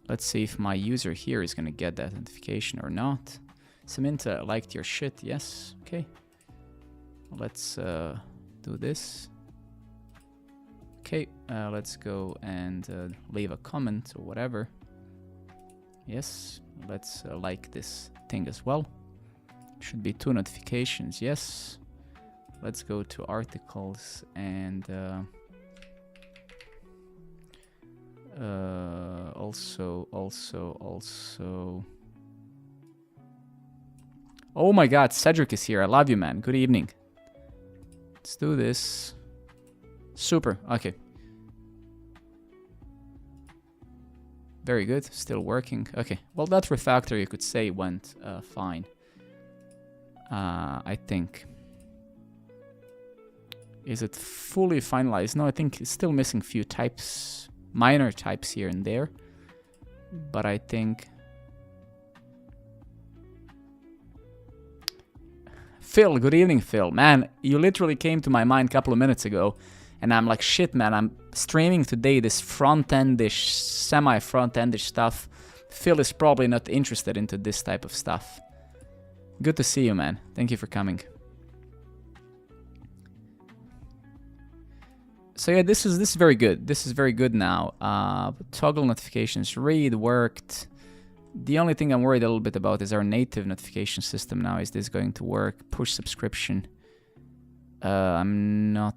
Let's see if my user here is gonna get that notification or not. Samantha liked your shit, yes, okay. Let's do this. Okay, let's go and leave a comment or whatever. Yes, let's like this thing as well. Should be 2 notifications, yes. Let's go to articles and also. Oh my god, Cedric is here. I love you, man. Good evening. Let's do this. Super, okay. Very good, still working. Okay, well, that refactor you could say went fine. I think. Is it fully finalized? No, I think it's still missing few types, minor types here and there. But I think... Phil, good evening, Phil. Man, you literally came to my mind a couple of minutes ago. And I'm like, shit, man, I'm streaming today this front-endish, semi-front-endish stuff. Phil is probably not interested into this type of stuff. Good to see you, man. Thank you for coming. So yeah, this is very good. This is very good now. Toggle notifications, read worked. The only thing I'm worried a little bit about is our native notification system now. Is this going to work? Push subscription. I'm not...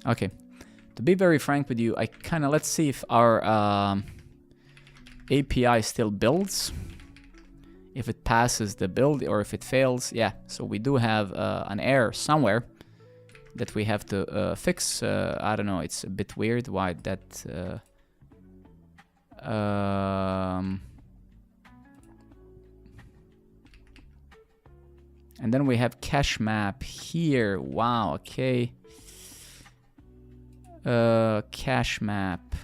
Okay, to be very frank with you, I kind of, let's see if our API still builds, if it passes the build or if it fails. Yeah, so we do have an error somewhere that we have to fix. I don't know, it's a bit weird why that... and then we have cache map here. Wow, okay. Cache map.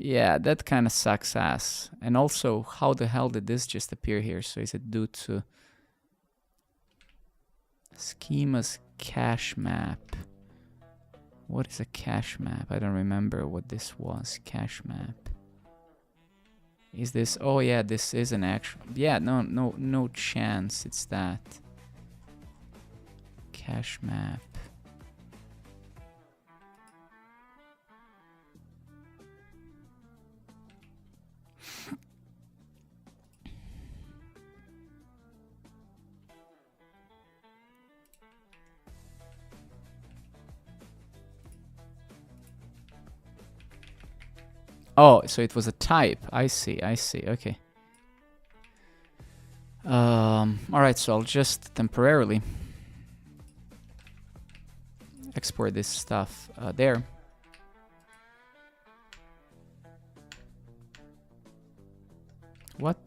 Yeah, that kind of sucks ass. And also, how the hell did this just appear here? So is it due to schemas cache map? What is a cache map? I don't remember what this was. Cache map. Is this? Oh yeah, this is an actual. Yeah, no chance. It's that cache map. Oh, so it was a type. I see. Okay. All right, so I'll just temporarily export this stuff there. What?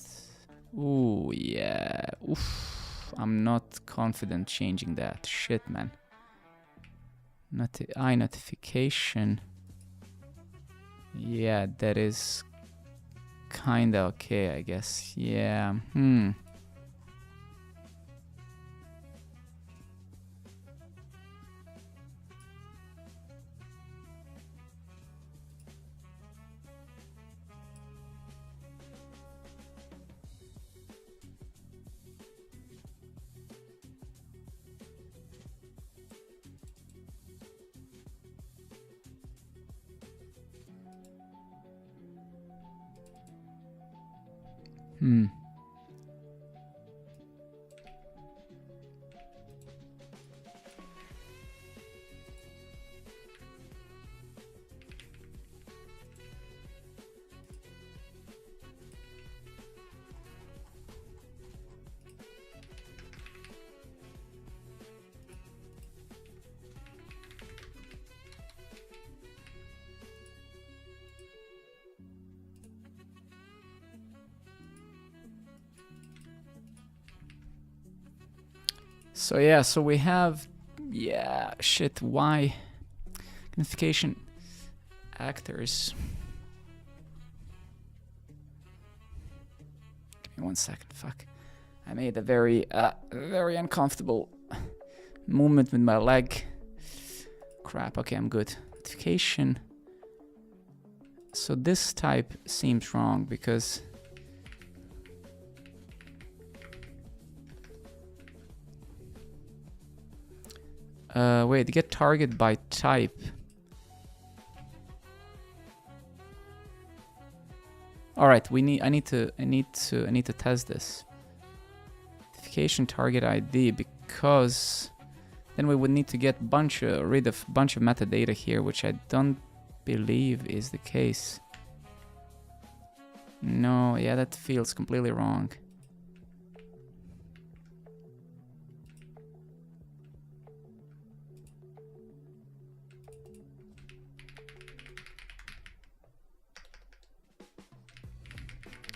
Ooh, yeah. Oof. I'm not confident changing that. Shit, man. Notification. Yeah, that is kinda okay, I guess. Yeah. So yeah, so we have, yeah, shit, why? Notification actors. Give me 1 second, fuck. I made a very uncomfortable movement with my leg. Crap, okay, I'm good. Notification. So this type seems wrong because wait, get target by type. All right, I need to test this. Notification target ID, because then we would need to get rid of bunch of metadata here, which I don't believe is the case. No, yeah, that feels completely wrong.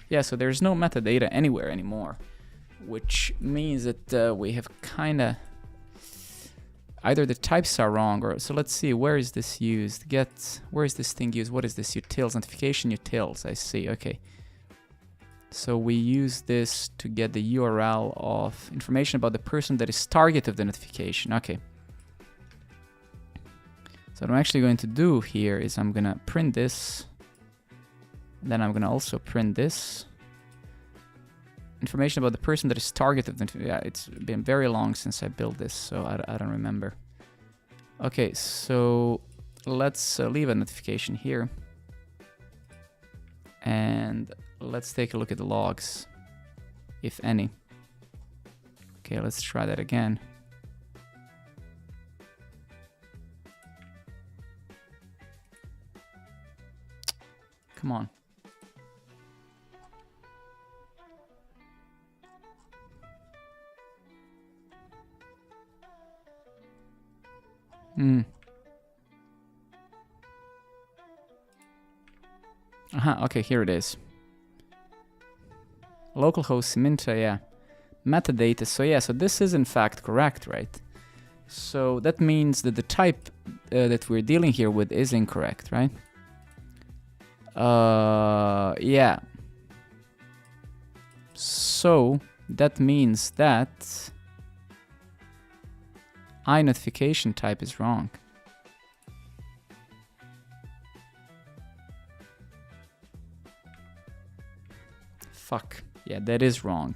Yeah, so there's no metadata anywhere anymore, which means that we have kinda either the types are wrong, or so let's see, where is this used? Where is this thing used? What is this? Utils, notification utils. I see. Okay. So we use this to get the URL of information about the person that is target of the notification. Okay. So what I'm actually going to do here is I'm gonna print this. Then I'm gonna also print this. Information about the person that is target of the notification. Yeah, it's been very long since I built this, so I don't remember. Okay, so let's leave a notification here. And let's take a look at the logs, if any. Okay, let's try that again. Come on. Okay, here it is. Localhost Minta, yeah. Metadata, so yeah, so this is in fact correct, right? So that means that the type that we're dealing here with is incorrect, right? Yeah. So that means that iNotification type is wrong. Fuck. Yeah, that is wrong.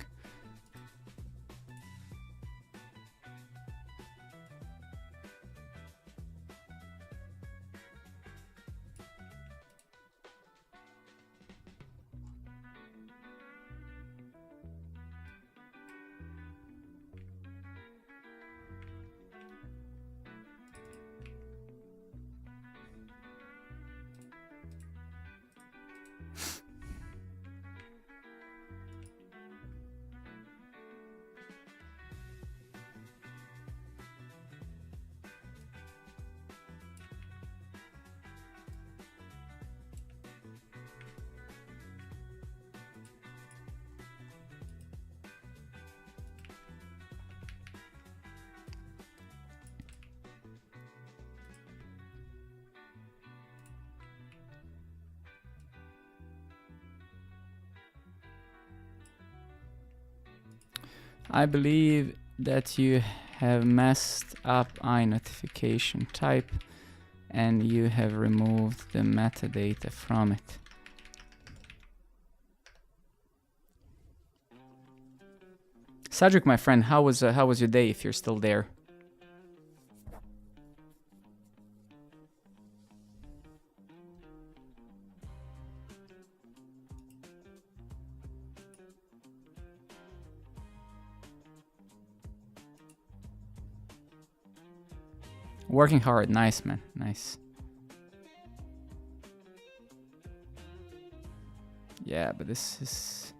I believe that you have messed up iNotification type and you have removed the metadata from it. Cedric, my friend, how was your day if you're still there? Working hard, nice man, nice. Yeah, but this is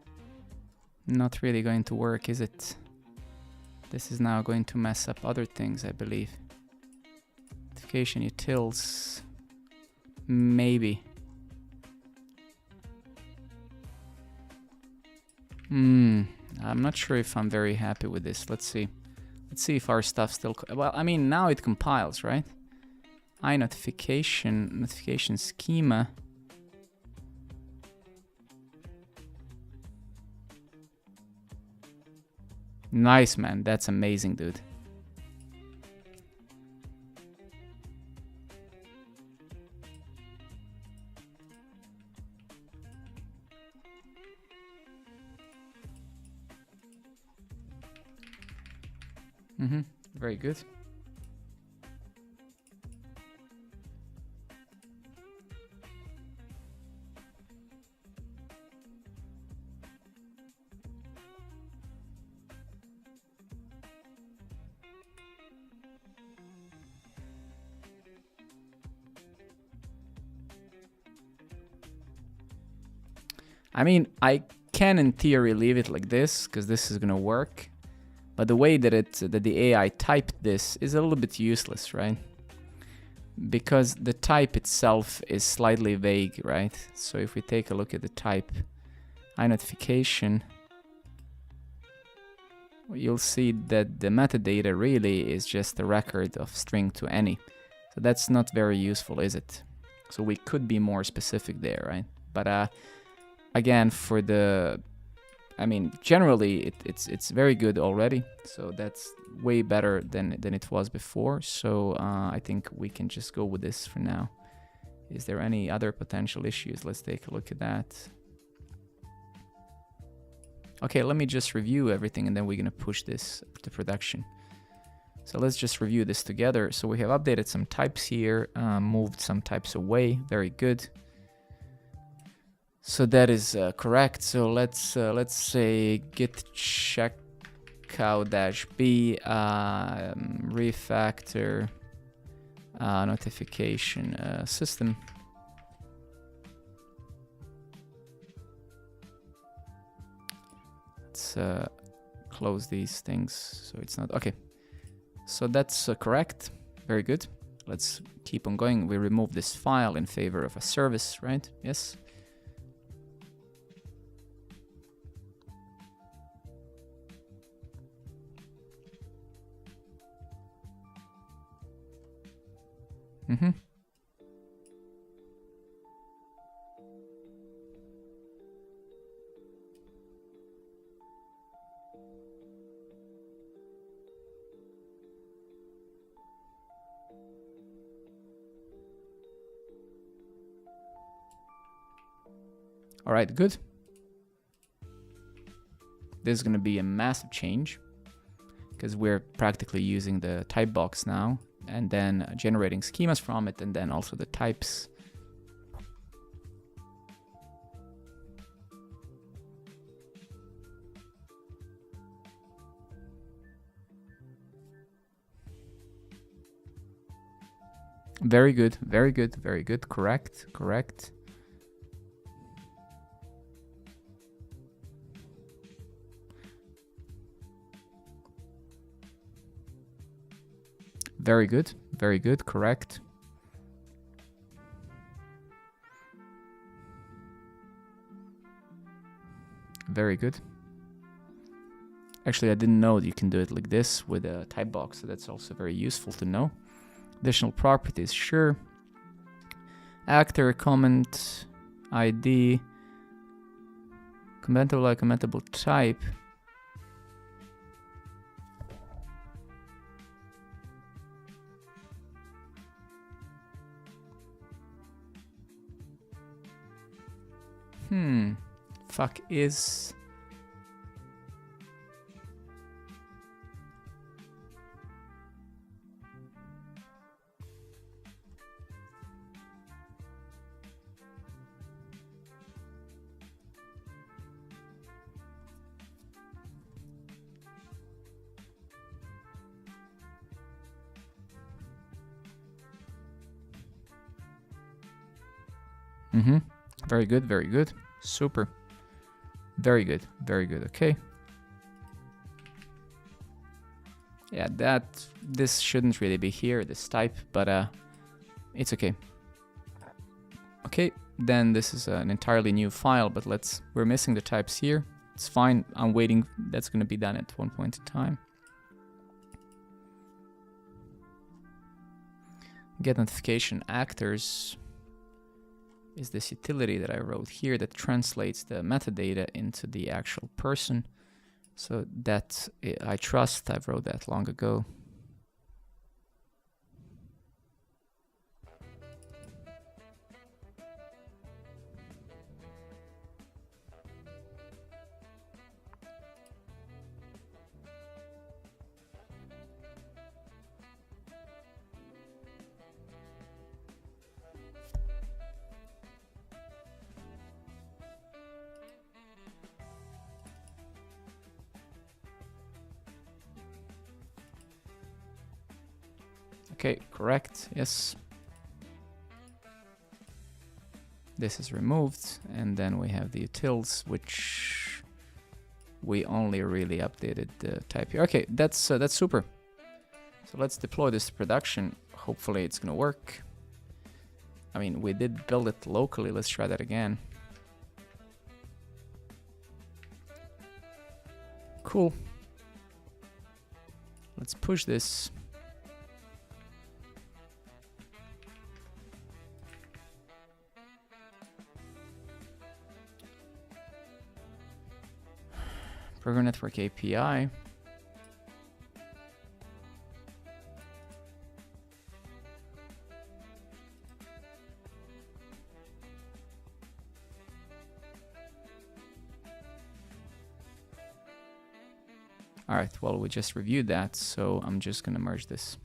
not really going to work, is it? This is now going to mess up other things, I believe. Notification utils, maybe. I'm not sure if I'm very happy with this. Let's see. Let's see if our stuff still... Well, I mean, now it compiles, right? Notification schema. Nice, man. That's amazing, dude. Very good. I mean, I can in theory leave it like this because this is gonna work. But the way that the AI typed this is a little bit useless, right? Because the type itself is slightly vague, right? So if we take a look at the type, iNotification, you'll see that the metadata really is just a record of string to any. So that's not very useful, is it? So we could be more specific there, right? But again, for the... I mean, generally, it's very good already, so that's way better than it was before. So I think we can just go with this for now. Is there any other potential issues? Let's take a look at that. Okay, let me just review everything, and then we're gonna push this to production. So let's just review this together. So we have updated some types here, moved some types away. Very good. So that is correct. So let's say git checkout-b refactor notification system. Let's close these things so it's not okay. So that's correct. Very good. Let's keep on going. We remove this file in favor of a service, right? Yes. All right, good. This is going to be a massive change because we're practically using the type box now and then generating schemas from it and then also the types. Very good, very good, very good. Correct, correct. Very good, very good, correct. Very good. Actually, I didn't know that you can do it like this with a type box, so that's also very useful to know. Additional properties, sure. Actor, comment, ID, commentable, commentable type. Fuck is... Very good, very good. Super. Very good, okay. Yeah, this shouldn't really be here, this type, but it's okay. Okay, then this is an entirely new file, but we're missing the types here. It's fine, I'm waiting, that's gonna be done at one point in time. Get notification actors is this utility that I wrote here that translates the metadata into the actual person. So that I trust, I wrote that long ago. Okay, correct, yes. This is removed, and then we have the utils, which we only really updated the type here. Okay, that's super. So let's deploy this to production. Hopefully it's gonna work. I mean, we did build it locally. Let's try that again. Cool. Let's push this. Program Network API. All right, well, we just reviewed that, so I'm just gonna merge this.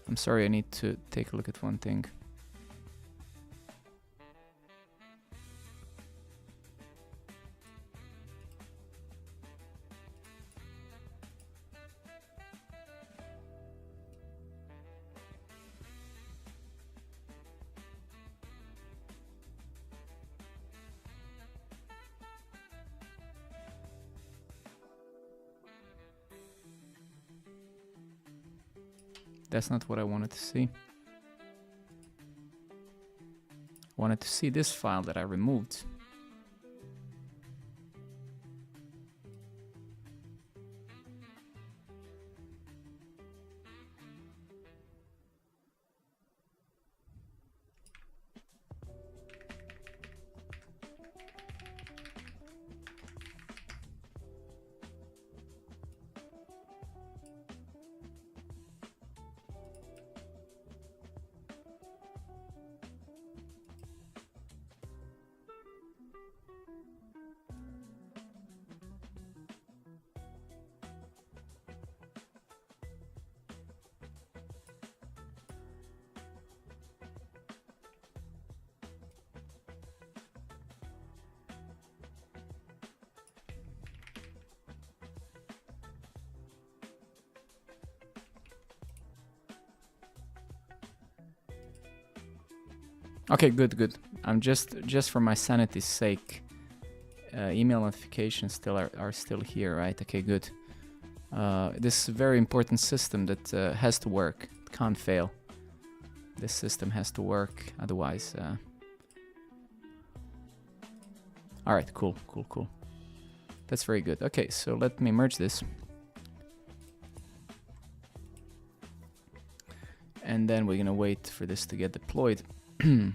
I'm sorry, I need to take a look at one thing. That's not what I wanted to see. I wanted to see this file that I removed. Okay, good. I'm just for my sanity's sake. Email notifications are still here, right? Okay, good. This is a very important system that has to work. It can't fail. This system has to work, otherwise. All right, cool. That's very good. Okay, so let me merge this. And then we're gonna wait for this to get deployed. We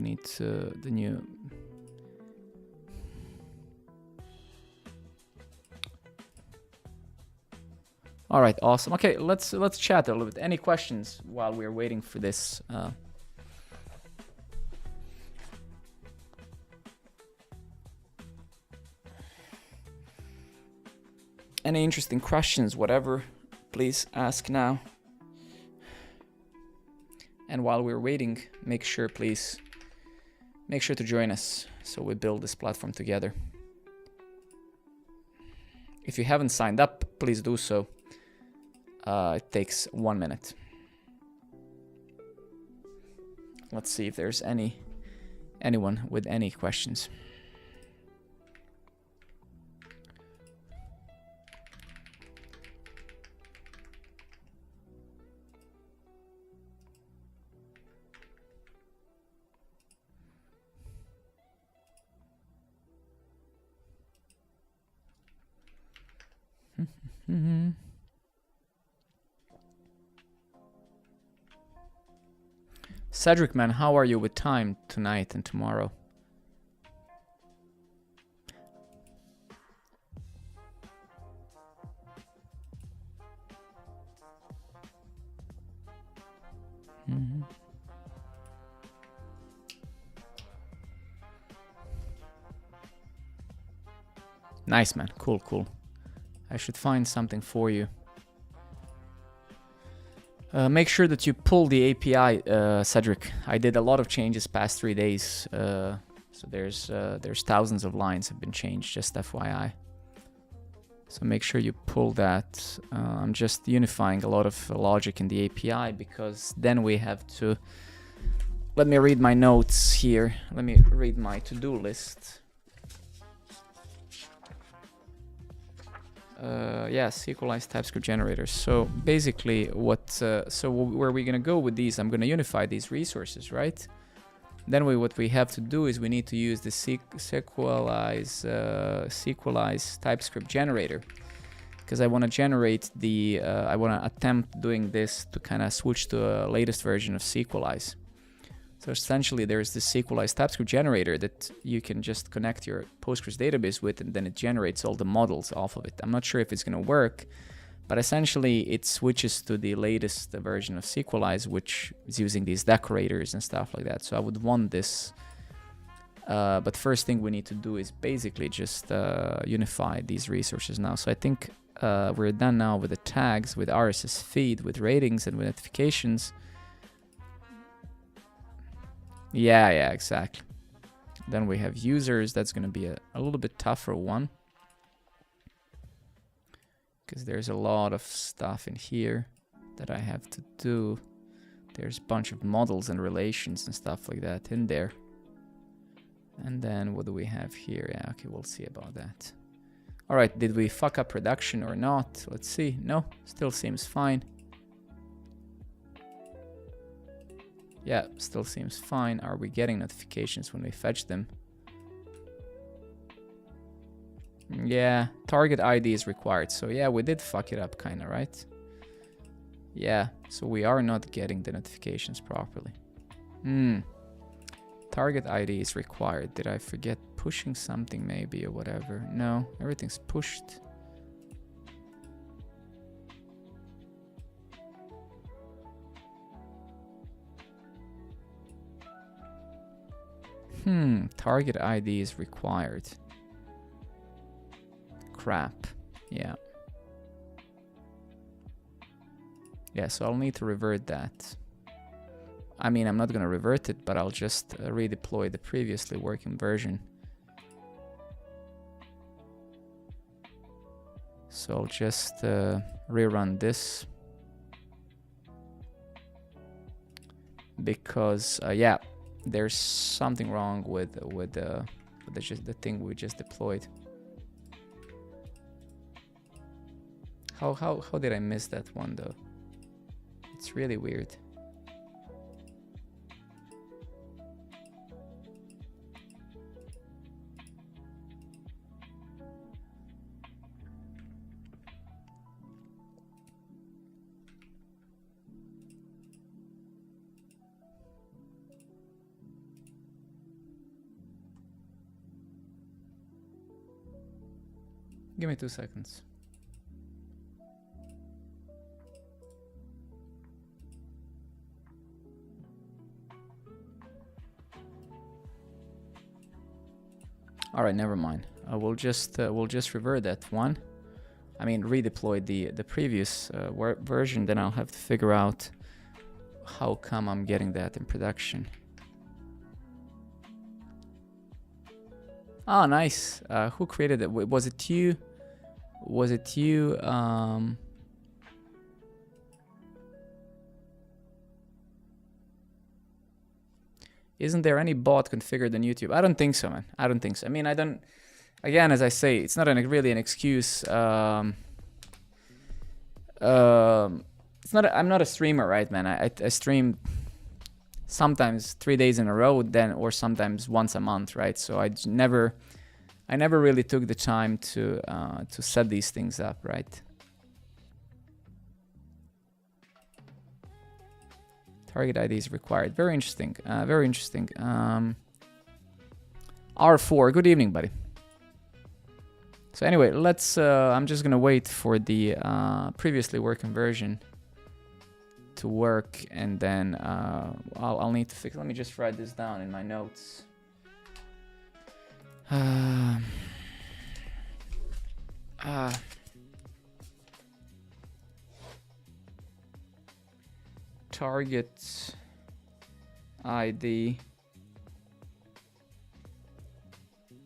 need the new. All right, awesome. Okay, let's chat a little bit. Any questions while we're waiting for this? Any interesting questions, whatever, please ask now. And while we're waiting, make sure to join us so we build this platform together. If you haven't signed up, please do so. It takes 1 minute. Let's see if there's anyone with any questions. Cedric, man, how are you with time tonight and tomorrow? Nice, man. Cool. I should find something for you. Make sure that you pull the API, Cedric. I did a lot of changes past 3 days, so there's thousands of lines have been changed, just FYI. So make sure you pull that. I'm just unifying a lot of logic in the API because then we have to. Let me read my notes here. Let me read my to-do list. Yeah, SQLized TypeScript generators. So basically where we're gonna go with these, I'm gonna unify these resources, right? Then what we have to do is we need to use the SQLized TypeScript generator, because I want to generate the, I want to attempt doing this to kind of switch to a latest version of SQLize. So essentially there's this SQLized TypeScript generator that you can just connect your Postgres database with, and then it generates all the models off of it. I'm not sure if it's going to work, but essentially it switches to the latest version of SQLize, which is using these decorators and stuff like that. So I would want this. But first thing we need to do is basically just unify these resources now. So I think we're done now with the tags, with RSS feed, with ratings, and with notifications. Yeah, exactly. Then we have users. That's going to be a little bit tougher one, because there's a lot of stuff in here that I have to do. There's a bunch of models and relations and stuff like that in there. And then what do we have here? Yeah, okay, we'll see about that. All right, did we fuck up production or not? Let's see. No, still seems fine. Yeah, still seems fine. Are we getting notifications when we fetch them? Yeah, target ID is required. So yeah, we did fuck it up kind of, right? Yeah, so we are not getting the notifications properly. Target ID is required. Did I forget pushing something maybe or whatever? No, everything's pushed. Target ID is required. Crap. Yeah. Yeah, so I'll need to revert that. I mean, I'm not going to revert it, but I'll just redeploy the previously working version. So I'll just rerun this. Because yeah, there's something wrong with the thing we just deployed. How did I miss that one though? It's really weird. Give me 2 seconds. All right, never mind. We'll just revert that one. I mean, redeploy the previous version. Then I'll have to figure out how come I'm getting that in production. Oh, nice. Who created it? Was it you? Was it you? Isn't there any bot configured on YouTube? I don't think so, man. I don't think so. I mean, I don't... Again, as I say, it's not really an excuse. It's not. I'm not a streamer, right, man? I stream sometimes 3 days in a row, or sometimes once a month, right? So I never really took the time to set these things up, right? Target ID is required. Very interesting. Very interesting. R4. Good evening, buddy. So anyway, let's. I'm just gonna wait for the previously working version to work, and then I'll need to fix. Let me just write this down in my notes. Target ID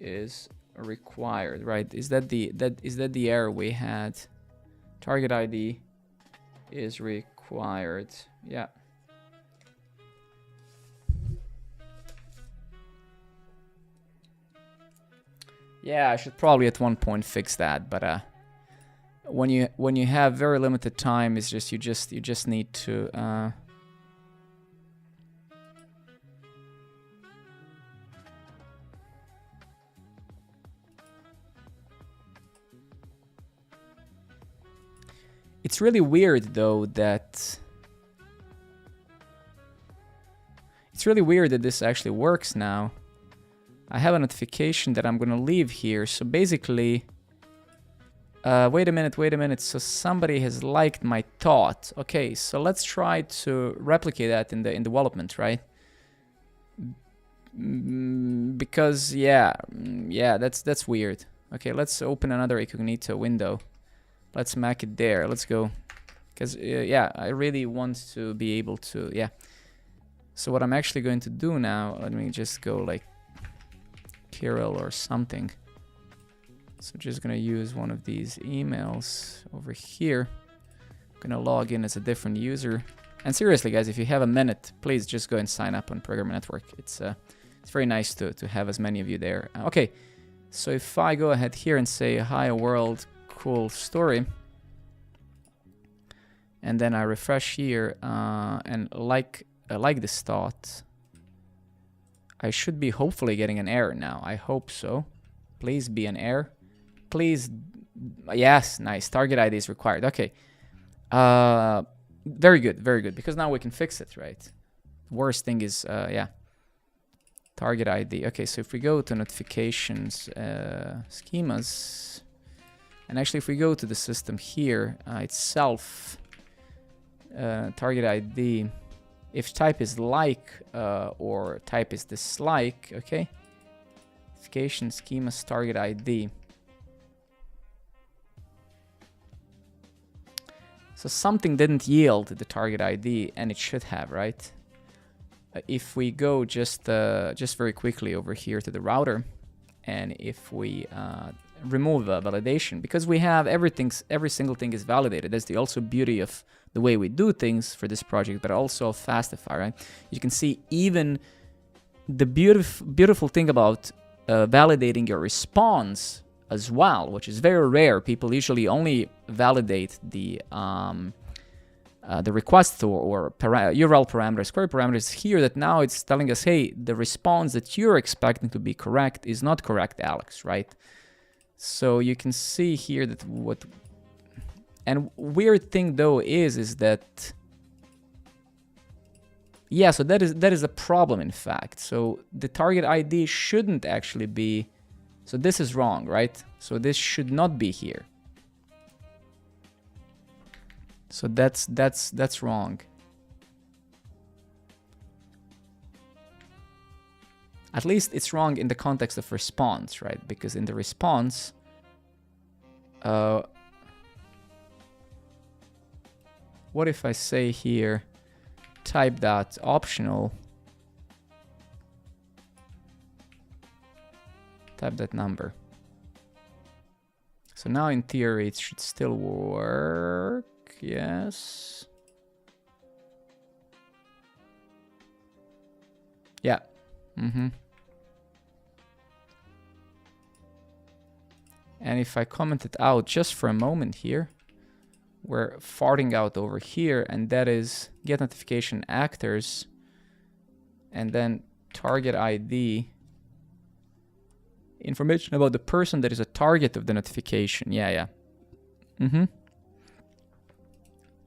is required, right? Is that the error we had? Target ID is required. Yeah. Yeah, I should probably at one point fix that, but when you have very limited time, it's just you just need to It's really weird though that this actually works now. I have a notification that I'm gonna leave here. So basically, wait a minute. So somebody has liked my thought. Okay, so let's try to replicate that in development, right? Because yeah, that's weird. Okay, let's open another incognito window. Let's make it there. Let's go. Because yeah, I really want to be able to, yeah. So what I'm actually going to do now, let me just go like Kirill or something. So I'm just gonna use one of these emails over here. I'm gonna log in as a different user. And seriously, guys, if you have a minute, please just go and sign up on Programmer Network. It's very nice to have as many of you there. Okay, so if I go ahead here and say hi world, cool story, and then I refresh here and like this thought, I should be hopefully getting an error now. I hope so. Please be an error. Please. Yes, nice. Target ID is required. Okay. Very good, very good. Because now we can fix it, right? Worst thing is, yeah. Target ID. Okay, so if we go to notifications, schemas, and actually if we go to the system here itself, target ID, if type is like or type is dislike, okay. Notification schemas target ID. So something didn't yield the target ID, and it should have, right? If we go just very quickly over here to the router, and if we remove validation because we have every single thing is validated. That's the also beauty of the way we do things for this project, but also Fastify, right? You can see even the beautiful thing about validating your response as well, which is very rare. People usually only validate the request or URL parameters, query parameters. Here that now it's telling us, hey, the response that you're expecting to be correct is not correct, Alex, right? So you can see here that what, and weird thing though is that, yeah, so that is a problem in fact. So the target ID shouldn't actually be, so this is wrong, right? So this should not be here. So that's wrong. At least it's wrong in the context of response, right? Because in the response, what if I say here, type dot optional, type that number. So now in theory it should still work. Yes. Yeah. And if I comment it out just for a moment here, we're farting out over here, and that is get notification actors, and then target ID, information about the person that is a target of the notification. Yeah.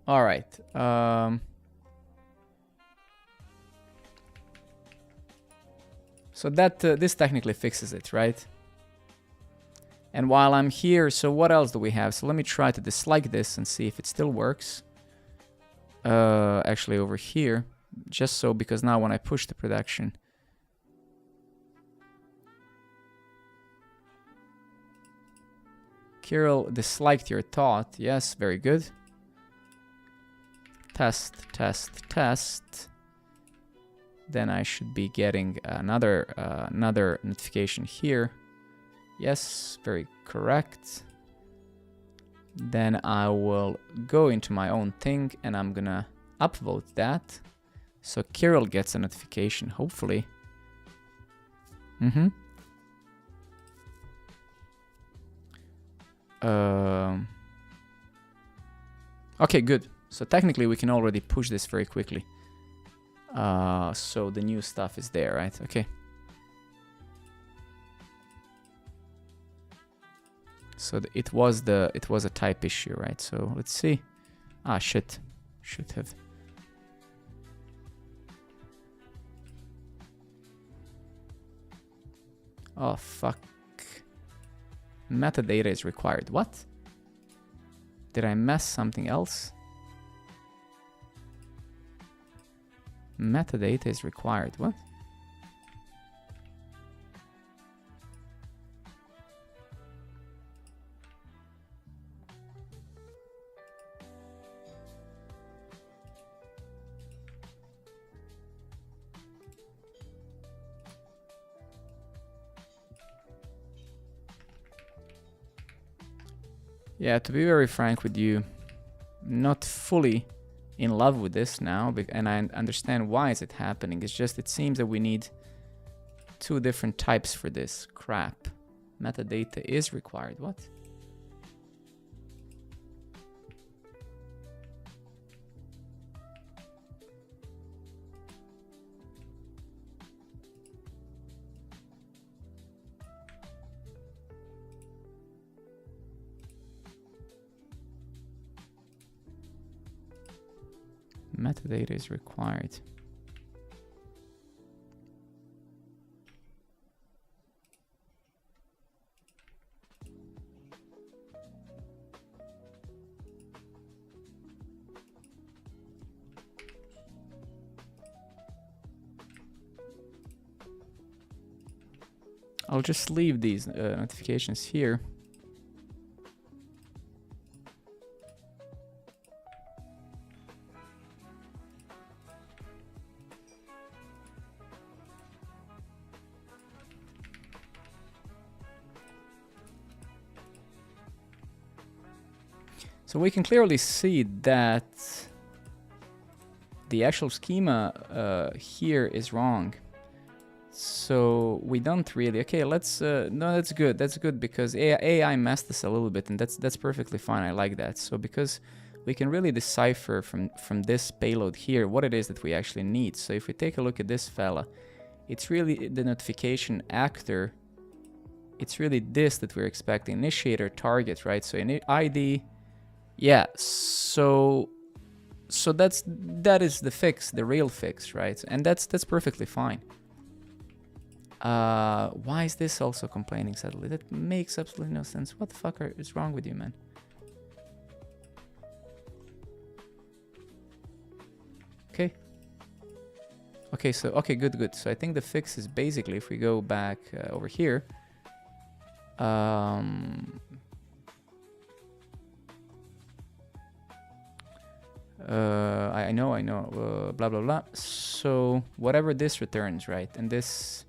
All right. So that this technically fixes it, right? And while I'm here, so what else do we have? So let me try to dislike this and see if it still works. Actually over here, just so, because now when I push the production, Kirill disliked your thought. Yes, very good. Test. Then I should be getting another notification here. Yes, very correct. Then I will go into my own thing and I'm gonna upvote that. So Kirill gets a notification, hopefully. Okay, good. So technically we can already push this very quickly. So the new stuff is there, right? Okay. So it was a type issue, right? So let's see. Ah, shit. Should have. Oh, fuck. Metadata is required. What? Did I mess something else? Metadata is required. What? Yeah, to be very frank with you, not fully in love with this now, and I understand why is it happening. It's just it seems that we need two different types for this crap. Metadata is required. What? Metadata is required. I'll just leave these notifications here. So we can clearly see that the actual schema here is wrong. So we don't really, okay, let's, no, that's good because AI messed us a little bit, and that's perfectly fine, I like that. So because we can really decipher from this payload here what it is that we actually need. So if we take a look at this fella, it's really the notification actor, it's really this that we're expecting, initiator target, right? So in ID, yeah, so that is the fix, the real fix, right? And that's perfectly fine. Why is this also complaining suddenly? That makes absolutely no sense. What the fuck is wrong with you, man? Okay. Okay, so, okay, good. So I think the fix is basically, if we go back over here, I know, blah, blah, blah. So whatever this returns, right? And this,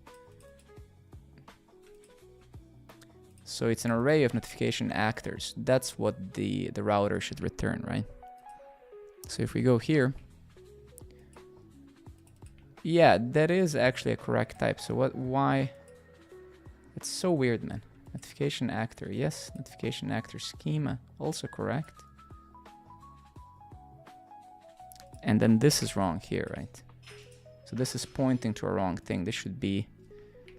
so it's an array of notification actors. That's what the router should return, right? So if we go here, yeah, that is actually a correct type. So why? It's so weird, man. Notification actor, yes. Notification actor schema, also correct. And then this is wrong here, right? So this is pointing to a wrong thing. This should be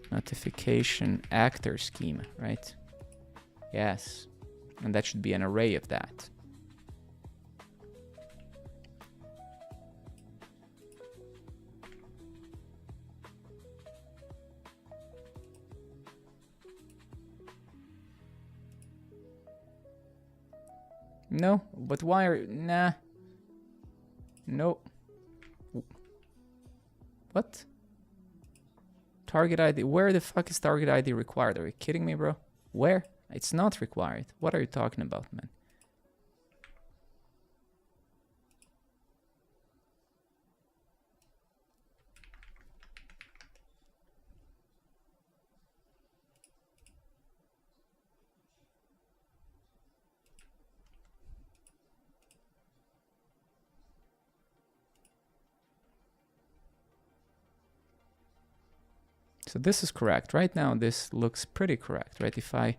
notification actor schema, right? Yes. And that should be an array of that. No, but why are, nah. No. What? Target ID, where the fuck is target ID required? Are you kidding me, bro? Where? It's not required. What are you talking about, man? So this is correct. Right now, this looks pretty correct, right? If I...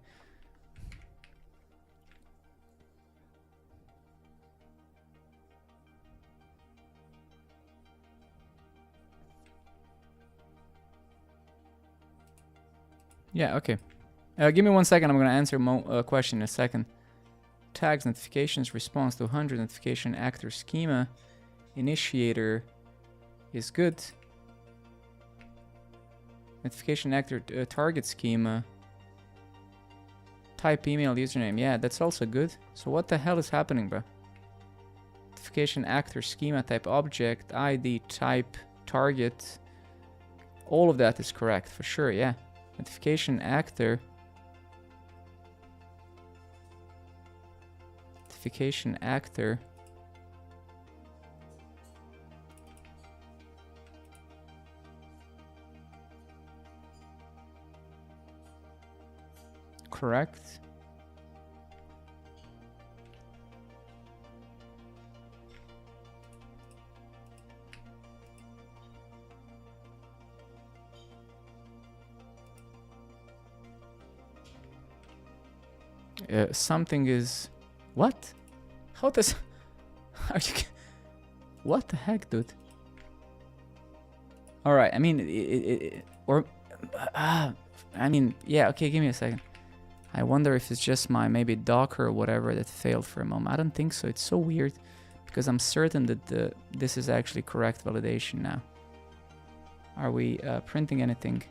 Yeah, okay. Give me 1 second. I'm going to answer a question in a second. Tags, notifications, response to 100, notification actor schema, initiator is good. Notification actor target schema, type email username, yeah, that's also good. So what the hell is happening, bro? Notification actor schema type object, ID type target, all of that is correct for sure, yeah. Notification actor, notification actor, correct. Something is... What? How does... Are you... What the heck, dude? Alright, I mean... I mean, yeah, okay, give me a second. I wonder if it's just my maybe Docker or whatever that failed for a moment. I don't think so. It's so weird because I'm certain that this is actually correct validation now. Are we printing anything?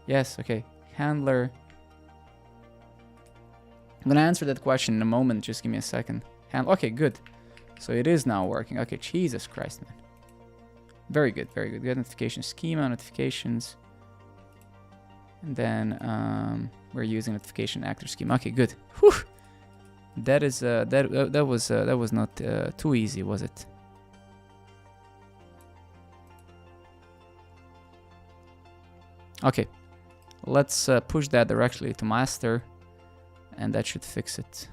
Yes, okay. Handler. I'm gonna answer that question in a moment. Just give me a second. Okay, good. So it is now working. Okay, Jesus Christ, man. Very good, very good. Good notification schema, notifications. And then we're using notification actor schema. Okay, good. Whew. That is that was not too easy, was it? Okay. Let's push that directly to master, and that should fix it.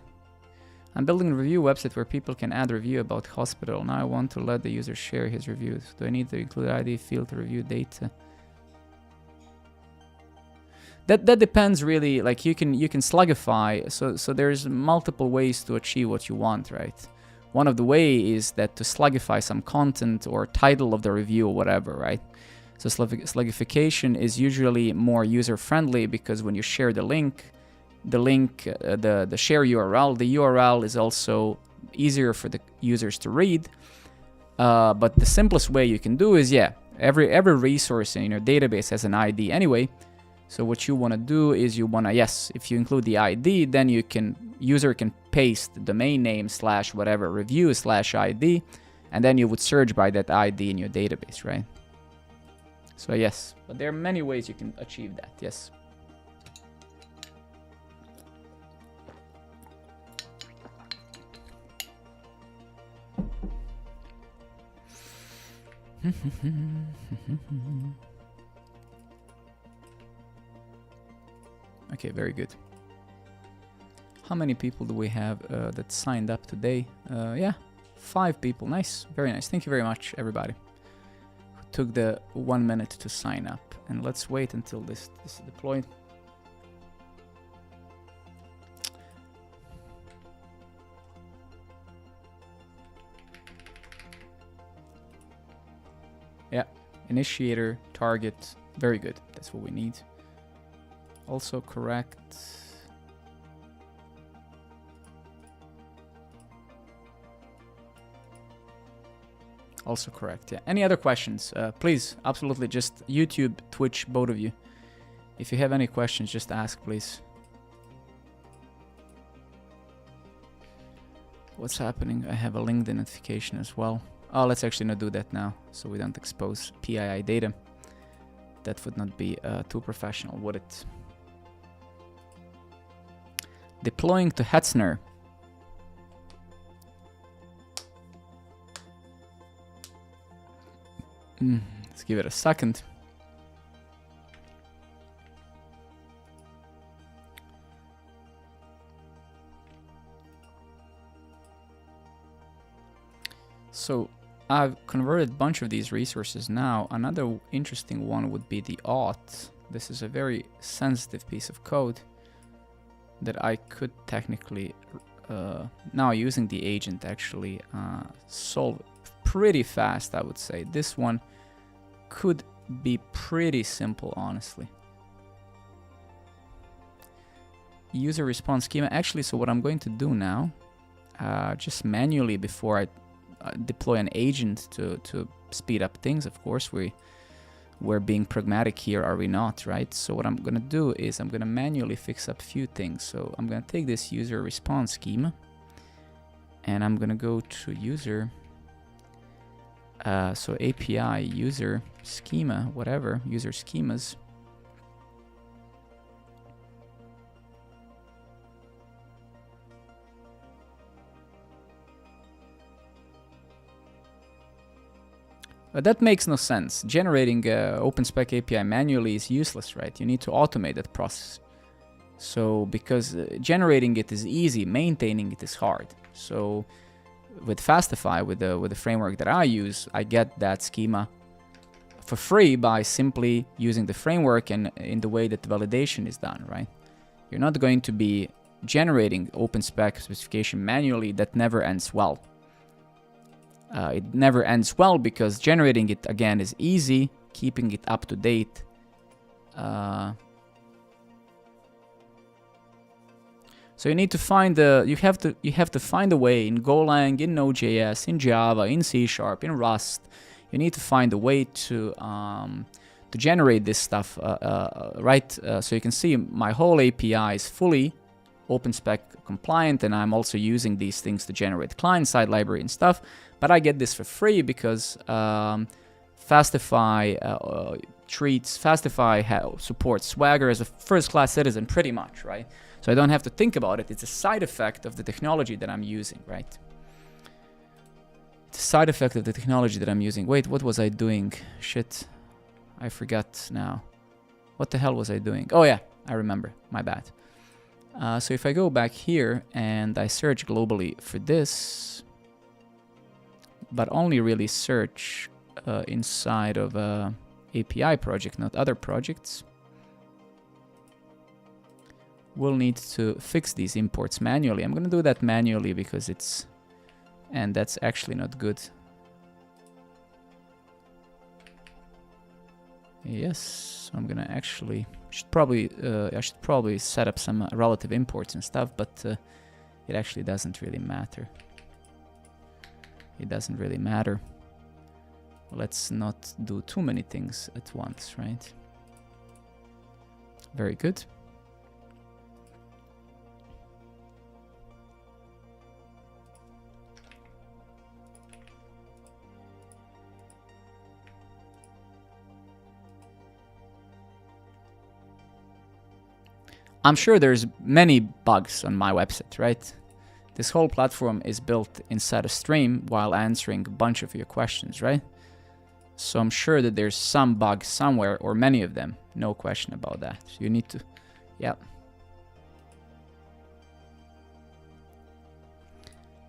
I'm building a review website where people can add review about hospital. Now I want to let the user share his reviews. Do I need to include ID field to review data? That depends really. Like you can slugify. So there's multiple ways to achieve what you want, right? One of the way is that to slugify some content or title of the review or whatever, right? So slugification is usually more user friendly because when you share the link, the share URL, the URL is also easier for the users to read. But the simplest way you can do is, yeah, every resource in your database has an ID anyway. So what you want to do is you want to, yes, if you include the ID, then user can paste the domain name / whatever review / ID, and then you would search by that ID in your database, right? So yes, but there are many ways you can achieve that, yes. Okay, very good. How many people do we have that signed up today? Yeah, 5 people. Nice, very nice. Thank you very much, everybody who took the 1 minute to sign up. And let's wait until this is deployed. Yeah, initiator, target, very good. That's what we need. Also correct. Also correct, yeah. Any other questions? Please, absolutely, just YouTube, Twitch, both of you. If you have any questions, just ask, please. What's happening? I have a LinkedIn notification as well. Oh, let's actually not do that now, so we don't expose PII data. That would not be too professional, would it? Deploying to Hetzner. Let's give it a second. So I've converted a bunch of these resources now. Another interesting one would be the auth. This is a very sensitive piece of code that I could technically, now using the agent, actually solve pretty fast, I would say. This one could be pretty simple, honestly. User response schema. Actually, so what I'm going to do now, just manually before I deploy an agent to speed up things, of course, we're being pragmatic here, are we not, right? So what I'm going to do is I'm going to manually fix up a few things. So I'm going to take this user response schema and I'm going to go to user, so API user schema, whatever, user schemas. That makes no sense. Generating OpenSpec API manually is useless, right? You need to automate that process. So because generating it is easy, maintaining it is hard. So with Fastify, with the framework that I use, I get that schema for free by simply using the framework and in the way that the validation is done, right? You're not going to be generating OpenSpec specification manually. That never ends well. It never ends well because generating it again is easy, keeping it up to date. So you need to find you have to find a way in Golang, in Node.js, in Java, in C#, in Rust. You need to find a way to generate this stuff, right? So you can see my whole API is fully OpenSpec compliant, and I'm also using these things to generate client-side library and stuff. But I get this for free because Fastify supports Swagger as a first-class citizen, pretty much, right? So I don't have to think about it. It's a side effect of the technology that I'm using, right? It's a side effect of the technology that I'm using. Wait, what was I doing? Shit, I forgot now. What the hell was I doing? Oh yeah, I remember. My bad. So if I go back here and I search globally for this, but only really search inside of a API project, not other projects, we'll need to fix these imports manually. I'm gonna do that manually because it's, and that's actually not good. Yes, I'm gonna actually I should probably set up some relative imports and stuff, but it actually doesn't really matter. It doesn't really matter. Let's not do too many things at once, right? Very good. I'm sure there's many bugs on my website, right? This whole platform is built inside a stream while answering a bunch of your questions, right? So I'm sure that there's some bugs somewhere, or many of them. No question about that. You need to, yeah.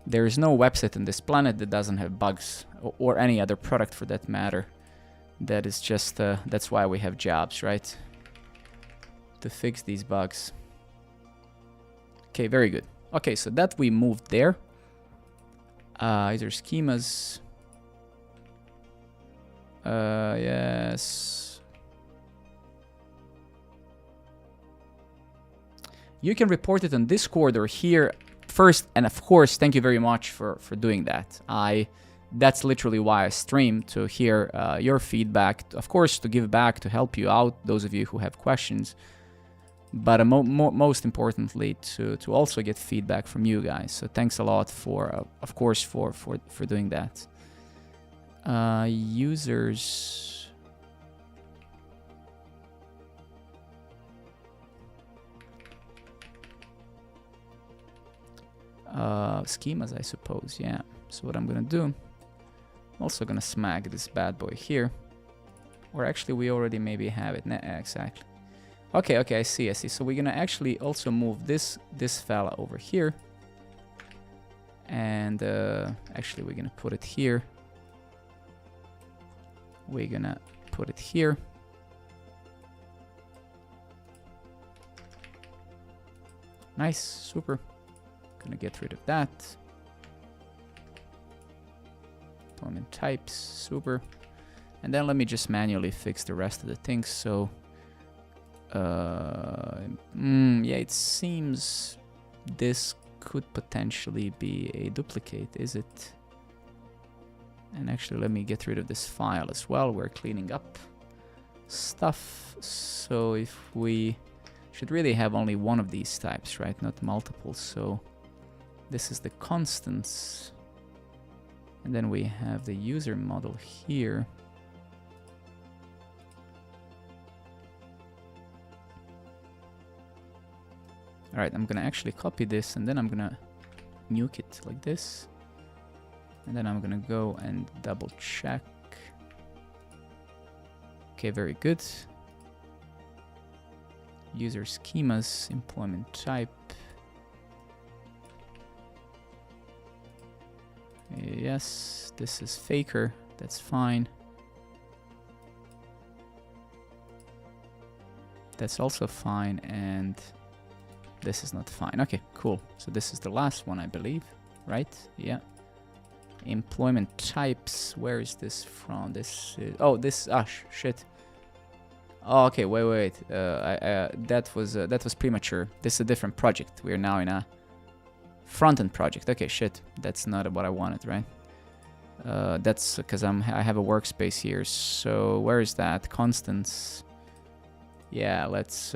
There is no website on this planet that doesn't have bugs, or any other product for that matter. That is just, that's why we have jobs, right? To fix these bugs. Okay, very good. Okay, so that we moved there. User schemas. Yes. You can report it on Discord or here first, and of course, thank you very much for doing that. That's literally why I stream, to hear your feedback, of course, to give back, to help you out, those of you who have questions. But most importantly, to also get feedback from you guys. So thanks a lot for, of course, for doing that. Users. Schemas, I suppose, yeah. So what I'm gonna do, I'm also gonna smack this bad boy here. Or actually, we already maybe have it. Nah, exactly. Okay, I see. So we're gonna actually also move this fella over here. And actually, we're gonna put it here. We're gonna put it here. Nice, super. Gonna get rid of that. Employment types, super. And then let me just manually fix the rest of the things. So yeah, it seems this could potentially be a duplicate, is it? And actually, let me get rid of this file as well. We're cleaning up stuff. So if we should really have only one of these types, right? Not multiple. So this is the constants. And then we have the user model here. All right, I'm gonna actually copy this, and then I'm gonna nuke it like this. And then I'm gonna go and double check. Okay, very good. User schemas, employment type. Yes, this is faker, that's fine. That's also fine, and this is not fine. Okay, cool. So this is the last one, I believe, right? Yeah. Employment types. Where is this from? This is, oh, this. Shit. Oh, okay. Wait. That was premature. This is a different project. We are now in a front-end project. Okay, shit. That's not what I wanted, right? That's because I have a workspace here. So where is that? Constants. Yeah. Let's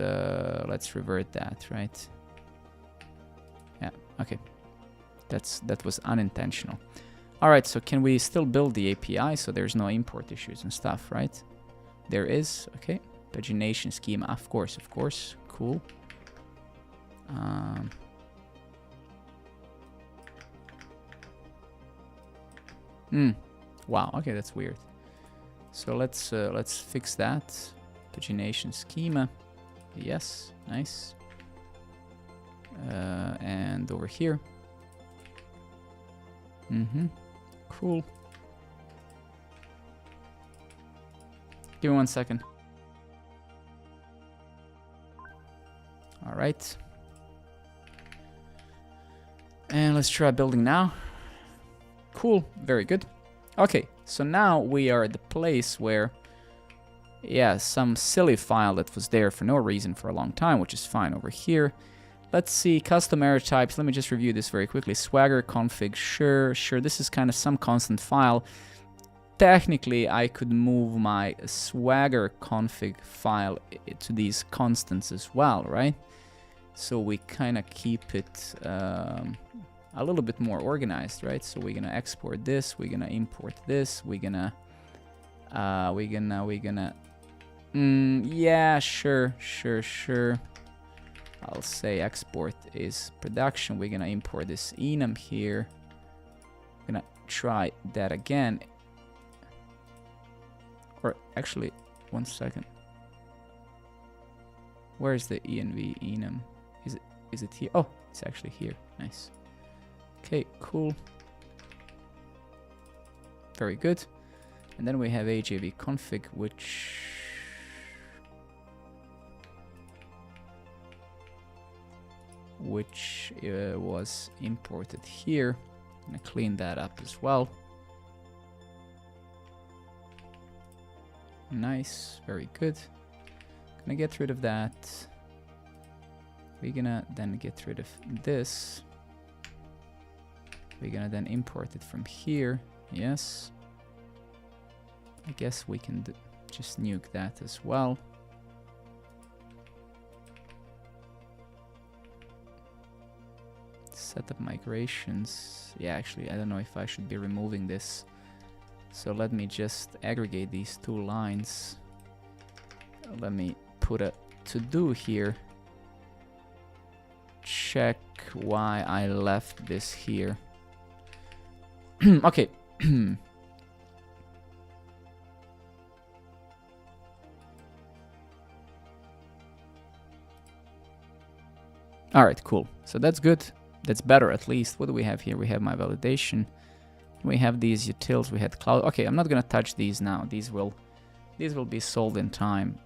revert that, right? Yeah. Okay. That was unintentional. All right, so can we still build the API so there's no import issues and stuff, right? There is, okay. Pagination schema, of course, cool. Wow, okay, that's weird. So let's fix that. pagination schema. Yes, nice. And over here. Cool. Give me 1 second. All right. And let's try building now. Cool, very good. Okay, so now we are at the place where, yeah, some silly file that was there for no reason for a long time, which is fine over here. Let's see, custom error types. Let me just review this very quickly. Swagger config, sure. This is kind of some constant file. Technically, I could move my Swagger config file to these constants as well, right? So we kind of keep it a little bit more organized, right? So we're gonna export this, we're gonna import this, yeah, sure. I'll say export is production. We're gonna import this enum here. Gonna try that again. Or actually, 1 second. Where's the env enum? Is it here? Oh, it's actually here. Nice. Okay, cool. Very good. And then we have AJV config, which was imported here. I'm gonna clean that up as well. Nice, very good. Gonna get rid of that. We're gonna then get rid of this. We're gonna then import it from here. Yes. I guess we can just nuke that as well. Set up migrations. Yeah, actually, I don't know if I should be removing this. So let me just aggregate these two lines. Let me put a to-do here. Check why I left this here. Okay. All right, cool. So that's good. That's better at least. What do we have here? We have my validation. We have these utils. We had cloud. Okay, I'm not gonna touch these now. These will be solved in time.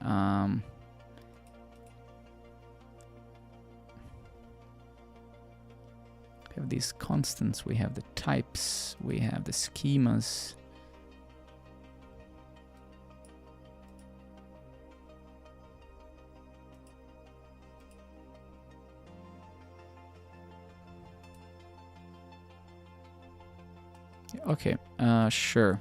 We have these constants. We have the types. We have the schemas. Okay, sure.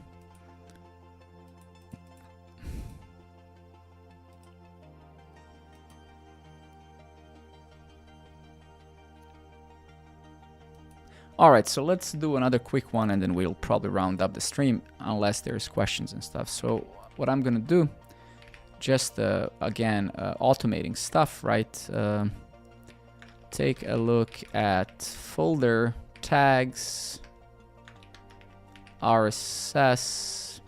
All right, so let's do another quick one and then we'll probably round up the stream unless there's questions and stuff. So what I'm gonna do, just again, automating stuff, right? Take a look at folder tags, RSS,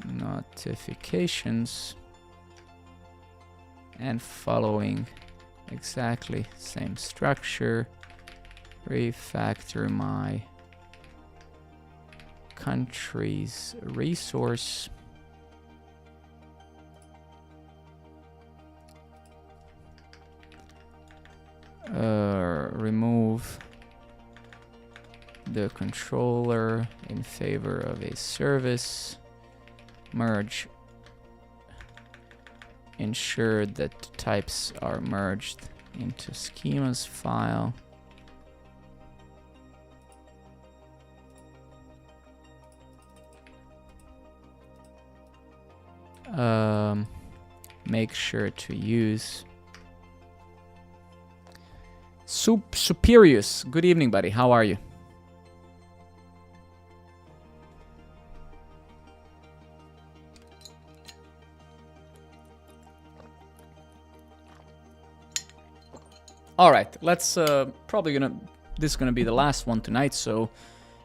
notifications, and following exactly same structure, refactor my country's resource. Remove the controller in favor of a service. Merge. Ensure that types are merged into schemas file. Make sure to use Superius. Good evening, buddy. How are you? All right, let's probably gonna this is gonna be the last one tonight. So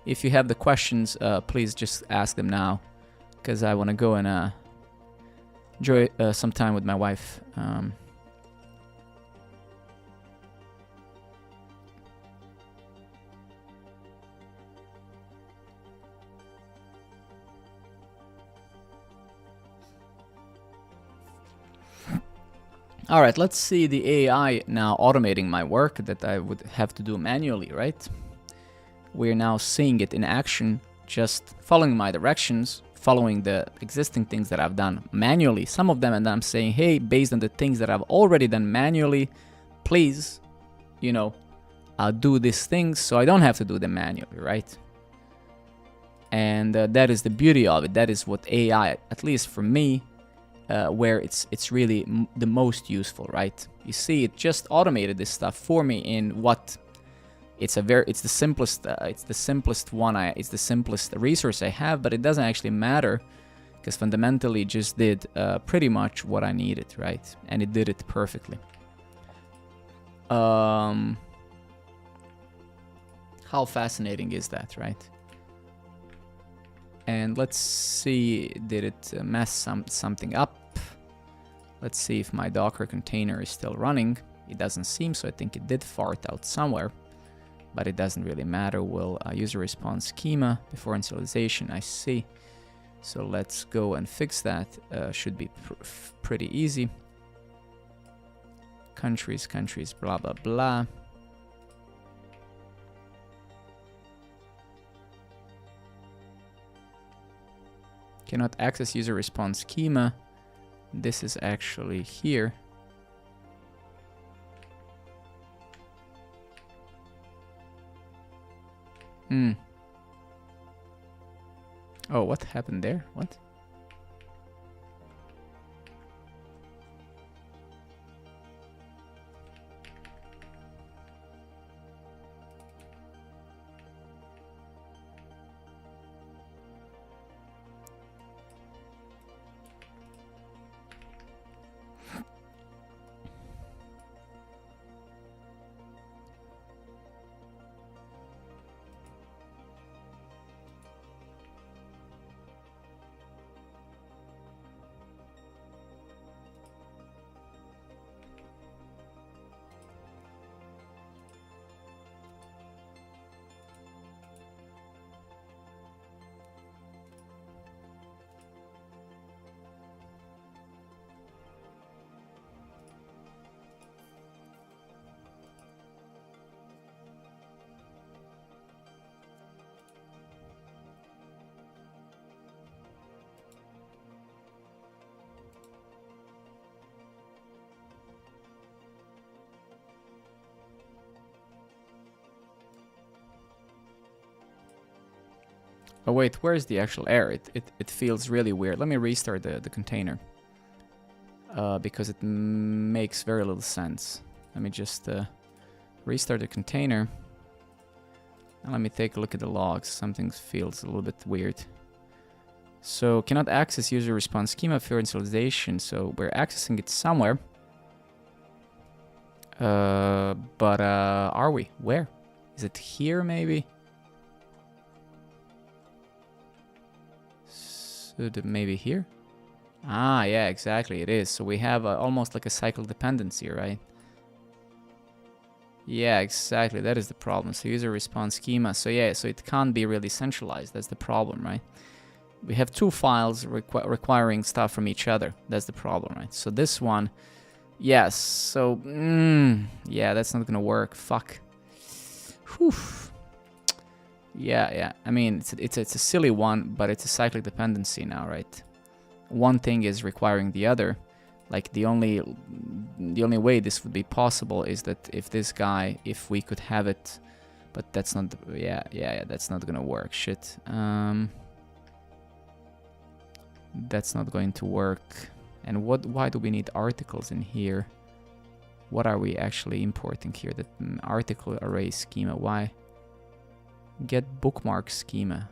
if you have the questions, please just ask them now, because I want to go and enjoy some time with my wife. All right, let's see the AI now automating my work that I would have to do manually, right? We're now seeing it in action, just following my directions, following the existing things that I've done manually, some of them, and I'm saying, hey, based on the things that I've already done manually, please, you know, do these things so I don't have to do them manually, right? And that is the beauty of it. That is what AI, at least for me, where it's really the most useful, right? You see, it just automated this stuff for me in what it's the simplest resource I have, but it doesn't actually matter because fundamentally it just did pretty much what I needed, right? And it did it perfectly. How fascinating is that, right? And let's see, did it mess something up? Let's see if my Docker container is still running. It doesn't seem so. I think it did fart out somewhere, but it doesn't really matter. We'll user response schema before initialization. I see. So let's go and fix that. Should be pretty easy. Countries, blah, blah, blah. Cannot access user response schema. This is actually here. Oh, what happened there? What? Oh wait, where's the actual error? It feels really weird. Let me restart the container. Because it makes very little sense. Let me just restart the container. And let me take a look at the logs. Something feels a little bit weird. So cannot access user response schema for initialization. So we're accessing it somewhere. But are we? Where? Is it here maybe? Maybe here? Ah, yeah, exactly, it is. So we have almost like a cycle dependency, right? Yeah, exactly, that is the problem. So user response schema. So yeah, so it can't be really centralized. That's the problem, right? We have two files requiring stuff from each other. That's the problem, right? So this one, yes. So, yeah, that's not gonna work. Fuck. Whew. Yeah. I mean, it's a silly one, but it's a cyclic dependency now, right? One thing is requiring the other. Like the only way this would be possible is that if this guy, if we could have it, but that's not. Yeah. That's not gonna work. Shit. That's not going to work. And why do we need articles in here? What are we actually importing here? That article array schema. Why? Get bookmark schema.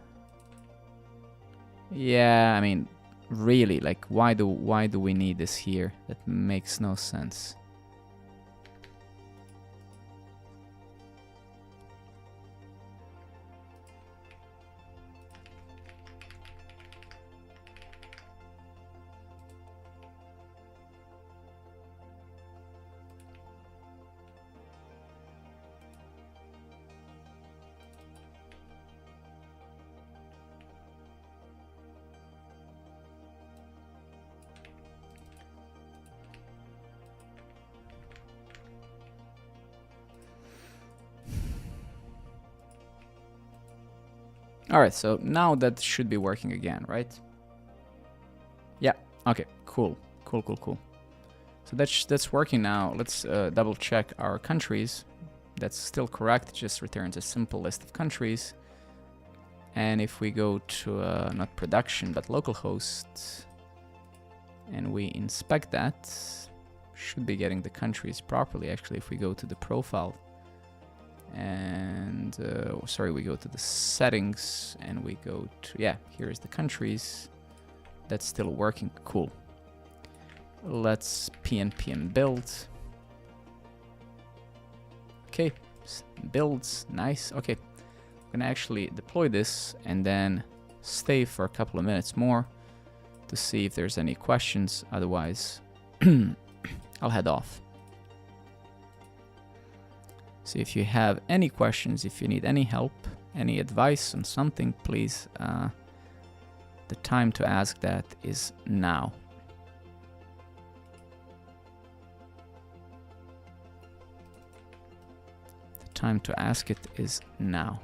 Yeah, I mean, really, like, why do we need this here? That makes no sense. All right, so now that should be working again, right? Yeah, okay, cool. So that's working now. Let's double check our countries. That's still correct, it just returns a simple list of countries. And if we go to, not production, but localhost, and we inspect that, should be getting the countries properly, actually, if we go to the profile. And, sorry, we go to the settings, and we go to, yeah, here's the countries. That's still working, cool. Let's pnpm build. Okay, builds, nice, okay. I'm gonna actually deploy this and then stay for a couple of minutes more to see if there's any questions. Otherwise, I'll head off. So if you have any questions, if you need any help, any advice on something, please, the time to ask that is now. The time to ask it is now.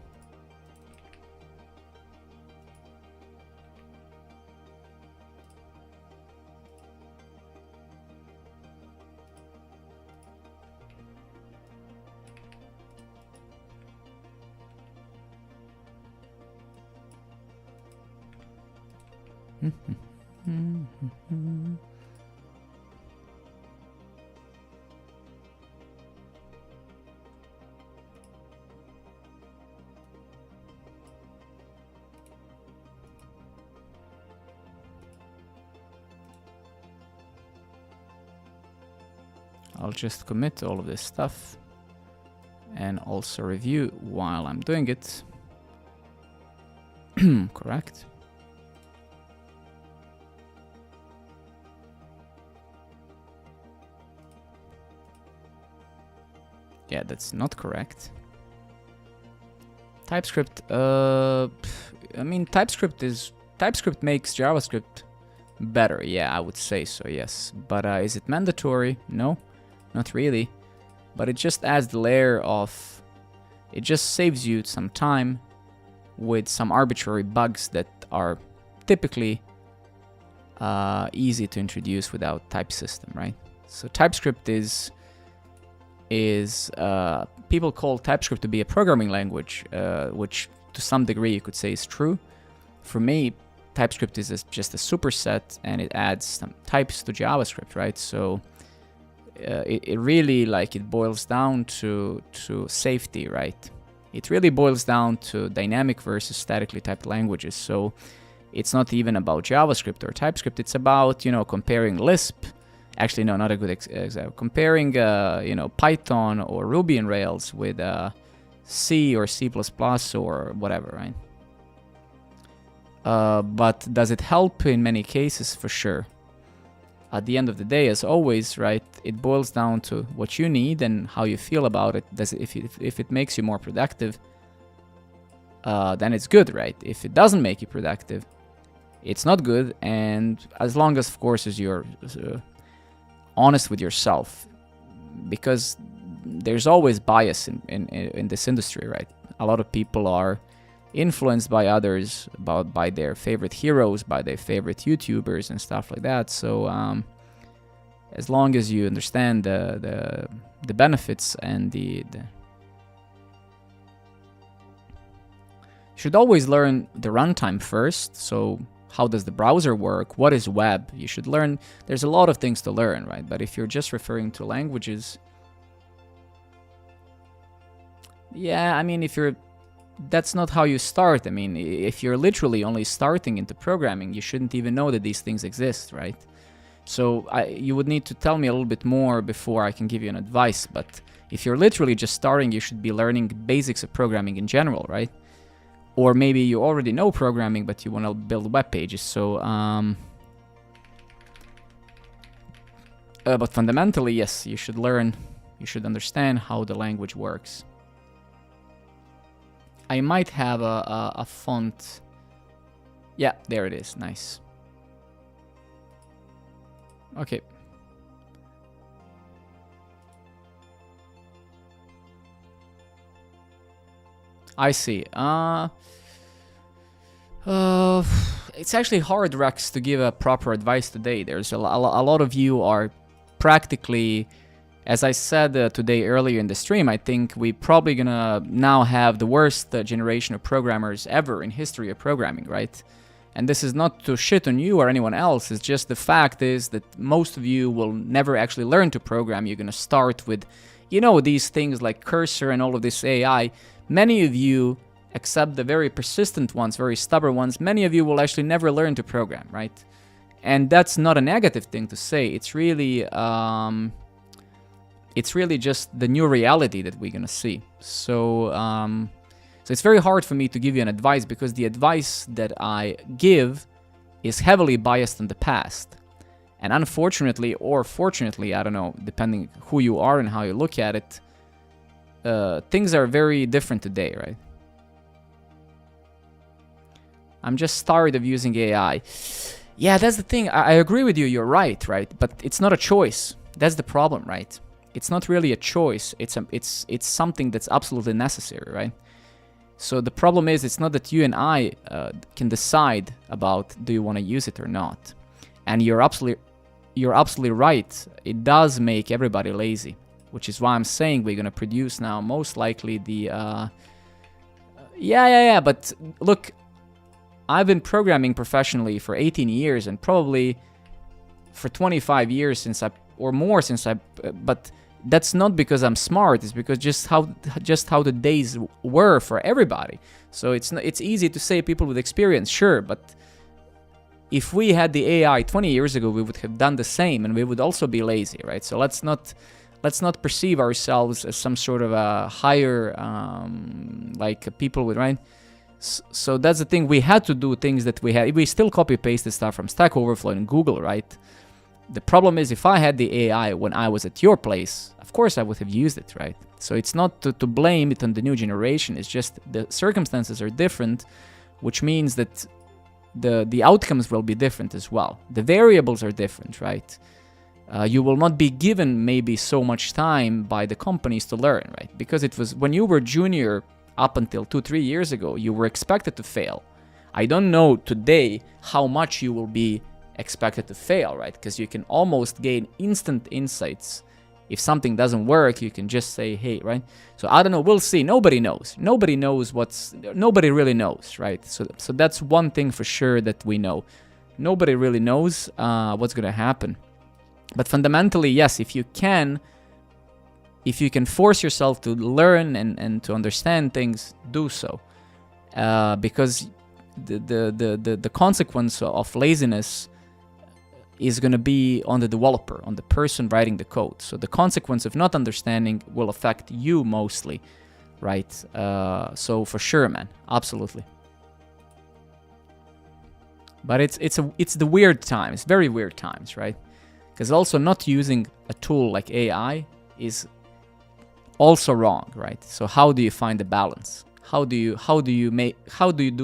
I'll just commit all of this stuff and also review while I'm doing it. Correct. Yeah, that's not correct. TypeScript, I mean, TypeScript makes JavaScript better. Yeah, I would say so, yes. But is it mandatory? No, not really. But it just adds the layer of, it just saves you some time with some arbitrary bugs that are typically easy to introduce without type system, right? So TypeScript is people call TypeScript to be a programming language, which to some degree you could say is true. For me, TypeScript is just a superset, and it adds some types to JavaScript, right? So it really, like, it boils down to safety, right? It really boils down to dynamic versus statically typed languages. So it's not even about JavaScript or TypeScript. It's about, you know, comparing Lisp. Actually, no, not a good example. Comparing, you know, Python or Ruby on Rails with C or C++ or whatever, right? But does it help in many cases? For sure. At the end of the day, as always, right, it boils down to what you need and how you feel about it. If it makes you more productive, then it's good, right? If it doesn't make you productive, it's not good. And as long as, of course, as you're honest with yourself, because there's always bias in this industry, right? A lot of people are influenced by others, by their favorite heroes, by their favorite YouTubers and stuff like that. So as long as you understand the benefits and you should always learn the runtime first. So how does the browser work? What is web? You should learn. There's a lot of things to learn, right? But if you're just referring to languages, yeah, I mean, that's not how you start. I mean, if you're literally only starting into programming, you shouldn't even know that these things exist, right? So you would need to tell me a little bit more before I can give you an advice. But if you're literally just starting, you should be learning basics of programming in general, right? Or maybe you already know programming, but you want to build web pages. So, but fundamentally, yes, you should learn, you should understand how the language works. I might have a font. Yeah, there it is. Nice. Okay. I see. Uh, it's actually hard, Rex, to give a proper advice today. There's a lot of you are practically, as I said today earlier in the stream, I think we probably gonna now have the worst generation of programmers ever in history of programming, right? And this is not to shit on you or anyone else, it's just the fact is that most of you will never actually learn to program. You're gonna start with, you know, these things like Cursor and all of this AI. Many of you, except the very persistent ones, very stubborn ones, many of you will actually never learn to program, right? And that's not a negative thing to say. It's really just the new reality that we're gonna see. So it's very hard for me to give you an advice because the advice that I give is heavily biased in the past. And unfortunately, or fortunately, I don't know, depending who you are and how you look at it, things are very different today, right? I'm just tired of using AI. Yeah, that's the thing. I agree with you. You're right? But it's not a choice. That's the problem, right? It's not really a choice. It's something that's absolutely necessary, right? So the problem is, it's not that you and I can decide about do you want to use it or not. And you're absolutely right. It does make everybody lazy, which is why I'm saying we're gonna produce now most likely the. Yeah. But look. I've been programming professionally for 18 years and probably for 25 years but that's not because I'm smart, it's because just how the days were for everybody. So it's easy to say people with experience, sure, but if we had the AI 20 years ago, we would have done the same and we would also be lazy, right? So let's not perceive ourselves as some sort of a higher like people with, right? So that's the thing. We had to do things that we still copy pasted stuff from Stack Overflow and Google, right? The problem is, if I had the AI when I was at your place, of course I would have used it, right? So it's not to blame it on the new generation. It's just the circumstances are different, which means that the outcomes will be different as well. The variables are different, right? You will not be given maybe so much time by the companies to learn, right? Because it was when you were junior. Up until 2-3 years ago, you were expected to fail. I don't know today how much you will be expected to fail, right? Because you can almost gain instant insights. If something doesn't work, you can just say, hey, right? So I don't know, we'll see. Nobody knows. Nobody really knows, right? So that's one thing for sure that we know. Nobody really knows what's gonna happen. But fundamentally, yes, if you can force yourself to learn and to understand things, do so. Because the consequence of laziness is going to be on the developer, on the person writing the code. So the consequence of not understanding will affect you mostly, right? So for sure, man, absolutely. But it's the weird times, very weird times, right? Because also not using a tool like AI is also wrong, right? So how do you find the balance? How do you do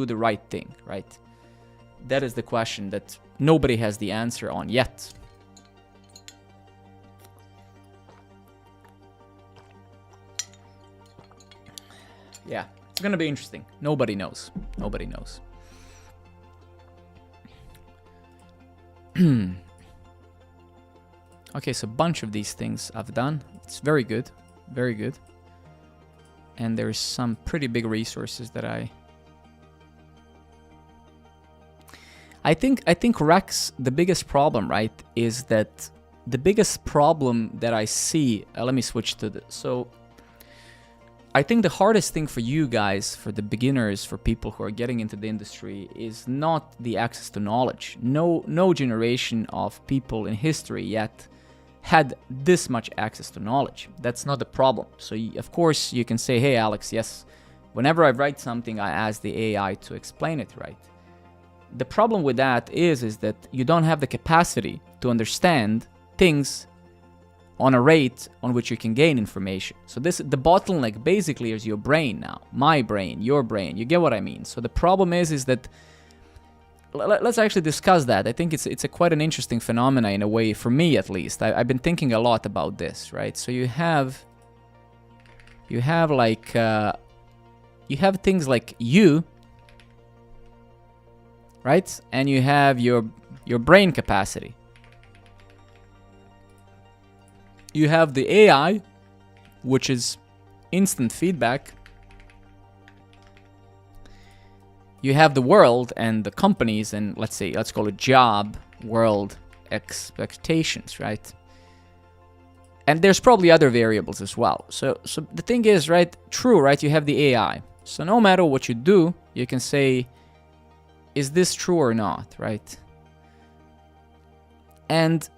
the right thing, right? That is the question that nobody has the answer on yet. Yeah, it's gonna be interesting. Nobody knows. Nobody knows. Okay, so a bunch of these things I've done. It's very good. Very good. And there's some pretty big resources that I think Rex, the biggest problem, right, is that the biggest problem that I see, let me switch to so I think the hardest thing for you guys, for the beginners, for people who are getting into the industry, is not the access to knowledge. No generation of people in history yet had this much access to knowledge. That's not the problem. So of course you can say, hey Alex, yes, whenever I write something, I ask the AI to explain it, right? The problem with that is that you don't have the capacity to understand things on a rate on which you can gain information. So the bottleneck basically is your brain now. My brain, your brain, you get what I mean? So the problem is that let's actually discuss that. I think it's quite an interesting phenomena in a way, for me at least. I've been thinking a lot about this, right? So you have things like you right? And you have your brain capacity. You have the AI, which is instant feedback. You have the world and the companies and let's call it job world expectations, right? And there's probably other variables as well. So the thing is, right, true, right? You have the AI. So no matter what you do, you can say, is this true or not, right? And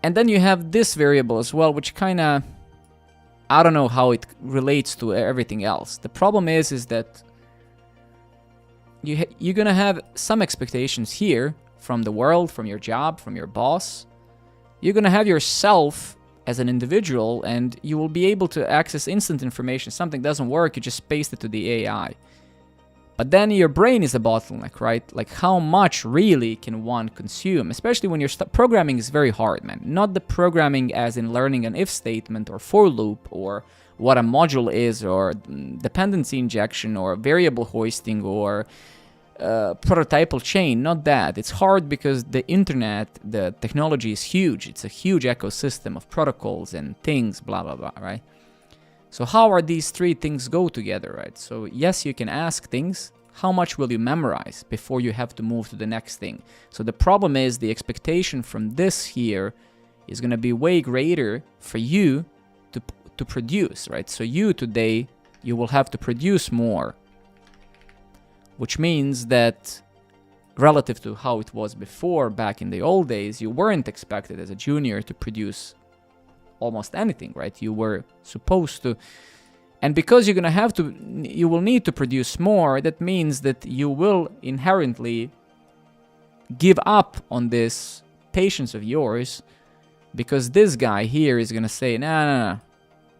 then you have this variable as well, which kind of, I don't know how it relates to everything else. The problem is that you're gonna have some expectations here from the world, from your job, from your boss. You're gonna have yourself as an individual, and you will be able to access instant information. Something doesn't work, you just paste it to the AI. But then your brain is a bottleneck, right? Like, how much really can one consume? Especially when you're programming is very hard, man. Not the programming as in learning an if statement or for loop or what a module is or dependency injection or variable hoisting or prototypal chain. Not that. It's hard because the internet, the technology is huge. It's a huge ecosystem of protocols and things, blah, blah, blah, right? So how are these three things go together, right? So yes, you can ask things. How much will you memorize before you have to move to the next thing? So the problem is the expectation from this here is going to be way greater for you to produce, right? So you today, you will have to produce more, which means that relative to how it was before, back in the old days, you weren't expected as a junior to produce almost anything, right? You were supposed to, and because you're gonna have to, you will need to produce more. That means that you will inherently give up on this patience of yours, because this guy here is gonna say, no,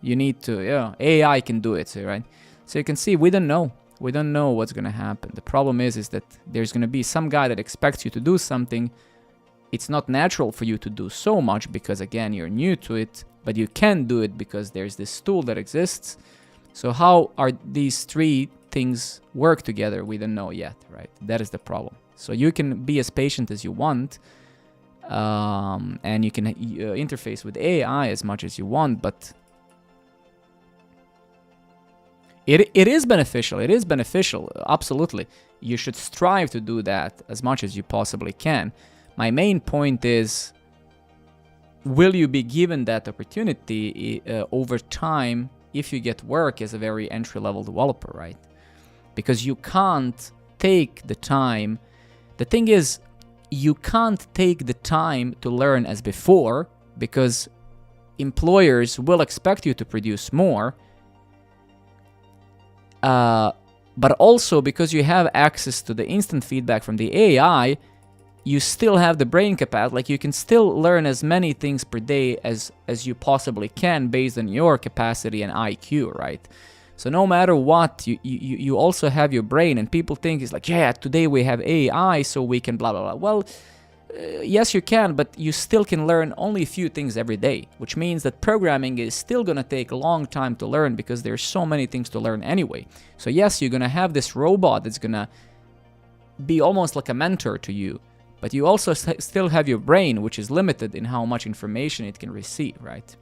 you need to, yeah, AI can do it, right? So you can see, we don't know what's gonna happen. The problem is that there's gonna be some guy that expects you to do something. It's not natural for you to do so much because, again, you're new to it, but you can do it because there's this tool that exists. So how are these three things work together? We don't know yet, right? That is the problem. So you can be as patient as you want, and you can interface with AI as much as you want, but it is beneficial. It is beneficial, absolutely. You should strive to do that as much as you possibly can. My main point is, will you be given that opportunity over time if you get work as a very entry-level developer, right? Because you can't take the time. The thing is, you can't take the time to learn as before because employers will expect you to produce more. But also because you have access to the instant feedback from the AI, you still have the brain capacity. Like, you can still learn as many things per day as you possibly can based on your capacity and IQ, right? So no matter what, you also have your brain, and people think it's like, yeah, today we have AI, so we can blah, blah, blah. Well, yes, you can, but you still can learn only a few things every day, which means that programming is still going to take a long time to learn because there's so many things to learn anyway. So yes, you're going to have this robot that's going to be almost like a mentor to you, but you also still have your brain, which is limited in how much information it can receive, right?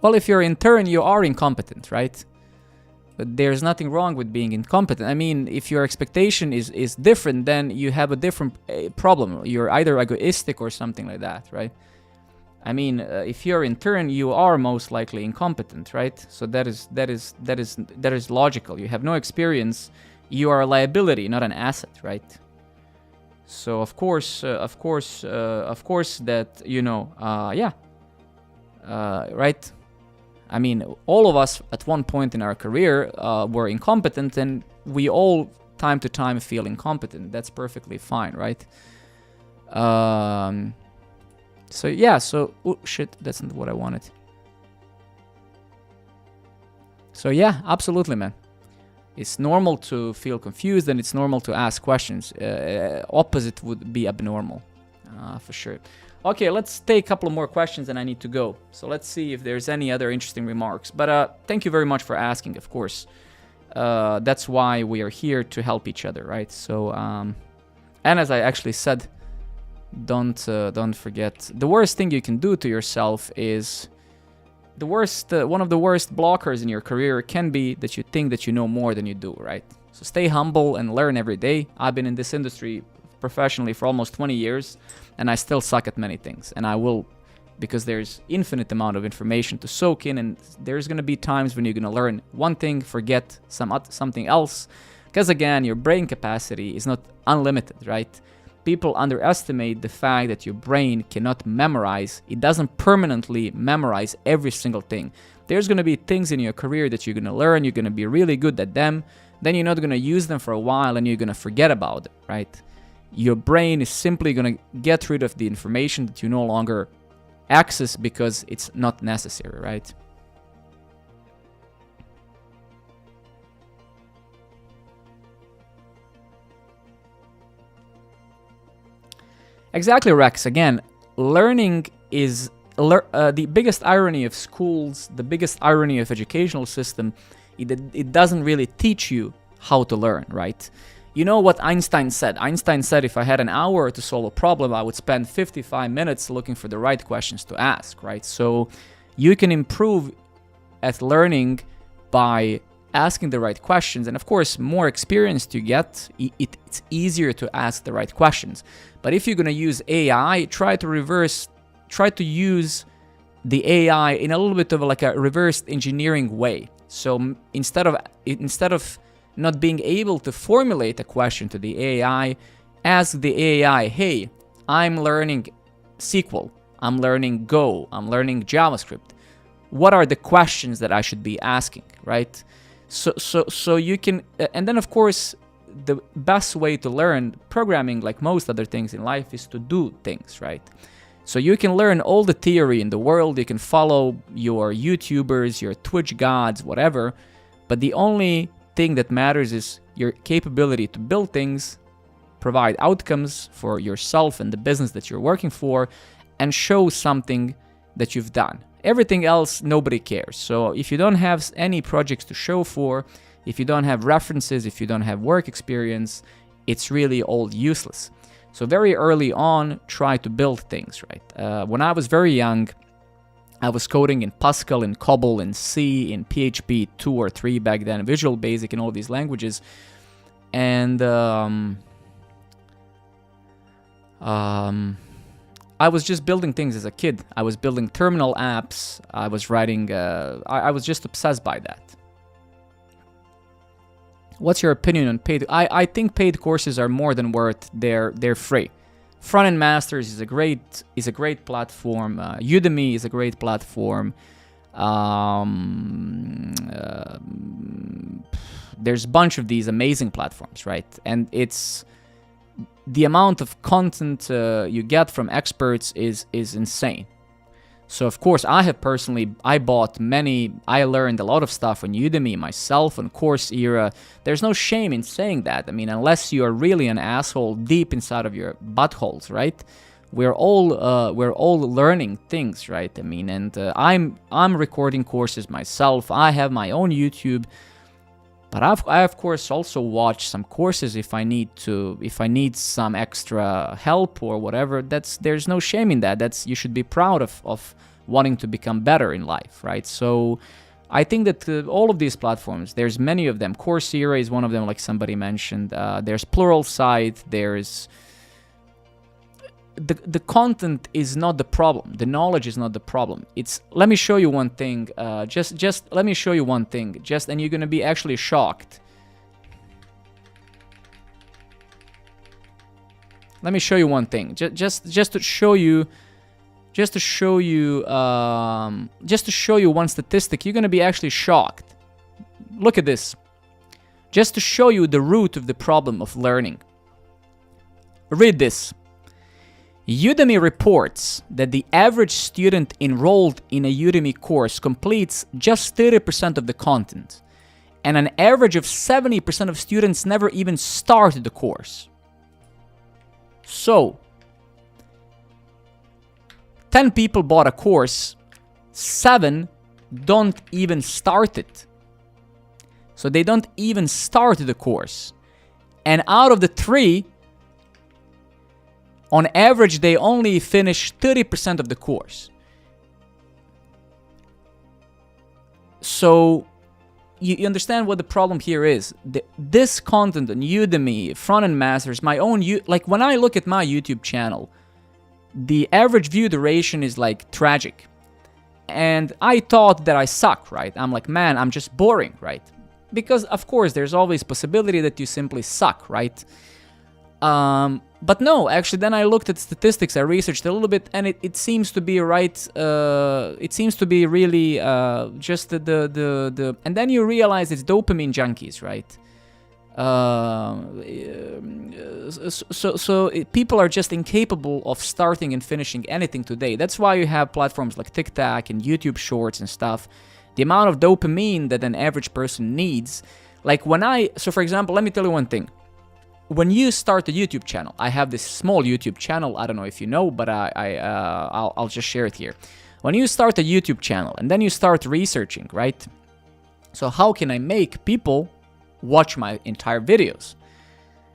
Well, if you're an intern, you are incompetent, right? But there's nothing wrong with being incompetent. I mean, if your expectation is different, then you have a different problem. You're either egoistic or something like that, right? I mean, if you're an intern, you are most likely incompetent, right? So that is logical. You have no experience. You are a liability, not an asset, right? So of course that, you know, yeah, right. I mean, all of us at one point in our career were incompetent, and we all time to time feel incompetent. That's perfectly fine, right? So yeah, so, oh shit, that's not what I wanted. So yeah, absolutely, man. It's normal to feel confused, and it's normal to ask questions. Opposite would be abnormal, for sure. Okay, let's take a couple more questions and I need to go. So let's see if there's any other interesting remarks. But thank you very much for asking, of course. That's why we are here, to help each other, right? So, and as I actually said, don't forget, the worst thing you can do to yourself is one of the worst blockers in your career can be that you think that you know more than you do, right? So stay humble and learn every day. I've been in this industry professionally for almost 20 years and I still suck at many things, and I will, because there's infinite amount of information to soak in, and there's going to be times when you're going to learn one thing, forget something else, because again, your brain capacity is not unlimited, right? People underestimate the fact that your brain cannot memorize. It doesn't permanently memorize every single thing. There's going to be things in your career that you're going to learn, you're going to be really good at them, then you're not going to use them for a while and you're going to forget about it, right? Your brain is simply going to get rid of the information that you no longer access because it's not necessary, right? Exactly, Rex. Again, learning is the biggest irony of schools, the biggest irony of educational system. It doesn't really teach you how to learn, right? You know what Einstein said? Einstein said if I had an hour to solve a problem, I would spend 55 minutes looking for the right questions to ask, right? So you can improve at learning by asking the right questions. And of course, more experience you get, it's easier to ask the right questions. But if you're going to use AI, try to use the AI in a little bit of like a reverse engineering way. So instead of not being able to formulate a question to the AI, ask the AI, hey, I'm learning SQL, I'm learning Go, I'm learning JavaScript. What are the questions that I should be asking, right? So you can, and then of course, the best way to learn programming, like most other things in life, is to do things, right? So you can learn all the theory in the world, you can follow your YouTubers, your Twitch gods, whatever, but the only thing that matters is your capability to build things, provide outcomes for yourself and the business that you're working for, and show something that you've done. Everything else, nobody cares. So if you don't have any projects to show for, if you don't have references, if you don't have work experience, it's really all useless. So very early on, try to build things, right? When I was very young, I was coding in Pascal, in COBOL, in C, in PHP 2 or 3 back then, Visual Basic, and all these languages. And I was just building things as a kid. I was building terminal apps. I was writing. I was just obsessed by that. What's your opinion on paid? I think paid courses are more than worth. They're free. Front-End Masters is a great platform. Udemy is a great platform. There's a bunch of these amazing platforms, right? And it's the amount of content you get from experts is insane. So of course, I learned a lot of stuff on Udemy myself, on Coursera. There's no shame in saying that. I mean, unless you are really an asshole deep inside of your buttholes, right? We're all learning things, right? I mean, and I'm recording courses myself. I have my own YouTube, but I of course also watch some courses if I need some extra help or whatever. There's no shame in that. You should be proud of wanting to become better in life, right? So I think that all of these platforms, there's many of them. Coursera is one of them, like somebody mentioned. There's Pluralsight. There's the content is not the problem. The knowledge is not the problem. Let me show you one thing. Just let me show you one thing. And you're gonna be actually shocked. Let me show you one thing. Just to show you one statistic. You're gonna be actually shocked. Look at this. Just to show you the root of the problem of learning. Read this. Udemy reports that the average student enrolled in a Udemy course completes just 30% of the content, and an average of 70% of students never even start the course. So, 10 people bought a course, 7 don't even start it. So they don't even start the course. And out of the 3, on average, they only finish 30% of the course. So you understand what the problem here is. This content on Udemy, front-end masters, my own, like when I look at my YouTube channel, the average view duration is like tragic. And I thought that I suck, right? I'm like, man, I'm just boring, right? Because of course there's always possibility that you simply suck, right? But no, actually, then I looked at statistics, I researched a little bit, and it seems to be right. It seems to be really just the and then you realize it's dopamine junkies, right? So people are just incapable of starting and finishing anything today. That's why you have platforms like TikTok and YouTube Shorts and stuff. The amount of dopamine that an average person needs, like so for example, let me tell you one thing. When you start a YouTube channel, I have this small YouTube channel. I don't know if you know, but I'll just share it here. When you start a YouTube channel and then you start researching, right? So how can I make people watch my entire videos?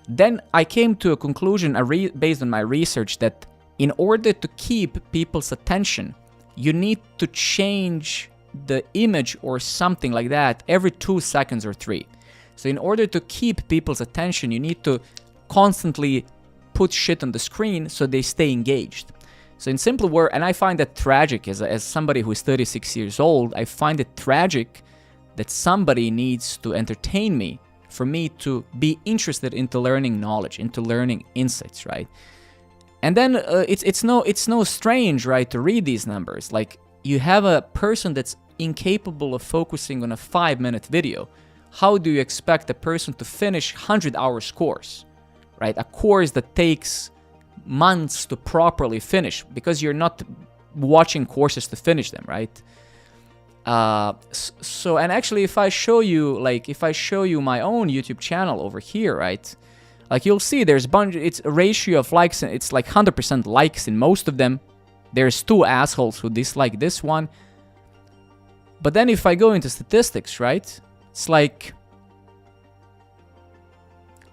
Then I came to a conclusion based on my research that in order to keep people's attention, you need to change the image or something like that every 2 seconds or 3. So in order to keep people's attention, you need to constantly put shit on the screen so they stay engaged. So in simple words, and I find that tragic as somebody who is 36 years old, I find it tragic that somebody needs to entertain me for me to be interested into learning knowledge, into learning insights, right? And then it's no strange, right, to read these numbers. Like you have a person that's incapable of focusing on a 5-minute video. How do you expect a person to finish 100 hours course, right? A course that takes months to properly finish because you're not watching courses to finish them, right? So, and actually if I show you my own YouTube channel over here, right? Like you'll see there's it's a ratio of likes, and it's like 100% likes in most of them. There's 2 assholes who dislike this one. But then if I go into statistics, right? It's like,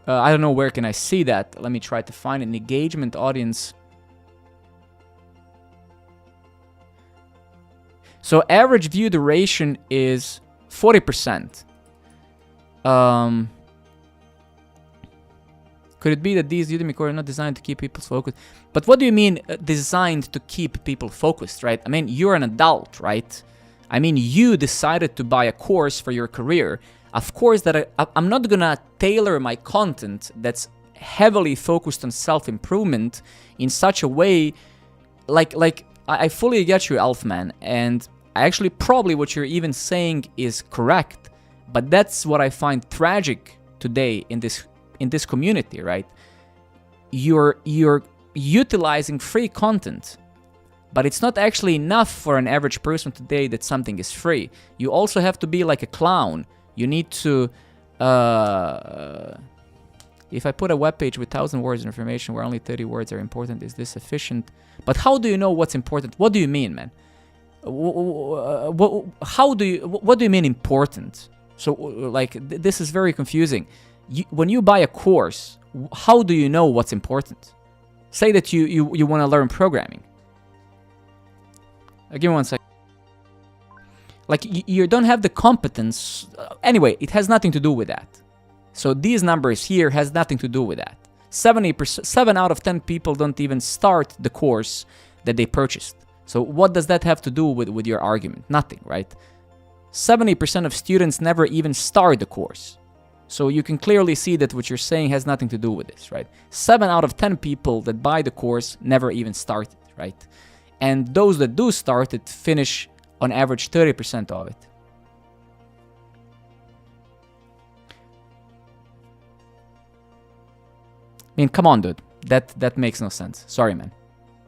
I don't know where can I see that. Let me try to find an engagement audience. So average view duration is 40%. Could it be that these Udemy courses are not designed to keep people focused? But what do you mean designed to keep people focused, right? I mean, you're an adult, right? I mean, you decided to buy a course for your career. Of course that I'm not gonna tailor my content that's heavily focused on self-improvement in such a way, like I fully get you, Elfman, and actually probably what you're even saying is correct, but that's what I find tragic today in this community, right? You're utilizing free content, but it's not actually enough for an average person today that something is free. You also have to be like a clown. You need to, if I put a web page with 1,000 words of information where only 30 words are important, is this sufficient? But how do you know what's important? What do you mean, man? What do you mean important? So, like, this is very confusing. When you buy a course, how do you know what's important? Say that you want to learn programming. Give me 1 second. Like, you don't have the competence. Anyway, it has nothing to do with that. So these numbers here has nothing to do with that. 70%, 7 out of 10 people don't even start the course that they purchased. So what does that have to do with your argument? Nothing, right? 70% of students never even start the course. So you can clearly see that what you're saying has nothing to do with this, right? 7 out of 10 people that buy the course never even started, right? And those that do start it finish on average 30% of it. I mean, come on, dude. That makes no sense. Sorry, man.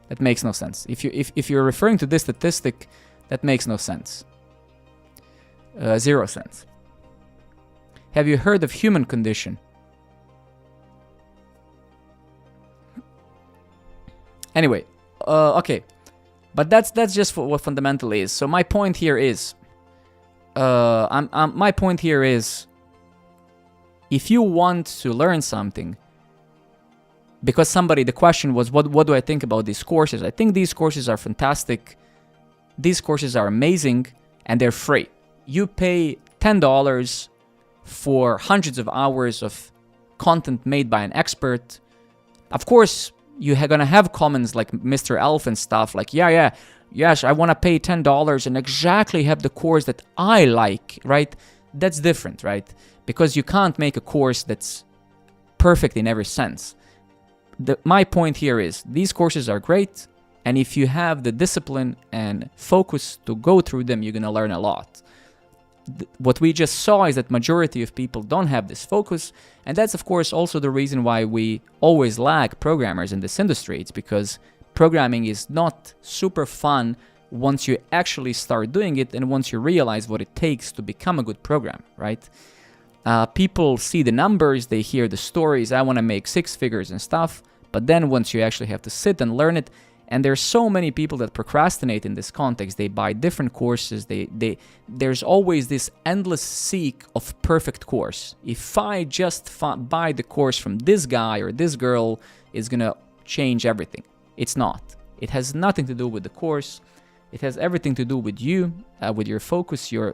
That makes no sense. If you're referring to this statistic, that makes no sense. 0 sense. Have you heard of human condition? Anyway, okay. But that's just what fundamentally is. So my point here is, my point here is, if you want to learn something, because the question was, what do I think about these courses? I think these courses are fantastic. These courses are amazing, and they're free. You pay $10 for hundreds of hours of content made by an expert. Of course, you're gonna have comments like Mr. Elf and stuff like, yes, I wanna pay $10 and exactly have the course that I like, right? That's different, right? Because you can't make a course that's perfect in every sense. My point here is, these courses are great, and if you have the discipline and focus to go through them, you're gonna learn a lot. What we just saw is that majority of people don't have this focus, and that's of course also the reason why we always lack programmers in this industry. It's because programming is not super fun once you actually start doing it and once you realize what it takes to become a good programmer, right? People see the numbers, they hear the stories, I want to make 6 figures and stuff, but then once you actually have to sit and learn it, and there's so many people that procrastinate in this context. They buy different courses. There's always this endless seek of perfect course. If I just buy the course from this guy or this girl, it's gonna change everything. It's not. It has nothing to do with the course. It has everything to do with you, with your focus, your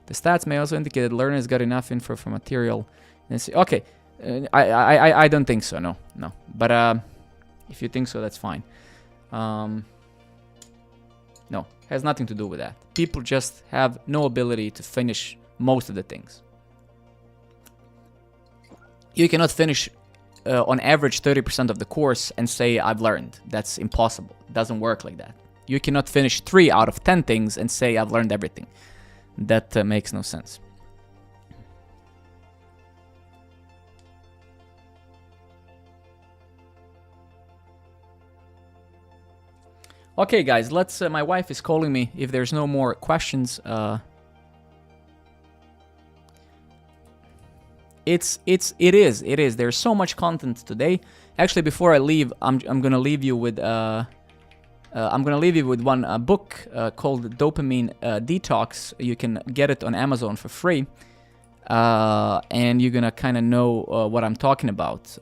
The stats may also indicate that learners got enough info from material. Okay, I don't think so. No. But if you think so, that's fine. No, has nothing to do with that. People just have no ability to finish most of the things. You cannot finish on average 30% of the course and say I've learned. That's impossible. It doesn't work like that. You cannot finish 3 out of 10 things and say I've learned everything. That makes no sense. Okay, guys, let's. My wife is calling me. If there's no more questions, it is. There's so much content today. Actually, before I leave, I'm gonna leave you with one book called Dopamine Detox. You can get it on Amazon for free, and you're gonna kind of know what I'm talking about.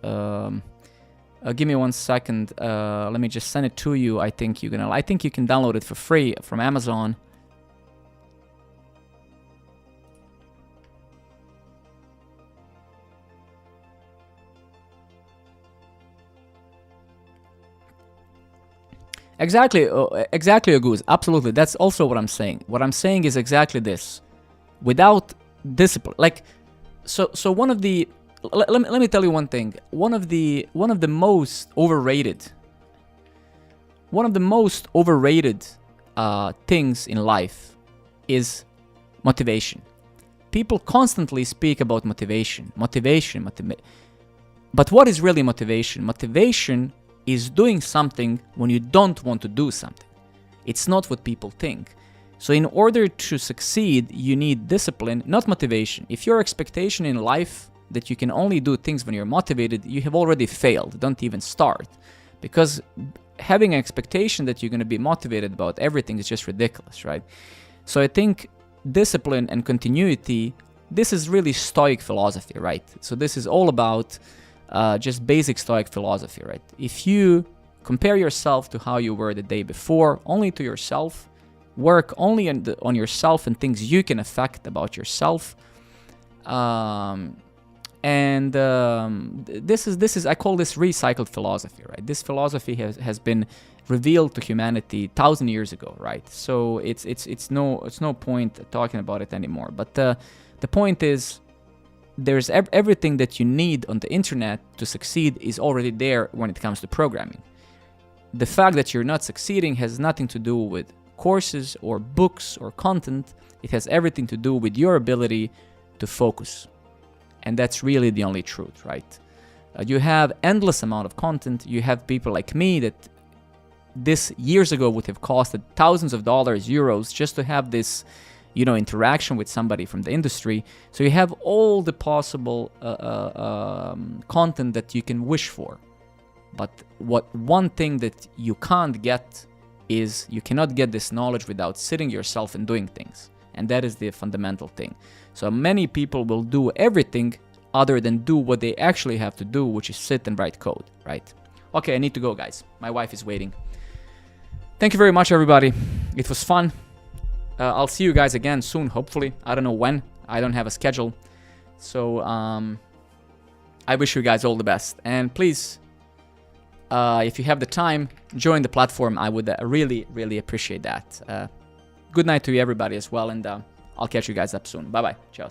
Give me 1 second. Let me just send it to you. I think you can download it for free from Amazon. Exactly, Aguz. Absolutely. That's also what I'm saying. What I'm saying is exactly this. Without discipline, like, so one of the, let me tell you one thing. One of the most overrated things in life is motivation. People constantly speak about motivation. But what is really motivation? Motivation is doing something when you don't want to do something. It's not what people think. So in order to succeed, you need discipline, not motivation. If your expectation in life that you can only do things when you're motivated, you have already failed. Don't even start. Because having an expectation that you're going to be motivated about everything is just ridiculous, right? So I think discipline and continuity, this is really Stoic philosophy, right? So this is all about just basic Stoic philosophy, right? If you compare yourself to how you were the day before, only to yourself, work only on yourself and things you can affect about yourself, this is I call this recycled philosophy, right? This philosophy has been revealed to humanity 1,000 years ago, right? So it's no point talking about it anymore. But the point is, there's everything that you need on the internet to succeed is already there when it comes to programming. The fact that you're not succeeding has nothing to do with courses or books or content. It has everything to do with your ability to focus. And that's really the only truth, right? You have endless amount of content. You have people like me that this years ago would have costed thousands of dollars, euros, just to have this, you know, interaction with somebody from the industry. So you have all the possible content that you can wish for. But one thing that you can't get is you cannot get this knowledge without sitting yourself and doing things. And that is the fundamental thing. So many people will do everything other than do what they actually have to do, which is sit and write code, right? Okay, I need to go, guys. My wife is waiting. Thank you very much, everybody. It was fun. I'll see you guys again soon, hopefully. I don't know when. I don't have a schedule. So I wish you guys all the best. And please, if you have the time, join the platform. I would really, really appreciate that. Good night to you, everybody, as well. And I'll catch you guys up soon. Bye-bye. Ciao.